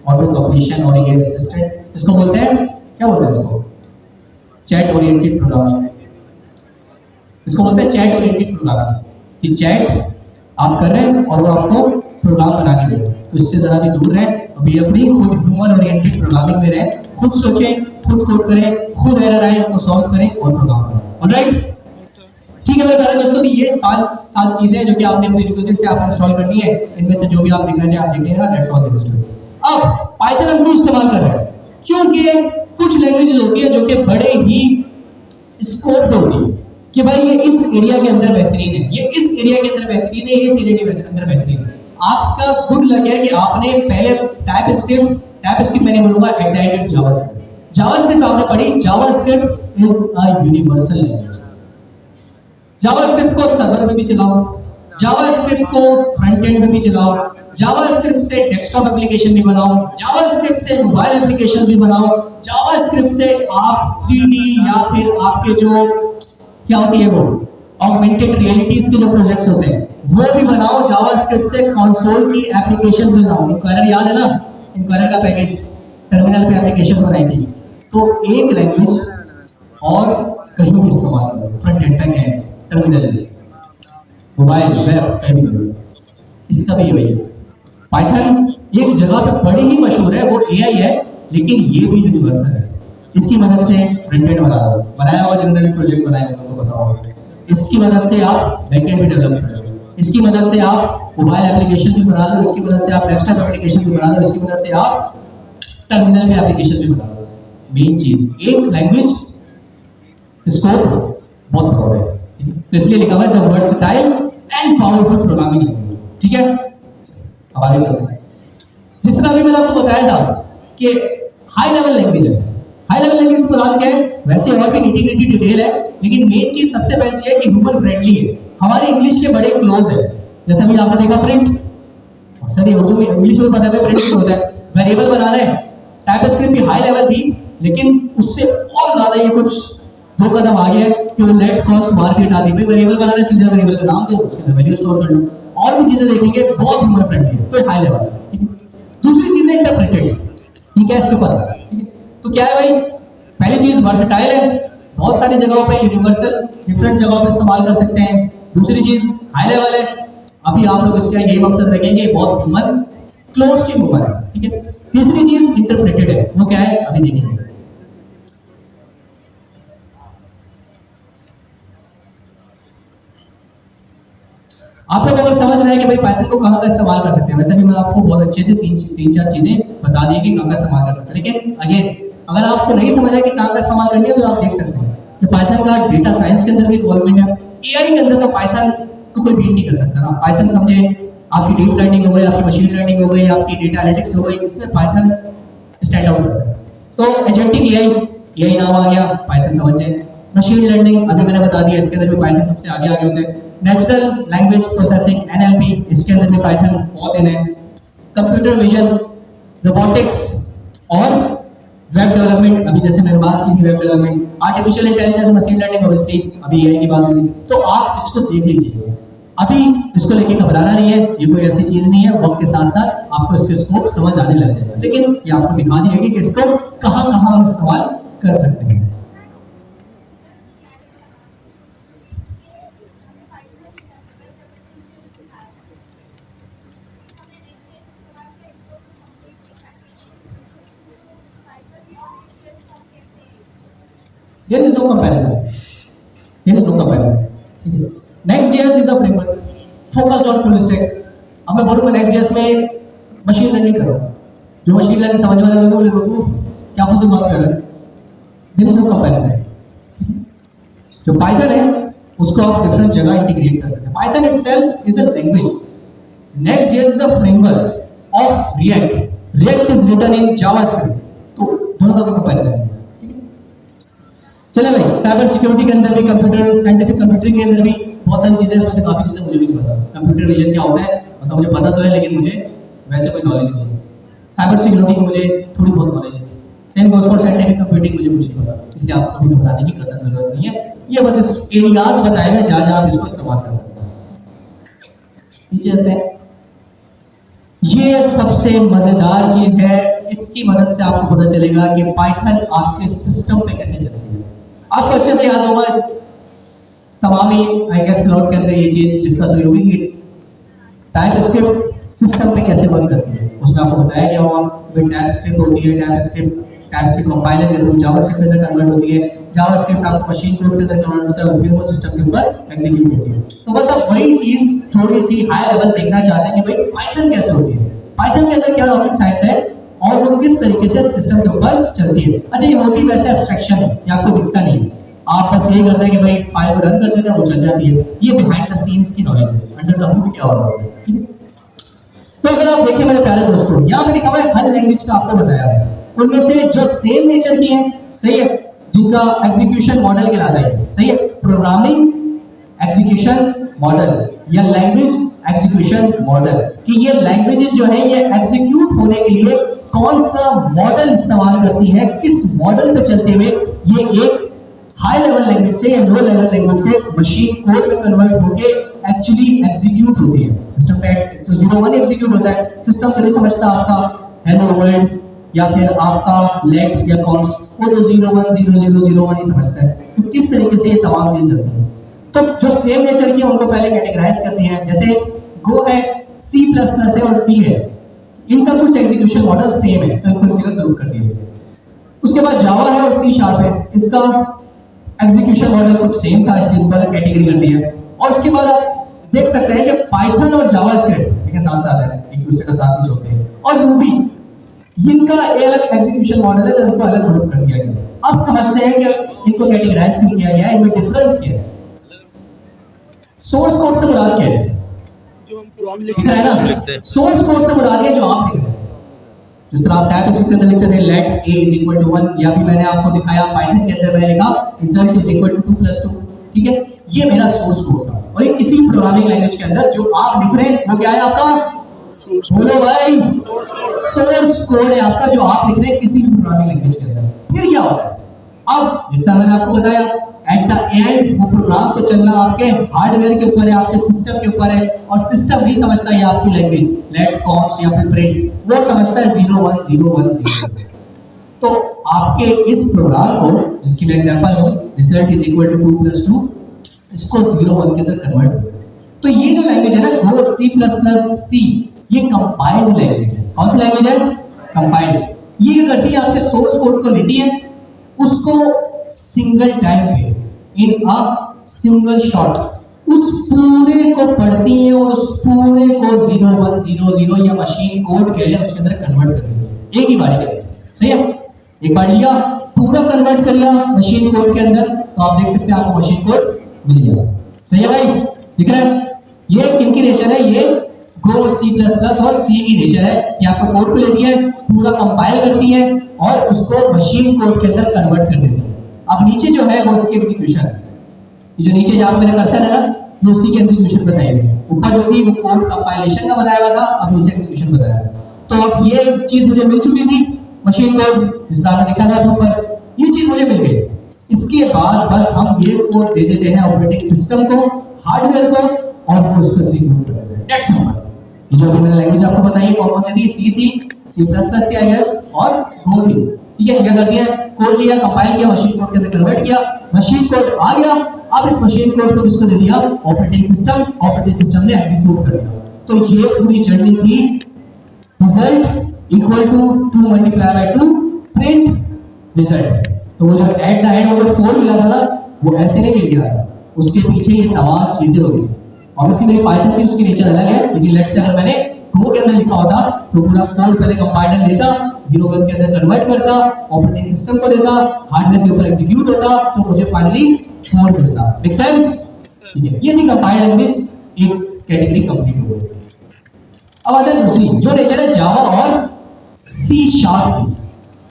auto completion और AI असिस्टेंट। इसको बोलते हैं, क्या बोलते हैं इसको? Chat oriented programming. इसको बोलते हैं चैट ओरिएंटेड प्रोग्रामिंग, कि चैट आप कर रहे हैं और वो आपको प्रोग्राम बना के देगा। तो इससे जरा भी दूर रहें, अभी अपनी खुद ह्यूमन ओरिएंटेड प्रोग्रामिंग में रहें, खुद सोचें, खुद कोड करें, खुद एरर आए उनको सॉल्व करें और प्रोग्राम करें। ऑलराइट, ठीक है मेरे प्यारे दोस्तों, तो ये 5-7 चीजें जो कि आपने अपनी रिक्वेस्ट से आप इंस्टॉल करनी है, इनमें से जो भी आप देखना चाहे आप देख लेना। Let's all the story. अब पाइथन हम क्यों इस्तेमाल कर रहे हैं? क्योंकि कुछ लैंग्वेजेस होती है जो कि बड़े ही स्कोप होती है कि भाई ये इस एरिया के अंदर बेहतरीन है, ये इस एरिया के अंदर बेहतरीन है, ये इस एरिया के अंदर बेहतरीन है। आपका गुड लग गया कि आपने पहले टाइपस्क्रिप्ट मैंने बोलूंगा at the end it's JavaScript आपने पढ़ी। JavaScript is a universal language. JavaScript को सर्वर पे भी चलाओ, जावास्क्रिप्ट को फ्रंट एंड पे भी चलाओ, जावास्क्रिप्ट से डेस्कटॉप एप्लीकेशन भी बनाओ, जावास्क्रिप्ट से मोबाइल एप्लीकेशन भी बनाओ, जावास्क्रिप्ट से आप 3D या फिर आपके जो क्या होती है वो ऑगमेंटेड रियलिटीज के जो प्रोजेक्ट्स होते हैं वो भी बनाओ। जावास्क्रिप्ट से कंसोल की एप्लीकेशन भी बनाओ। इंक्वायरर याद है ना, इंक्वायरर का पैकेज टर्मिनल पे एप्लीकेशन बनाई थी। तो एक लैंग्वेज और कहीं भी इस्तेमाल करो, front end back and, terminal, mobile, web, कहीं भी। इसका भी वही है। पाइथन एक जगह पे बड़ी ही मशहूर है, वो एआई है, लेकिन ये भी यूनिवर्सल है। इसकी मदद से फ्रंट एंड बनाया होगा, जिन्होंने भी प्रोजेक्ट बनाए होंगे उनको पता होगा। इसकी मदद से आप बैकएंड भी डेवलप कर रहे हो, इसकी मदद से आप मोबाइल एप्लीकेशन भी बना रहे हो, इसकी मदद से आप डेस्कटॉप एप्लीकेशन भी बना रहे हो, इसकी मदद से आप टर्मिनल में एप्लीकेशन भी बना रहे हो। मेन चीज एक लैंग्वेज स्कोप बहुत ब्रॉड है, तो इसलिए लिखा हुआ है the versatile and powerful programming language. ठीक है, अब आगे चलते हैं। जिस तरह अभी मैंने आपको बताया था कि हाई लेवल लैंग्वेज है, हाई लेवल लैंग्वेज से मुराद क्या है, वैसे और भी निटी-ग्रिटी डिटेल है, लेकिन मेन चीज सबसे पहले ये है कि ह्यूमन फ्रेंडली है। हमारे इंग्लिश के बड़े क्लोज है, जैसे अभी आपने देखा प्रिंट, सर ये उर्दू में इंग्लिश में पता है प्रिंट क्या होता है, वेरिएबल बना रहे हैं, टाइपस्क्रिप्ट भी हाई लेवल थी, लेकिन उससे और ज्यादा ये कुछ 2 कदम आगे है कि वो नेट कॉस्ट मार्केट आती है। वेरिएबल बना रहे, सीधा वेरिएबल का नाम दो, उसके अंदर वैल्यू स्टोर कर लो, और भी चीजें देखेंगे, बहुत ह्यूमन फ्रेंडली है, तो हाई लेवल है। ठीक है, दूसरी चीज है इंटरप्रेटेड, ठीक है, इसके ऊपर ठीक है, तो क्या है भाई, पहली चीज वर्सेटाइल है, बहुत सारी जगहों पे यूनिवर्सल डिफरेंट जगहों पे इस्तेमाल कर सकते हैं। दूसरी चीज हाई लेवल है, अभी आप लोग इसका यही मकसद रखेंगे, बहुत ह्यूमन क्लोज टू ह्यूमन है। ठीक है, तीसरी चीज इंटरप्रेटेड है, वो क्या है अभी देखेंगे। आप लोग अगर समझ रहे हैं कि भाई पाइथन को कहां का इस्तेमाल कर सकते हैं, वैसे भी मैं आपको बहुत अच्छे से तीन चार चीजें बता दी कि कहां का इस्तेमाल कर सकते हैं, लेकिन अगेन अगर आपको नहीं समझ है कि कहां का इस्तेमाल करनी है, तो आप देख सकते हैं कि पाइथन का डेटा साइंस के अंदर भी इन्वॉल्वमेंट है, एआई के अंदर तो पाइथन को कोई बीट नहीं कर सकता ना। पाइथन समझे आपकी डीप लर्निंग हो गई, आपकी मशीन लर्निंग हो गई, आपकी डेटा एनालिटिक्स हो गई, इसमें पाइथन स्टैंड आउट करता है। तो एजेंटिक एआई नाम आ गया, पाइथन समझे। मशीन लर्निंग अभी मैंने बता दिया, इसके अंदर भी पाइथन सबसे आगे होते हैं। नेचुरल लैंग्वेज प्रोसेसिंग एनएलपी, इसके अंदर भी पाइथन बहुत इन है। कंप्यूटर विजन, रोबोटिक्स और वेब डेवलपमेंट, अभी जैसे मैंने बात की थी web development, artificial intelligence, machine learning, obviously अभी एआई की बात हुई, तो आप इसको देख लीजिए। अभी इसको लेके घबराना नहीं है, ये कोई ऐसी चीज नहीं है, वक्त के साथ साथ आपको इसके स्कोप समझ आने लग जाएगा, लेकिन ये आपको दिखा दिएगी कि इसको कहां कहां हम इस्तेमाल कर सकते हैं। There is no comparison. There is no comparison. Next.js is the framework focused on full stack. अब मैं बोलूँगा Next.js में मशीन लर्निंग करो, जो मशीन लर्निंग समझ वाले लोग बोले बकूफ क्या फुल बात कर रहे हैं। There is no comparison. जो पाइथन है उसको आप डिफरेंट जगह इंटीग्रेट कर सकते हैं। Python itself is a language. Next.js is a framework of React. React is written in JavaScript. तो दोनों का कंपैरिजन है। चले भाई, साइबर सिक्योरिटी के अंदर भी, कंप्यूटर साइंटिफिक कंप्यूटरिंग के अंदर भी बहुत सारी चीजें, उसमें से काफी चीजें मुझे भी नहीं पता। कंप्यूटर विजन क्या होता है मतलब मुझे पता तो है, लेकिन मुझे वैसे कोई नॉलेज नहीं है। साइबर सिक्योरिटी की मुझे थोड़ी बहुत नॉलेज है। Same goes for scientific computing, मुझे कुछ नहीं पता, इसलिए आपको भी घबराने की कतई जरूरत नहीं है। ये बस इस एरियाज बताए हुए जहां जहां आप इसको इस्तेमाल कर सकते हैं। नीचे आते हैं, ये सबसे मजेदार चीज है, इसकी मदद से आपको पता चलेगा कि पाइथन आपके सिस्टम पे कैसे चलती है। आपको अच्छे से याद होगा, तमाम ही आई गेस स्लॉट के अंदर ये चीज डिस्कस हुई होगी कि टाइपस्क्रिप्ट सिस्टम पे कैसे वर्क करती है। उसमें आपको बताया गया होगा कि टाइपस्क्रिप्ट होती है, टाइपस्क्रिप्ट कंपाइलर के थ्रू जावास्क्रिप्ट के अंदर कन्वर्ट होती है, जावास्क्रिप्ट आपको मशीन कोड के अंदर कन्वर्ट होता है, फिर वो सिस्टम के ऊपर एग्जीक्यूट होती है। तो बस आप वही चीज थोड़ी सी हाई लेवल देखना चाहते हैं कि भाई पाइथन कैसे होती है, पाइथन के अंदर क्या रॉकेट साइंस है और वो किस तरीके से सिस्टम के ऊपर चलती है। अच्छा, ये होती वैसे एब्स्ट्रैक्शन है, ये आपको दिखता नहीं है, आप बस ये करते हैं कि भाई फाइल को रन कर देते हैं, वो चल जाती है। ये बिहाइंड द सीन्स की नॉलेज है, अंडर द हुड क्या हो रहा है। ठीक है, तो अगर आप देखिए मेरे प्यारे दोस्तों, यहाँ पे लिखा हुआ है हर लैंग्वेज का आपको बताया है, उनमें से जो सेम नेचर की है, सही है, जिनका एग्जीक्यूशन मॉडल कहलाता है, सही है, प्रोग्रामिंग एग्जीक्यूशन मॉडल या लैंग्वेज एग्जीक्यूशन मॉडल, कि ये लैंग्वेजेस जो है ये एग्जीक्यूट होने के लिए कौन सा मॉडल इस्तेमाल करती है, किस मॉडल पे चलते हुए ये एक हाई लेवल लैंग्वेज से या लो लेवल लैंग्वेज से मशीन कोड में कन्वर्ट होके एक्चुअली एग्जीक्यूट होती है। सिस्टम पे 0-1 एग्जीक्यूट होता है, सिस्टम तो नहीं समझता आपका हेलो वर्ल्ड या फिर आपका लेट या कॉन्स्ट, वो तो 0-1 ही समझता है। तो किस तरीके से ये तमाम चीजें चलती हैं, तो जो सेम नेचर की उनको पहले कैटेगराइज करती हैं। जैसे गो है, C++ है और C है, इनका कुछ एग्जीक्यूशन मॉडल सेम है, तो इनको एक जगह ग्रुप कर दिया गया। उसके बाद जावा है और सी शार्प है, इसका एग्जीक्यूशन मॉडल कुछ सेम था, इसलिए इनको अलग कैटेगरी कर दी है। और उसके बाद आप देख सकते हैं कि पाइथन और जावास्क्रिप्ट एक साथ साथ है, एक दूसरे का साथ ही चलते हैं, और रूबी इनका अलग एग्जीक्यूशन मॉडल है, तो इनको अलग ग्रुप कर दिया गया। अब समझते हैं कि इनको कैटेगराइज क्यों किया गया है, इनमें डिफरेंस क्या है। सोर्स कोड से मुराद क्या है? जो हम प्रॉम्प्ट लिख रहे हैं ना, सोर्स कोड से मुराद है जो आप लिख रहे हैं। जिस तरह आप टाइप स्क्रिप्ट के अंदर लिखते थे let a is equal to 1, या फिर मैंने आपको दिखाया पाइथन के अंदर मैंने लिखा रिजल्ट इज इक्वल टू 2 + 2, ठीक है, ये मेरा सोर्स कोड था। और ये किसी प्रोग्रामिंग लैंग्वेज के अंदर जो आप लिख रहे हैं वो क्या है आपका? बोलो भाई, सोर्स कोड है आपका जो आप लिख रहे हैं किसी भी प्रोग्रामिंग लैंग्वेज के अंदर। फिर क्या होता है? अब जिस तरह मैंने आपको बताया एट द एंड वो प्रोग्राम तो चलना आपके हार्डवेयर के ऊपर है, आपके सिस्टम के ऊपर है, और सिस्टम नहीं समझता है आपकी लैंग्वेज लेट कॉन्स्ट या फिर प्रिंट, वो समझता है 0 1 0 1 0। तो आपके इस प्रोग्राम को जिसकी मैं एग्जांपल हूं रिजल्ट इज इक्वल टू 2 + 2, इसको 0 1 के अंदर कन्वर्ट हो। तो ये जो लैंग्वेज है ना वो C++, ये कंपाइल्ड लैंग्वेज है। कौन सी लैंग्वेज है? कंपाइल्ड। ये क्या करती है? आपके सोर्स कोड को लेती है, उसको सिंगल टाइम पे इन अ सिंगल शॉट उस पूरे को पढ़ती है और उस पूरे को 0 1 0 0 या मशीन कोड कह लें उसके अंदर कन्वर्ट कर देती है एक ही बारी के अंदर। सही है, एक बार लिया पूरा कन्वर्ट कर लिया मशीन कोड के अंदर, तो आप देख सकते हैं आपको मशीन कोड मिल गया। सही है भाई, दिख रहा है? ये किनकी नेचर है? ये गो C++ और C की नेचर है कि आपको कोड को लेती है, पूरा कंपाइल करती है और उसको मशीन कोड के अंदर कन्वर्ट कर देती है। अब नीचे जो है वो उसकी एग्जीक्यूशन है, ये जो नीचे जहां मैंने कर्सर है ना ये उसी के एग्जीक्यूशन बताएगी। ऊपर जो थी वो कोड कंपाइलेशन का बनाया हुआ था, अब नीचे एग्जीक्यूशन बताया। तो अब ये चीज मुझे मिल चुकी थी मशीन कोड जिस तरह दिखा था ऊपर, ये चीज मुझे मिल गई। इसके बाद बस हम ये कोड दे देते हैं ऑपरेटिंग सिस्टम को, हार्डवेयर को, और वो उसको एग्जीक्यूट कर देते हैं। That's simple. ये जो मैंने लैंग्वेज आपको बताई कौन कौन सी थी? C थी, C++ थी आई गेस, और Go थी। ठीक है, क्या कर दिया? कोड लिया, कंपाइल किया, मशीन कोड के अंदर कन्वर्ट किया, मशीन कोड आ गया। अब इस मशीन कोड को किसको दे दिया? ऑपरेटिंग सिस्टम ने एग्जीक्यूट कर दिया। तो ये पूरी जर्नी थी result equal to 2 × 2 print result. तो वो जो एट द एंड वो जो 4 मिला था ना वो ऐसे नहीं मिल गया, उसके पीछे ये तमाम चीजें होगी। ऑब्वियसली मेरी पाइथन थी उसकी नेचर अलग है, लेकिन लेट्स से अगर मैंने Go के अंदर लिखा होता तो पूरा कोड पहले कंपाइलर लेता, 0 1 के अंदर कन्वर्ट करता, ऑपरेटिंग सिस्टम को देता, हार्डवेयर के ऊपर एग्जीक्यूट होता, तो मुझे फाइनली 4 मिलता। Make sense? ठीक है, ये थी कंपाइल लैंग्वेज, एक कैटेगरी कंप्लीट हो गई। अब आता है दूसरी जो नेचर है जावा और C# की।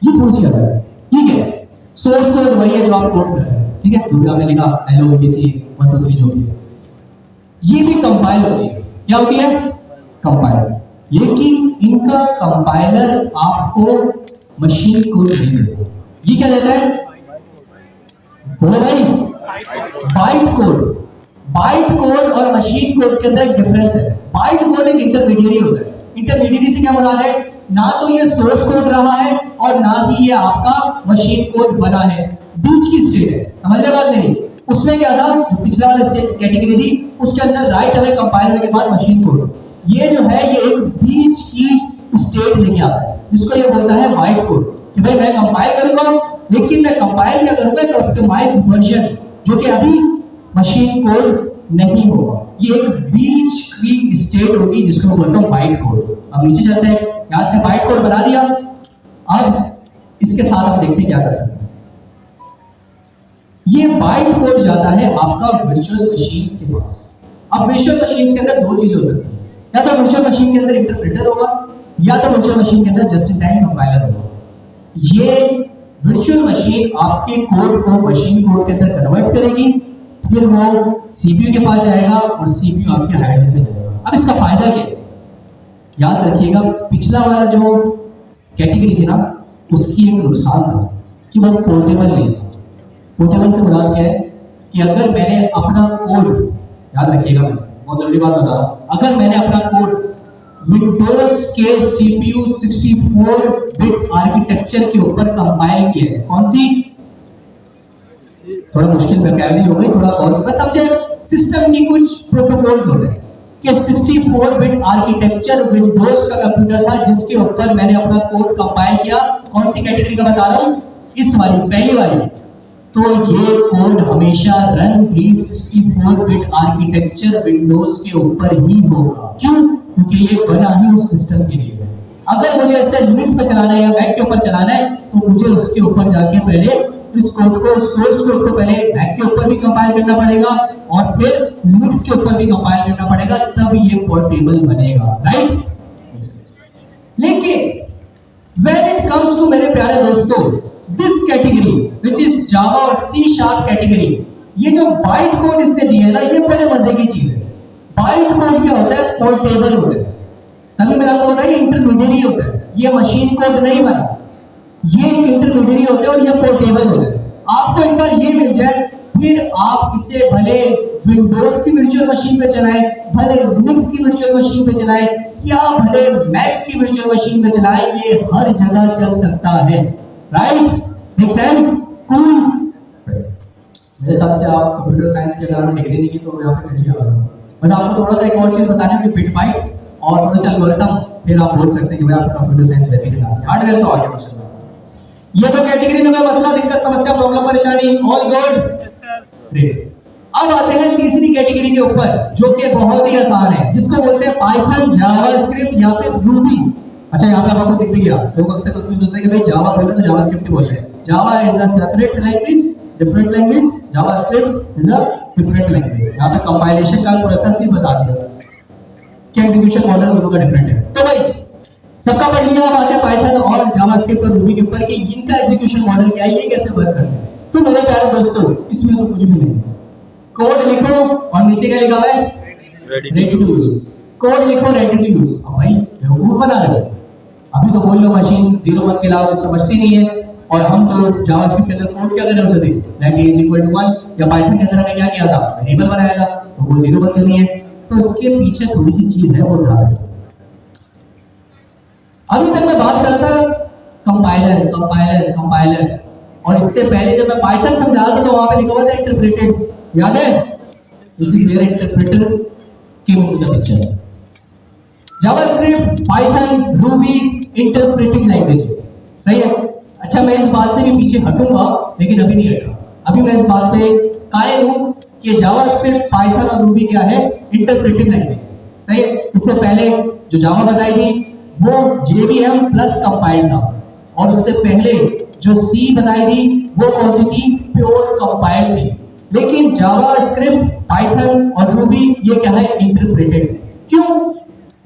ये कौन सी अलग है? ठीक है, सोर्स कोड वही है जो आप कोड कर रहे हैं, ठीक है, जो भी आपने लिखा hello abc 1 2 3 जो भी है, ये भी कंपाइल होती है। क्या होती है? कंपाइलर। लेकिन इनका कंपाइलर आपको मशीन कोड नहीं देता। ये क्या देता है? बोलो भाई, बाइट कोड। बाइट कोड और मशीन कोड के अंदर एक डिफरेंस है। बाइट कोड एक इंटरमीडिएरी होता है। इंटरमीडिएरी से क्या मुराद है? ना तो ये सोर्स कोड रहा है और ना ही ये आपका मशीन कोड बना है, बीच की स्टेट है। समझ रहे बात मेरी? उसमें क्या था, जो पिछला वाला स्टेट कैटेगरी थी उसके अंदर राइट अवे कंपाइल करने के बाद मशीन कोड, ये जो है ये एक बीच की स्टेट लेके आता है जिसको ये बोलता है बाइट कोड। कि भाई मैं कंपाइल करूंगा, लेकिन मैं कंपाइल क्या करूंगा? एक ऑप्टिमाइज्ड वर्जन जो कि अभी मशीन कोड नहीं होगा, ये एक बीच की स्टेट होगी जिसको बोलता हूं बाइट कोड। अब नीचे चलते हैं, यहां से बाइट कोड बना दिया। अब इसके साथ हम देखते हैं क्या कर सकते हैं। ये बाइट कोड जाता है आपका वर्चुअल मशीन्स के पास। अब वर्चुअल मशीन्स के अंदर दो चीजें हो सकती है, या तो वर्चुअल मशीन के अंदर इंटरप्रेटर होगा, या तो वर्चुअल मशीन के अंदर जस्ट इन टाइम कंपाइलर होगा। ये वर्चुअल मशीन आपके कोड को मशीन कोड के अंदर कन्वर्ट करेगी, फिर वो सीपीयू के पास जाएगा और सीपीयू आपके हार्डवेयर में जाएगा। अब इसका फायदा क्या है? याद रखिएगा, पिछला वाला जो कैटेगरी थी ना उसकी एक नुकसान था कि वो पोर्टेबल नहीं था। पोर्टेबल से मुराद क्या है कि अगर मैंने अपना कोड, याद रखिएगा बहुत जरूरी बात बता रहा हूं, अगर मैंने अपना कोड विंडोज के सीपीयू 64 बिट आर्किटेक्चर के ऊपर कंपाइल किया है, कौन सी, थोड़ा मुश्किल वोकैबुलरी हो गई, थोड़ा और बस समझे, सिस्टम की कुछ प्रोटोकॉल्स होते हैं, कि 64 बिट आर्किटेक्चर विंडोज का कंप्यूटर था जिसके ऊपर मैंने अपना कोड कंपाइल किया। कौन सी कैटेगरी का बता रहा हूं? इस वाली, पहली वाली। तो ये कोड हमेशा रन भी 64 बिट आर्किटेक्चर विंडोज के ऊपर ही होगा। क्यों? क्योंकि ये बना ही उस सिस्टम के लिए है। अगर मुझे ऐसे लिनक्स पे चलाना है या मैक के ऊपर चलाना है तो मुझे उसके ऊपर जाके पहले इस कोड को, सोर्स कोड को पहले मैक के ऊपर भी कंपाइल करना पड़ेगा और फिर लिनक्स के ऊपर भी कंपाइल करना पड़ेगा, तब ये पोर्टेबल बनेगा, राइट? लेकिन when it comes to मेरे प्यारे दोस्तों this category which is Java और C# कैटेगरी, ये जो बाइट कोड इससे दिए है ना, ये बड़े मजे की चीज है। बाइट कोड क्या होता है? पोर्टेबल होता है। तभी मैंने आपको बताया इंटरमीडिएट होता है, ये मशीन कोड नहीं बना, ये एक इंटरमीडिएट होता है और ये पोर्टेबल होता है। आपको एक बार ये मिल जाए फिर आप इसे भले विंडोज की वर्चुअल मशीन पे चलाएं, भले लिनक्स की वर्चुअल मशीन पे चलाएं या भले मैक की वर्चुअल मशीन पे चलाएं, ये हर जगह चल सकता है, राइट? Make sense? कूल। मेरे ख्याल से आप कंप्यूटर साइंस के अगर डिग्री नहीं की तो मैं यहाँ पे नहीं आ रहा हूँ। बस आपको थोड़ा सा एक और चीज बताने की, बिट बाइट और थोड़ा सा एल्गोरिथम, फिर आप बोल सकते हैं कि भाई आप कंप्यूटर साइंस में भी हार्डवेयर तो आगे बढ़ सकता है। ये तो कैटेगरी में मसला, दिक्कत, समस्या, प्रॉब्लम, परेशानी, ऑल गुड। ग्रेट। अब आते हैं तीसरी कैटेगरी के ऊपर जो कि बहुत ही आसान है, जिसको बोलते हैं पाइथन, जावास्क्रिप्ट या फिर रूबी। अच्छा, यहाँ पे आपको दिख भी गया, लोग अक्सर कंफ्यूज होते हैं कि भाई जावा बोले तो जावास्क्रिप्ट ही बोलते हैं। Java is a separate language, different language, JavaScript is a different language. यहाँ पे कंपाइलेशन का प्रोसेस भी बता दिया कि एग्जीक्यूशन मॉडल दोनों का डिफरेंट है। तो भाई सबका पढ़ लिया, अब आते हैं पाइथन और जावास्क्रिप्ट और रूबी के ऊपर कि इनका एग्जीक्यूशन मॉडल क्या है, ये कैसे वर्क करता है। तो मेरे प्यारे दोस्तों, इसमें तो कुछ भी नहीं, कोड लिखो और नीचे क्या लिखा हुआ है? Ready to use. कोड लिखो, रेडी टू यूज। अब भाई बेवकूफ बना रहे हो, अभी तो बोल लो मशीन 0 1 के अलावा कुछ समझती नहीं है। और हम तो जावास्क्रिप्ट के अंदर कोड क्या कर रहे होते थे, दैट इज इक्वल टू 1, या पाइथन के अंदर हमने क्या किया था, वेरिएबल बनाया था, तो वो 0 1 तो नहीं है। तो इसके पीछे थोड़ी सी चीज है, वो ध्यान रखो। अभी तक मैं बात कर रहा था कंपाइलर कंपाइलर कंपाइलर, और इससे पहले जब मैं पाइथन समझा रहा था तो वहां पे लिखा हुआ था इंटरप्रेटेड, याद है? This is where interpreter came to the picture. JavaScript, Python, Ruby interpreting language, सही है? अच्छा, मैं इस बात से भी पीछे हटूंगा, लेकिन अभी नहीं हटा। अभी मैं इस बात पे कायम हूं कि जावास्क्रिप्ट, पाइथन और रूबी क्या है? इंटरप्रेटिंग लैंग्वेज, सही है? इससे पहले जो जावा बताई थी वो JVM प्लस कंपाइल था, और उससे पहले जो C बताई थी वो कौन सी थी? प्योर कंपाइल थी। लेकिन जावास्क्रिप्ट, पाइथन और रूबी ये क्या है? इंटरप्रेटेड। क्यों?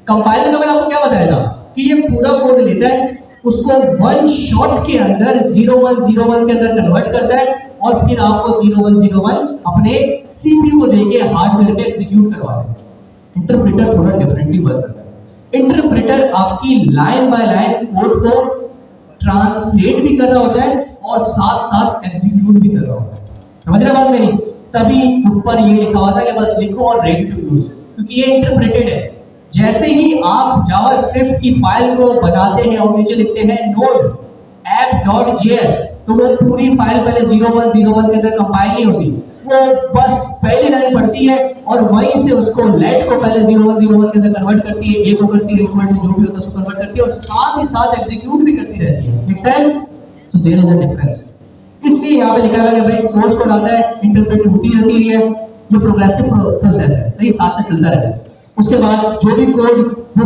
कंपाइलर का मैंने आपको क्या बताया था कि ये पूरा कोड लेता है, उसको वन शॉट के अंदर 0101 के अंदर कन्वर्ट करता है और फिर आपको 0101 अपने CPU को देके हार्डवेयर पे एग्जीक्यूट करवाता है। इंटरप्रेटर थोड़ा डिफरेंटली वर्क करता है। इंटरप्रेटर आपकी लाइन बाय लाइन कोड को ट्रांसलेट भी कर रहा होता है और साथ साथ एग्जीक्यूट भी कर रहा होता है। समझ रहे बात मेरी? तभी ऊपर ये लिखा हुआ था कि बस लिखो और रेडी टू यूज, क्योंकि ये इंटरप्रेटेड है। जैसे ही आप जावास्क्रिप्ट की फाइल को बनाते हैं और नीचे लिखते हैं node app.js, तो वो पूरी फाइल पहले 0101 के अंदर कंपाइल नहीं होती, वो बस पहली लाइन पढ़ती है और वहीं से उसको लेट को पहले 0101 के अंदर कन्वर्ट करती है, ए को करती है, इक्वल टू जो भी होता है उसको कन्वर्ट करती है और साथ ही साथ एग्जीक्यूट भी करती रहती है। Make sense? So there is a difference. इसलिए यहाँ पे लिखा हुआ है कि भाई सोर्स कोड आता है, इंटरप्रेट होती रहती है, ये प्रोग्रेसिव प्रोसेस है, सही, साथ से चलता रहता है। उसके बाद जो भी कोड वो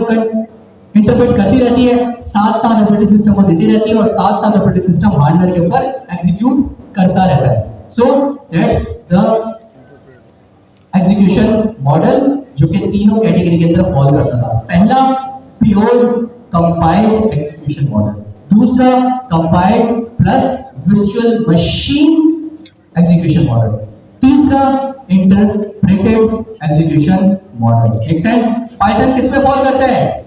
इंटरप्रेट करती रहती है, साथ साथ ऑपरेटिंग सिस्टम को देती रहती है और साथ साथ ऑपरेटिंग सिस्टम हार्डवेयर के ऊपर एग्जीक्यूट करता रहता है। So that's the execution model जो कि तीनों कैटेगरी के अंदर फॉल करता था। पहला प्योर कंपाइल्ड एग्जीक्यूशन मॉडल, दूसरा compiled plus virtual machine execution model, तीसरा interpreted execution model. Make sense? Python किसमें फॉल करता है?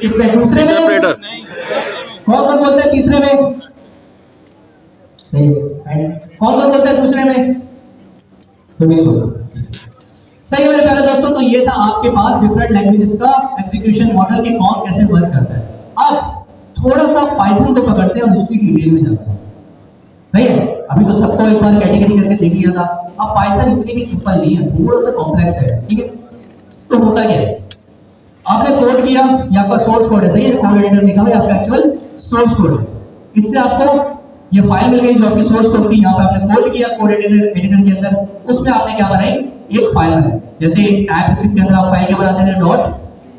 किसमें? दूसरे में? कौन कौन बोलता है तीसरे में? सही। कौन कौन बोलता है दूसरे में? तो भी बोलता। सही है मेरे प्यारे दोस्तों, तो ये था आपके पास डिफरेंट लैंग्वेजेस का एग्जीक्यूशन मॉडल कि कौन कैसे वर्क करता है। अब थोड़ा सा पाइथन को पकड़ते हैं और उसकी डिटेल में जाते हैं। सही है? अभी तो सबको एक बार कैटेगरी करके देख लिया था। अब पाइथन इतनी भी सिंपल नहीं है, थोड़ा सा कॉम्प्लेक्स है, ठीक है? तो होता क्या है, आपने कोड किया, ये आपका सोर्स कोड है, सही है, कोड एडिटर लिखा हुआ है, आपका एक्चुअल सोर्स कोड है। इससे आपको ये फाइल मिल गई जो आपकी सोर्स कोड थी, यहाँ पे आपने कोड किया कोड एडिटर के अंदर, उसमें आपने क्या बनाई, एक फाइल बनाई। जैसे टाइप स्क्रिप्ट के अंदर आप फाइल क्या बनाते थे,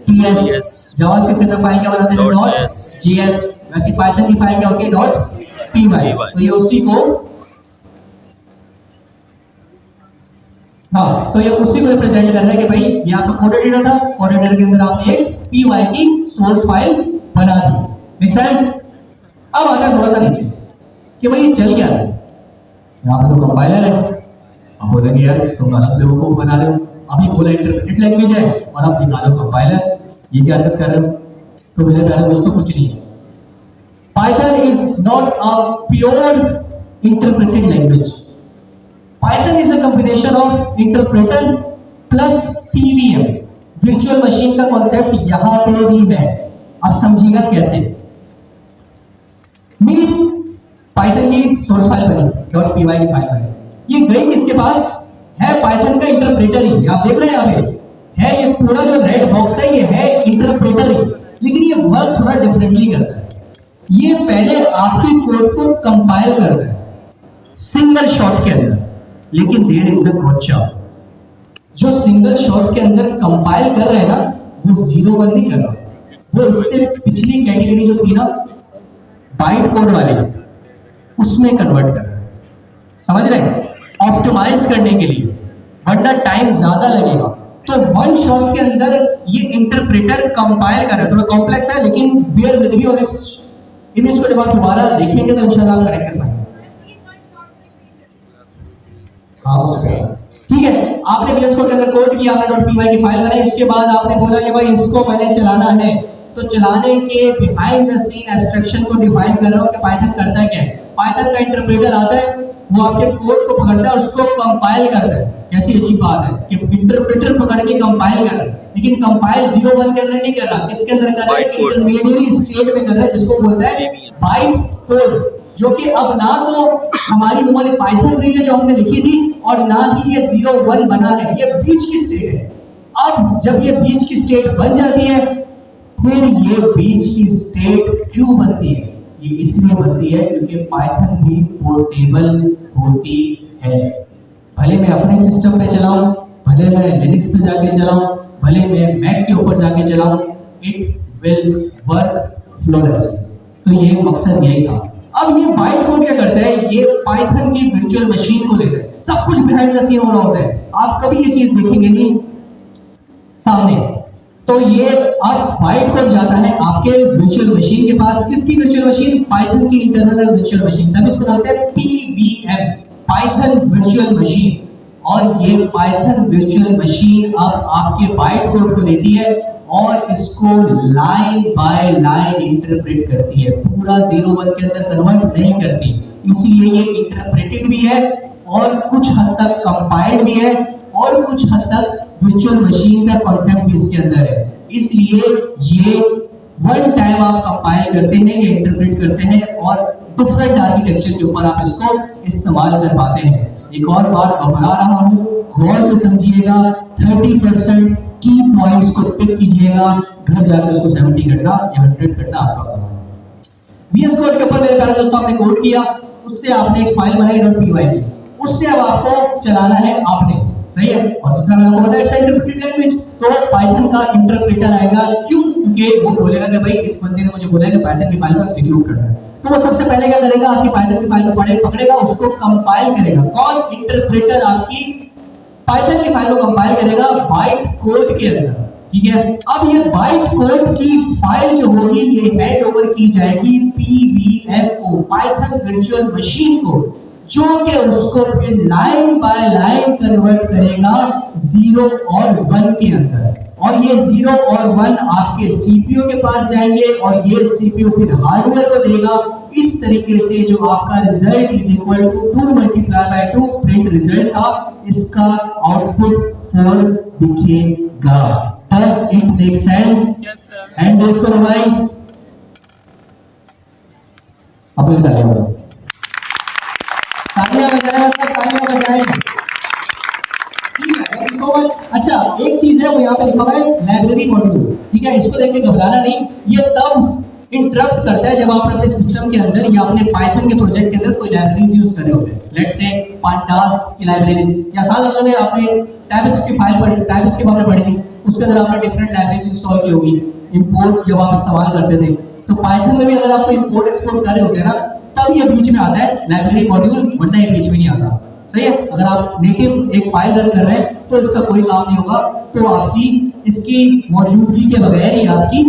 .ts, जावास्क्रिप्ट के अंदर फाइल क्या बनाते थे, .js, वैसे पाइथन की फाइल क्या होती है, .py। तो ये उसी को, हाँ, तो ये उसी को रिप्रेजेंट कर रहा है कि भाई ये आपका कोड एडिटर था, कोड एडिटर के अंदर आपने एक py की सोर्स फाइल बना दी। Make sense? अब आता है थोड़ा सा नीचे कि भाई ये चल क्या रहा है, यहाँ पे तो कंपाइलर है। अब बोलेंगे यार तुम गलत बेवकूफ बना रहे हो, अभी बोला इंटरप्रेटेड लैंग्वेज है और अब दिखा रहे हो कंपाइलर, ये क्या हरकत कर रहे हो? तो मेरे प्यारे दोस्तों कुछ नहीं है, Python is not a pure interpreted language. Python is a combination of interpreter plus PVM, virtual machine का कॉन्सेप्ट यहां पे भी है। अब समझिएगा कैसे। मेरी Python की सोर्स फाइल बनी, .py की फाइल बनी, ये गई किसके पास है, Python का इंटरप्रेटर ही, आप देख रहे हैं यहाँ पे है, ये पूरा जो रेड बॉक्स है ये है इंटरप्रेटर ही, लेकिन ये वर्क थोड़ा डिफरेंटली करता है। ये पहले आपके कोड को कंपाइल करता है सिंगल शॉट के अंदर, लेकिन देयर इज अ गॉचा, जो सिंगल शॉट के अंदर कंपाइल कर रहे हैं ना, वो 0-1 नहीं कर रहा, वो इससे पिछली कैटेगरी जो थी ना बाइट कोड वाली, उसमें कन्वर्ट कर रहा है। समझ रहे हैं? ऑप्टिमाइज करने के लिए, वरना टाइम ज्यादा लगेगा। तो वन शॉट के अंदर ये इंटरप्रेटर कंपाइल कर रहा है। थोड़ा कॉम्प्लेक्स है, लेकिन बियर विद मी, और इस इमेज को जब आप दोबारा देखेंगे तो इंशाल्लाह आप कनेक्ट कर पाएंगे। हाँ, ठीक है, आपने VS कोड के अंदर कोड किया, आपने .py की फाइल बनाई, उसके बाद आपने बोला कि भाई इसको मैंने चलाना है, तो चलाने के बिहाइंड द सीन एब्स्ट्रैक्शन को डिफाइन कर रहा हूं कि पाइथन करता है क्या है। पाइथन का इंटरप्रेटर आता है, वो आपके कोड को पकड़ता है और उसको कंपाइल करता है। कैसी अजीब बात है कि इंटरप्रेटर पकड़ के कंपाइल कर रहा है, लेकिन कंपाइल 0-1 के अंदर नहीं कर रहा, किसके अंदर कर रहा है, इंटरमीडिएट स्टेट में कर रहा है, जिसको बोलता है बाइट कोड, जो कि अब ना तो हमारी वो वाली पाइथन रील है जो हमने लिखी थी, और ना ही ये 0-1 बना है, ये बीच की स्टेट है। अब जब ये बीच की स्टेट बन जाती है, फिर ये बीच की स्टेट क्यों बनती है? ये इसलिए बनती है क्योंकि पाइथन भी पोर्टेबल होती है। भले मैं अपने सिस्टम पे चलाऊं, भले मैं लिनक्स पे जाके चलाऊं, भले मैं मैक के ऊपर जाके चलाऊं, इट विल वर्क फ्लॉलेसली। तो ये मकसद यही था। अब ये बाइट कोड क्या करता है, ये पाइथन की वर्चुअल मशीन को लेता है, सब कुछ बिहाइंड द सीन हो रहा होता है, आप कभी ये चीज देखेंगे नहीं सामने। तो ये अब बाइट कोड जाता है आपके वर्चुअल मशीन के पास। किसकी वर्चुअल मशीन? पाइथन की इंटरनल वर्चुअल मशीन, तब इसको बोलते हैं PVM, पाइथन वर्चुअल मशीन। और ये पाइथन वर्चुअल मशीन अब आपके बाइट कोड को लेती है और इसको लाइन बाय लाइन इंटरप्रेट करती है, पूरा 0-1 के अंदर कन्वर्ट नहीं करती। इसलिए ये इंटरप्रेटेड भी है और कुछ हद तक कंपाइल्ड भी है और कुछ हद तक वर्चुअल मशीन का कॉन्सेप्ट भी इसके अंदर है। इसलिए ये वन टाइम आप कंपाइल करते हैं या इंटरप्रेट करते हैं और डिफरेंट आर्किटेक्चर के ऊपर आप इसको इस्तेमाल कर पाते हैं। एक और बार दोहरा रहा हूं, गौर से समझिएगा, 30% की पॉइंट्स को पिक कीजिएगा, घर जाकर उसको 70 करना या 100 करना आपका काम है। VS कोड के ऊपर मेरे प्यारे दोस्तों आपने कोड किया, उससे आपने एक फाइल बनाई .py की, उससे अब आपको चलाना है आपने, सही है। और जिस तरह मैंने आपको बताया इट्स इंटरप्रेटेड लैंग्वेज, तो पाइथन का इंटरप्रेटर आएगा। क्यों? क्योंकि वो बोलेगा कि भाई इस बंदे ने मुझे बोला है कि पाइथन की फाइल को एग्जीक्यूट करना है, तो वो सबसे पहले क्या करेगा, आपकी पाइथन की फाइल को पकड़ेगा, उसको कंपाइल करेगा। कौन? इंटरप्रेटर आपकी पाइथन की फाइल को कंपाइल करेगा बाइट कोड के अंदर, ठीक है। अब ये बाइट कोड की फाइल जो होगी ये हैंड ओवर की जाएगी PVM को, पाइथन वर्चुअल मशीन को, जो कि उसको फिर लाइन बाय लाइन कन्वर्ट करेगा 0 और 1 के अंदर। और ये 0 और 1 आपके CPU के पास जाएंगे और ये CPU फिर हार्डवेयर को देगा। इस तरीके से जो आपका result is equal to 2 multiply by 2 print result था, इसका आउटपुट 4 दिखेगा। Does it make sense? And इसको भाई अपने तालियां बजाएं, तालियां बजाएं, तालियां बजाएं, ठीक है। So much. अच्छा, एक चीज है वो यहाँ पे लिखा हुआ है लाइब्रेरी मॉड्यूल, ठीक है, इसको देख के घबराना नहीं, ये तब इंटरप्ट करता है जब आप अपने सिस्टम के अंदर या अपने पाइथन के प्रोजेक्ट के अंदर कोई लाइब्रेरीज यूज कर रहे होते हैं। लेट्स से पांडास की लाइब्रेरीज, या आसान लफ्जों में आपने टैबिस की फाइल पढ़ी, टैबिस के बारे में पढ़ी थी, उसके अंदर आपने डिफरेंट लाइब्रेरीज इंस्टॉल की होगी, इंपोर्ट जब आप इस्तेमाल करते थे, तो पाइथन में भी अगर आपको इंपोर्ट एक्सपोर्ट कर रहे होते हैं ना, तब ये बीच में आता है लाइब्रेरी मॉड्यूल, वरना ये बीच में नहीं आता। सही है, अगर आप नेटिव एक फाइल रन कर रहे हैं तो इसका कोई काम नहीं होगा, तो आपकी इसकी मौजूदगी के बगैर ही आपकी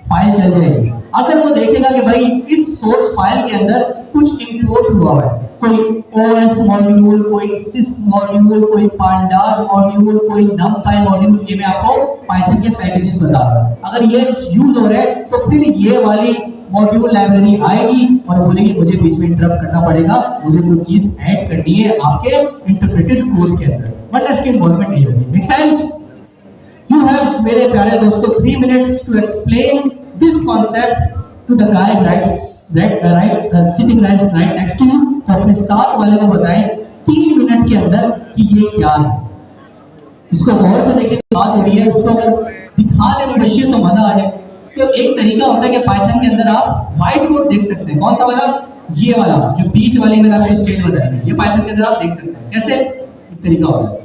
फाइल चल जाएगी। अगर वो देखेगा कि भाई इस सोर्स फाइल के अंदर कुछ इंपोर्ट हुआ है, कोई ओएस मॉड्यूल, कोई सिस मॉड्यूल, कोई पांडास मॉड्यूल, कोई नमपाई मॉड्यूल, ये मैं आपको पाइथन के पैकेजेस बता रहा हूं, अगर ये यूज हो रहे हैं तो फिर ये वाली मॉड्यूल लाइब्रेरी आएगी और बोलेगी मुझे बीच में इंटरप्ट करना पड़ेगा, मुझे कुछ चीज ऐड करनी है आपके इंटरप्रेटेड कोड के अंदर, बट इसकी इन्वॉल्वमेंट नहीं होगी। Make sense? यू हैव, मेरे प्यारे दोस्तों, 3 minutes to explain this concept to the guy sitting right next to you। तो अपने साथ वाले को बताएं 3 मिनट के अंदर कि ये क्या है। इसको गौर से देखिए, बात हो रही है, इसको अगर दिखा दें बशीर तो मजा आ जाए। तो एक तरीका होता है कि पाइथन के अंदर आप व्हाइट बोर्ड देख सकते हैं। कौन सा वाला? ये वाला जो बीच वाली मैंने आपको स्टेट बताया, ये पाइथन के अंदर आप देख सकते हैं। कैसे? एक तरीका होता है,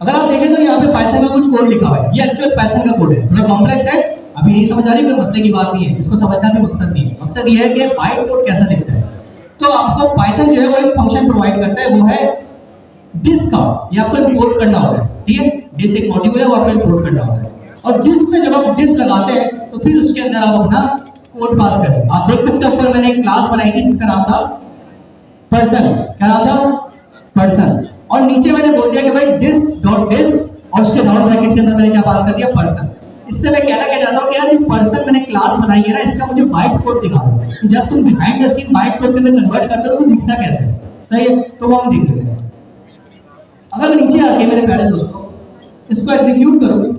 अगर आप देखें तो यहाँ पे पाइथन का कुछ कोड लिखा हुआ है, ये एक्चुअल पाइथन का कोड है, थोड़ा कॉम्प्लेक्स है, अभी नहीं समझ आ रही, कोई मसले की बात नहीं है, इसको समझना भी मकसद नहीं है। मकसद ये है कि व्हाइट कोड कैसा दिखता है। तो आपको पाइथन जो है वो एक फंक्शन प्रोवाइड करता है, वो है दिस का, ये आपको इंपोर्ट करना होता है, ठीक है, दिस एक मॉड्यूल है, वो आपको इंपोर्ट करना होता है, और दिस में जब आप दिस लगाते हैं तो फिर उसके अंदर आप अपना कोड पास करें। आप देख सकते हो ऊपर मैंने एक क्लास बनाई थी जिसका नाम था पर्सन, क्या नाम था? पर्सन, और नीचे मैंने बोल दिया कि भाई दिस डॉट दिस, और उसके डॉट ब्रैकेट के अंदर मैंने क्या पास कर दिया? पर्सन। इससे मैं कहना क्या चाहता हूं कि यार ये पर्सन मैंने क्लास बनाई है ना, इसका मुझे बाइट कोड दिखा दो, जब तुम behind the scene byte code के अंदर कन्वर्ट करते हो तो दिखता कैसे है? सही है, तो वो हम देख लेते हैं। अगर नीचे आके मेरे प्यारे दोस्तों इसको एग्जीक्यूट करोगे,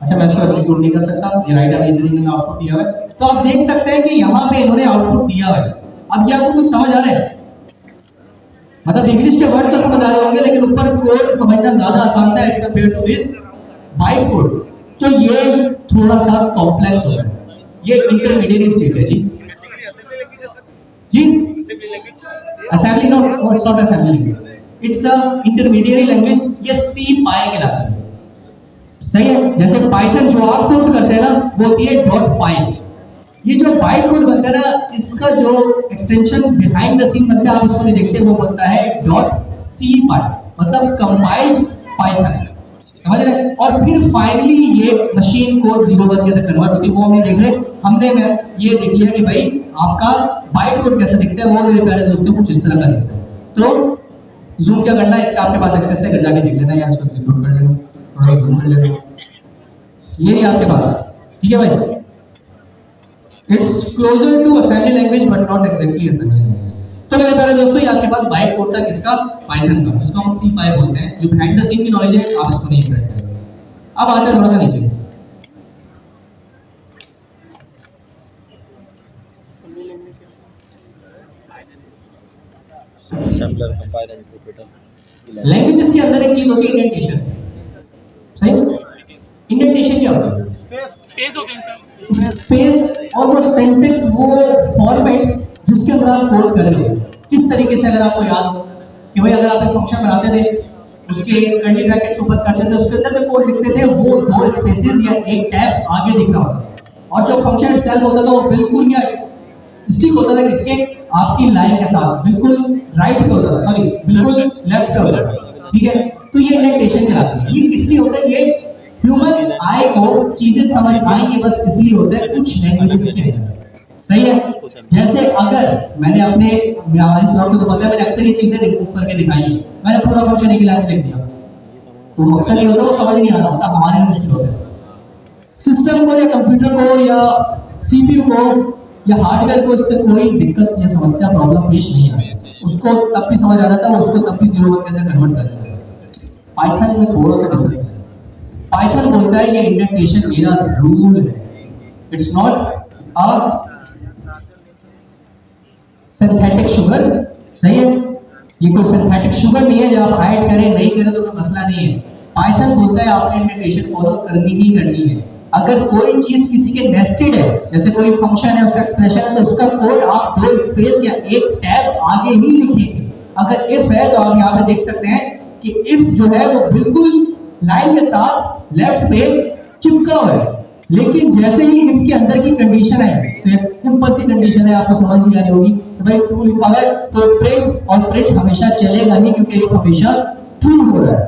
अच्छा मैं इसको एग्जीक्यूट नहीं कर सकता, ये राइट अभी इधर ही आउटपुट दिया हुआ है, तो आप देख सकते हैं कि यहाँ पे इन्होंने आउटपुट दिया हुआ है। अब ये आपको कुछ समझ आ रहा है? मतलब इंग्लिश के वर्ड तो समझ आ रहे होंगे, लेकिन ऊपर कोड समझना ज्यादा आसान था as compare to this byte code, तो ये थोड़ा सा कॉम्प्लेक्स होता है, ये इंटरमीडिएट स्टेज है जी। जी assembly not, it's not assembly language, it's a intermediate language, ये सी पाई कहलाती है। सही है, जैसे पाइथन जो आप कोड करते हैं ना वो होती है डॉट पाई, ये जो बाइट कोड बनता है ना, इसका जो एक्सटेंशन बिहाइंड द सीन बनता है, आप इसको नहीं देखते, वो बनता है डॉट सी पाई, मतलब कंपाइल्ड पाइथन, समझ रहे? और फिर फाइनली ये मशीन कोड 0-1 के अंदर कन्वर्ट होती है, वो हम नहीं देख रहे, हमने ये देख लिया कि भाई आपका बाइट कोड कैसा दिखता है, वो मेरे प्यारे दोस्तों कुछ इस तरह का दिखता है। तो जूम क्या करना है, इसका आपके पास एक्सेस है, घर जाके देख लेना, या इसको एग्जीक्यूट कर लेना, थोड़ा जूम कर लेना, ये नहीं आपके पास, ठीक है भाई? It's closer to assembly language but not exactly assembly language. तो मेरे प्यारे दोस्तों ये आपके पास बाइट कोड था, किसका? पाइथन का, जिसको हम सी पाई बोलते हैं, जो बिहाइंड द सीन की नॉलेज है आप इसको नहीं इंटरेक्ट करेंगे। अब आते हैं थोड़ा सा नीचे, असेंबलर, कंपाइलर, इंटरप्रेटर। लैंग्वेजेस के अंदर एक चीज होती है इंडेंटेशन। सही? इंडेंटेशन क्या होता है? स्पेस होते हैं सर, स्पेस और वो सिंटैक्स, वो फॉर्मेट जिसके अंदर आप कोड कर रहे हो। किस तरीके से, अगर आपको याद हो कि भाई अगर आप एक फंक्शन बनाते थे, उसके कर्ली ब्रैकेट्स ऊपर करते थे, उसके अंदर जो कोड लिखते थे वो 2 स्पेसेस या एक टैब आगे दिख रहा होता, और जो फंक्शन सेल्फ होता था वो बिल्कुल या स्टिक होता था किसके? आपकी लाइन के साथ, बिल्कुल राइट पे होता था, सॉरी बिल्कुल लेफ्ट पे होता था, ठीक है? तो ये इंडेंटेशन कहलाता है। ये किस लिए होता है? ये ह्यूमन आई को चीजें समझ आएंगे बस इसलिए होता है कुछ लैंग्वेजेस के अंदर। सही है, जैसे अगर मैंने अपने हमारी स्लॉट को तो पता है, मैंने अक्सर ये चीजें रिमूव करके दिखाई है, मैंने पूरा फंक्शन एक ही लाइन में लिख दिया, तो मकसद ये होता है वो समझ नहीं आ रहा होता, हमारे लिए मुश्किल होता है। सिस्टम को या कंप्यूटर को या सीपीयू को या हार्डवेयर को इससे कोई दिक्कत या समस्या प्रॉब्लम पेश नहीं है, उसको तब भी समझ आ रहा था, उसको तब भी 0-1 के अंदर कन्वर्ट कर देता है। पाइथन में थोड़ा सा डिफरेंस है। पाइथन बोलता है ये इंडेंटेशन मेरा रूल है, it's not a synthetic sugar. सही है, ये कोई सिंथेटिक शुगर नहीं है जो आप ऐड करें नहीं करें तो कोई मसला नहीं है। पाइथन बोलता है आपने इंडेंटेशन फॉलो करनी ही करनी है। अगर कोई चीज किसी के नेस्टेड है, जैसे कोई फंक्शन है उसका एक्सप्रेशन है, तो उसका कोड आप 2 स्पेस या एक टैब आगे ही लिखेंगे। अगर इफ है तो आप यहाँ पे देख सकते हैं कि इफ जो है वो बिल्कुल लाइन के साथ लेफ्ट पे चिपका हुआ है, लेकिन जैसे ही इफ के अंदर की कंडीशन है तो एक सिंपल सी कंडीशन है, आपको समझ नहीं आ रही होगी तो भाई ट्रू लिखा हुआ है तो प्रिंट, और प्रिंट हमेशा चलेगा नहीं क्योंकि इफ हमेशा ट्रू हो रहा है।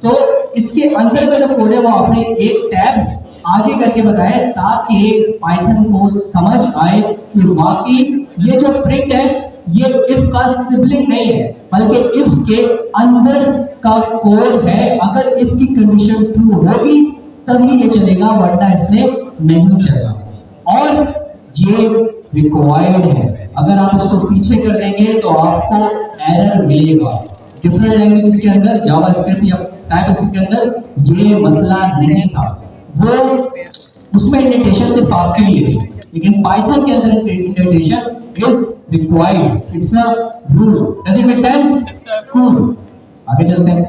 तो इसके अंदर का जो कोड है वो आपने एक टैब आगे करके बताया ताकि पाइथन को समझ आए कि वाकई ये जो प्रिंट है ये इफ का सिबलिंग नहीं है बल्कि इफ के अंदर का कोड है। अगर इफ की कंडीशन ट्रू होगी तभी ये चलेगा, वरना इसने नहीं चलेगा। और ये रिक्वायर्ड है, अगर आप इसको पीछे कर देंगे तो आपको एरर मिलेगा। डिफरेंट लैंग्वेजेस के अंदर जावास्क्रिप्ट या टाइपस्क्रिप्ट के अंदर ये मसला नहीं था, वो उसमें इंडेंटेशन सिर्फ आपके लिए थी, लेकिन पाइथन के अंदर indentation is required, it's a rule. Does it make sense? Cool, आगे चलते हैं।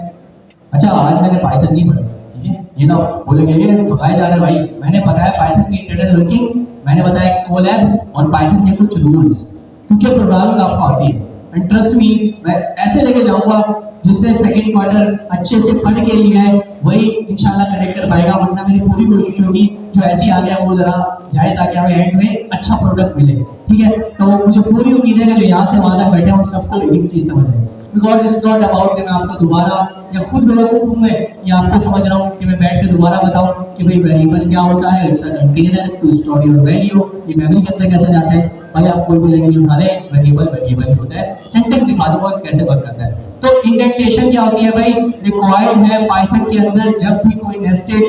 अच्छा, आज मैंने पाइथन नहीं पढ़ा, ठीक है? ये ना बोलेंगे ये भगाए जा रहे भाई, मैंने बताया पाइथन की इंटरनल वर्किंग, मैंने बताया कोलैब और पाइथन के कुछ रूल्स, क्योंकि प्रोग्रामिंग आपको आती है। एंड ट्रस्ट मी, मैं ऐसे लेके जाऊंगा जिसने सेकंड क्वार्टर अच्छे से पढ़ के लिया है वही इंशाल्लाह कनेक्ट कर पाएगा, वरना मेरी पूरी कोशिश होगी जो ऐसे ही आ गया वो जरा जाए ताकि हमें एंड में अच्छा प्रोडक्ट मिले, ठीक है? तो मुझे पूरी उम्मीद है कि जो यहाँ से वहां तक बैठे उन सबको एक चीज समझ आए, बिकॉज इट्स नॉट अबाउट कि मैं आपको दोबारा या खुद बेवकूफ हूं मैं या आपको समझ रहा हूँ कि मैं बैठ के दोबारा बताऊं कि भाई वेरिएबल क्या होता है, it's a container to store your value, ये मेमोरी के अंदर कैसे जाते हैं। भाई आप कोई भी लैंग्वेज उठा लें, वेरिएबल वेरिएबल ही होता है। सिंटैक्स दिखा दूंगा कैसे वर्क करता है। तो इंडेंटेशन क्या होती है भाई? रिक्वायर्ड है पाइथन के अंदर। जब भी कोई नेस्टेड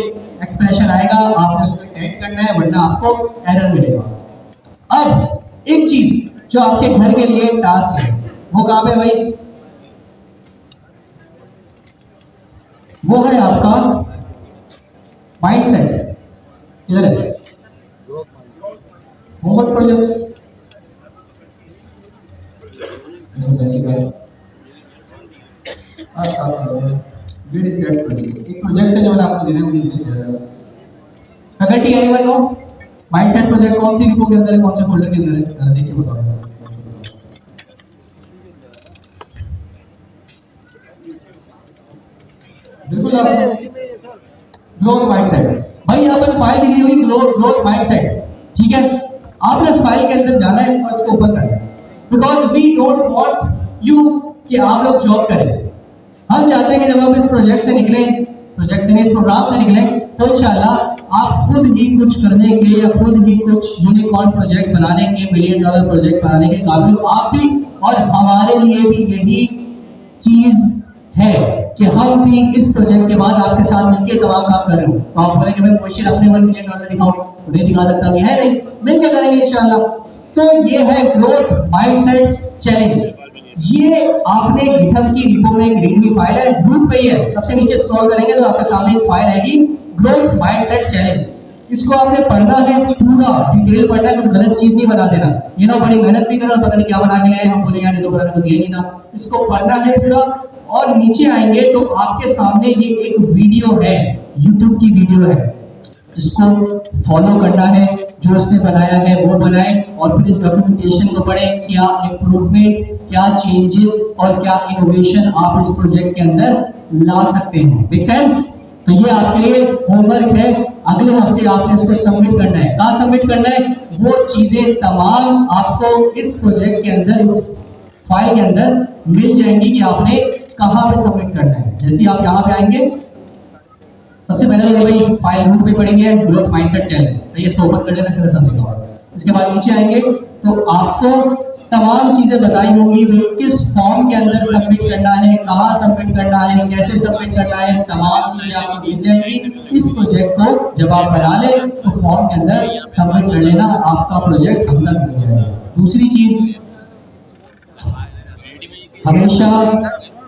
एक्सप्रेशन आएगा आपने उसको इंडेंट करना है, वरना आपको एरर मिलेगा। अब एक चीज जो आपके घर के लिए टास्क है वो कहां पे भाई? वो है आपका माइंडसेट। इधर है homework projects. Where is that project? एक प्रोजेक्ट है जो मैंने आपको देना है, मुझे दिया जाएगा। Faculty anyone know mindset project कौन सी रिपो के अंदर है, कौन से फोल्डर के अंदर है, जरा देखिए बताओ। बिल्कुल ग्रोथ माइंडसेट। भाई यहाँ पर फाइल लिखी हुई ग्रोथ माइंडसेट, ठीक है? आपने इस फाइल के अंदर जाना है और इसको ओपन करना है, because we don't want you कि आप लोग जॉब करें। हम चाहते हैं कि जब आप इस प्रोजेक्ट से निकलें, प्रोजेक्ट से इस प्रोग्राम से निकलें, तो इंशाल्लाह आप खुद ही कुछ करने के या खुद ही कुछ यूनिकॉर्न प्रोजेक्ट बनाने के, $1 मिलियन प्रोजेक्ट बनाने के काबिल आप भी, और हमारे लिए भी यही चीज है कि हम भी इस प्रोजेक्ट के बाद आपके साथ मिलकर तमाम काम कर रहे हो। तो आप बोलेंगे मैं क्वेश्चन अपने $1 मिलियन दिखाऊं, तो नहीं दिखा सकता, मैं है नहीं, मिलकर करेंगे इंशाल्लाह। तो ये है ग्रोथ माइंडसेट चैलेंज। ये आपने गिटहब की रिपो में एक रीडमी फाइल है, रूट पे ही है, सबसे नीचे स्क्रॉल करेंगे तो आपके सामने एक फाइल आएगी ग्रोथ माइंडसेट चैलेंज। इसको आपने पढ़ना है, पूरा डिटेल पढ़ना है, कुछ गलत चीज नहीं बना देना। ये ना बड़ी मेहनत भी करना, पता नहीं क्या बना के लाए, हम बोले यार ये तो बनाने को दिया नहीं था। इसको पढ़ना है पूरा, और नीचे आएंगे तो आपके सामने ये एक वीडियो है, यूट्यूब की वीडियो है, इसको फॉलो करना है, जो उसने बनाया है वो बनाए, और फिर इस डॉक्यूमेंटेशन को पढ़ें, क्या इम्प्रूवमेंट, क्या चेंजेस और क्या इनोवेशन आप इस प्रोजेक्ट के अंदर ला सकते हैं। Make sense? तो ये आपके लिए होमवर्क है, अगले हफ्ते आपने इसको सबमिट करना है। कहाँ सबमिट करना है? वो चीजें तमाम आपको इस प्रोजेक्ट के अंदर, इस फाइल के अंदर मिल जाएंगी कि आपने कहाँ पे सबमिट करना है। जैसे ही आप यहाँ पे आएंगे, सबसे पहले तो भाई फाइल रूट पे पढ़ेंगे ग्रोथ माइंडसेट चैलेंज, सही है? इसको ओपन कर लेना, इसका समझ लिखा होगा। इसके बाद नीचे आएंगे तो आपको तमाम चीजें बताई होंगी, किस फॉर्म के अंदर सबमिट करना है, कहाँ सबमिट करना है, कैसे सबमिट करना है, तमाम चीजें आपको मिल जाएंगी। इस प्रोजेक्ट को जब आप बना लें तो फॉर्म के अंदर सबमिट कर लेना, आपका प्रोजेक्ट हम तक मिल जाएगा। दूसरी चीज, हमेशा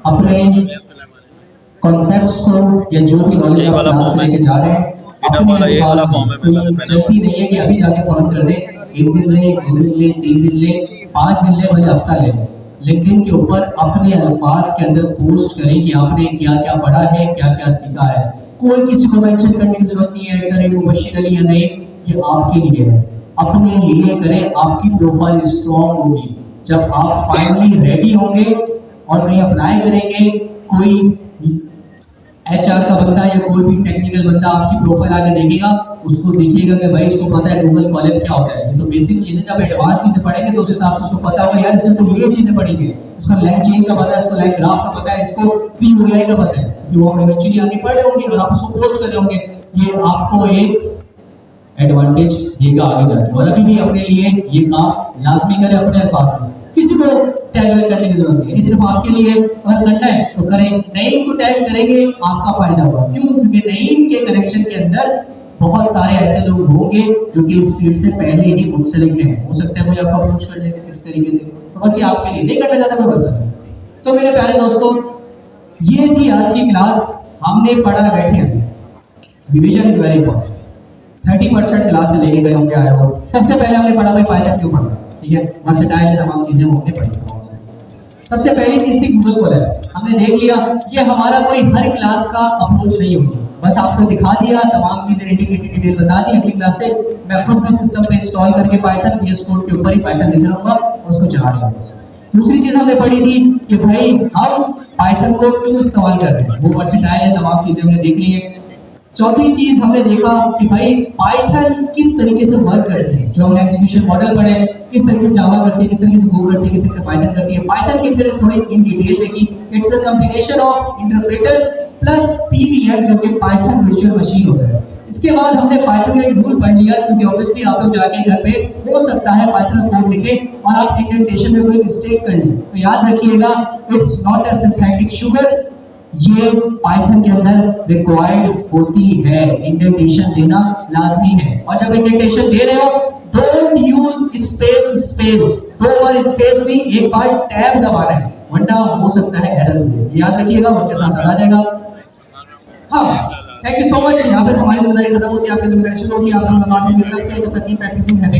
अपने कॉन्सेप्ट्स को या जो भी नॉलेज आप क्लास से लेके जा रहे हैं, जल्दी नहीं है कि अभी जाके फॉर्म कर दें। 1 दिन ले, 2 दिन ले, 3 दिन ले, 5 दिन ले, भले हफ्ता ले, लिंक्डइन के ऊपर अपने अल्फाज के अंदर पोस्ट करें कि आपने क्या क्या पढ़ा है, क्या क्या सीखा है। कोई किसी को मेंशन करने की जरूरत नहीं है @ मुबश्शिर अली या नहीं, ये आपके लिए है, अपने लिए करें। आपकी प्रोफाइल स्ट्रॉन्ग होगी जब आप फाइनली रेडी होंगे और कहीं अप्लाई करेंगे, कोई HR का बंदा या कोई भी टेक्निकल बंदा आपकी प्रोफाइल आगे देखेगा, उसको देखिएगा कि भाई इसको पता है गूगल कॉलम क्या होता है। ये तो बेसिक चीजें, जब एडवांस चीजें पढ़ेंगे तो उस हिसाब से उसको पता होगा यार इसने तो ये चीजें पढ़ी है, इसको लाइन चेन का पता है, इसको लाइन ग्राफ का पता है, इसको POI का पता है, कि वो हम इवेंचुअली आगे पढ़ रहे होंगे और आप उसको पोस्ट कर रहे होंगे। ये आपको एक एडवांटेज देगा आगे जाके। और अभी भी अपने लिए ये काम लाजमी करें अपने अल्फाज में, किसी को टैग करने की जरूरत नहीं है, सिर्फ आपके लिए अगर करना है तो करें। नईम को टैग करेंगे आपका फायदा होगा। क्यों? क्योंकि नईम के कनेक्शन के अंदर बहुत सारे ऐसे लोग होंगे जो कि इस फील्ड से पहले ही मुंसलिक हैं, हो सकता है मुझे आपको अप्रोच कर लेंगे किस तरीके से, तो बस ये आपके लिए नहीं करना चाहता, मैं बस नहीं। तो मेरे प्यारे दोस्तों, ये थी आज की क्लास। हमने पढ़ा, बैठे हैं, revision is very important. 30% class से लेके गए होंगे आए हो। सबसे पहले हमने पढ़ा भाई पाइथन क्यों पढ़ा, ठीक है, वर्सेटाइल तमाम चीजें हमने पढ़ी। सबसे पहली चीज थी गूगल कॉलम, हमने देख लिया। ये हमारा कोई हर क्लास का अप्रोच नहीं होगी, बस आपको दिखा दिया, तमाम चीजें इंटीग्रेटेड डिटेल बता दी। अगली क्लास से मैं अपने सिस्टम पे इंस्टॉल करके पाइथन VS कोड के ऊपर ही पाइथन लिख रहूंगा और उसको चला लूंगा। दूसरी चीज हमने पढ़ी थी कि भाई हम पाइथन को क्यों इस्तेमाल कर रहे हैं, वो वर्सेटाइल है, तमाम चीजें हमने देख ली है। चौथी चीज हमने देखा कि भाई पाइथन किस तरीके से वर्क करती है, जो हमने एग्जीक्यूशन मॉडल पढ़े, किस तरीके से जावा करती है, किस तरीके से गो करती है, किस तरीके से पाइथन करती है। पाइथन की फिर थोड़ी इन डिटेल देखी। It's a combination of interpreter plus PVM, जो कि पाइथन वर्चुअल मशीन होता है। इसके बाद हमने पाइथन का एक रूल पढ़ लिया, क्योंकि ऑब्वियसली आप लोग जाके घर पे हो सकता है पाइथन कोड लिखे और आप इंडेंटेशन में कोई मिस्टेक कर लें, तो याद रखिएगा it's not a synthetic sugar, ये पाइथन के अंदर रिक्वायर्ड होती है, इंडेंटेशन देना लाजमी है। और जब इंडेंटेशन दे रहे हो, don't use space, 2 bar space नहीं, एक बार टैब दबाना है, वरना हो सकता है एरर हो। याद रखिएगा, वक्त के साथ आ जाएगा। हाँ, थैंक यू सो मच। यहाँ पे हमारी जिम्मेदारी खत्म होती है, आपकी जिम्मेदारी शुरू होगी। आप हम लगाते हैं, तब तक प्रैक्टिसिंग है।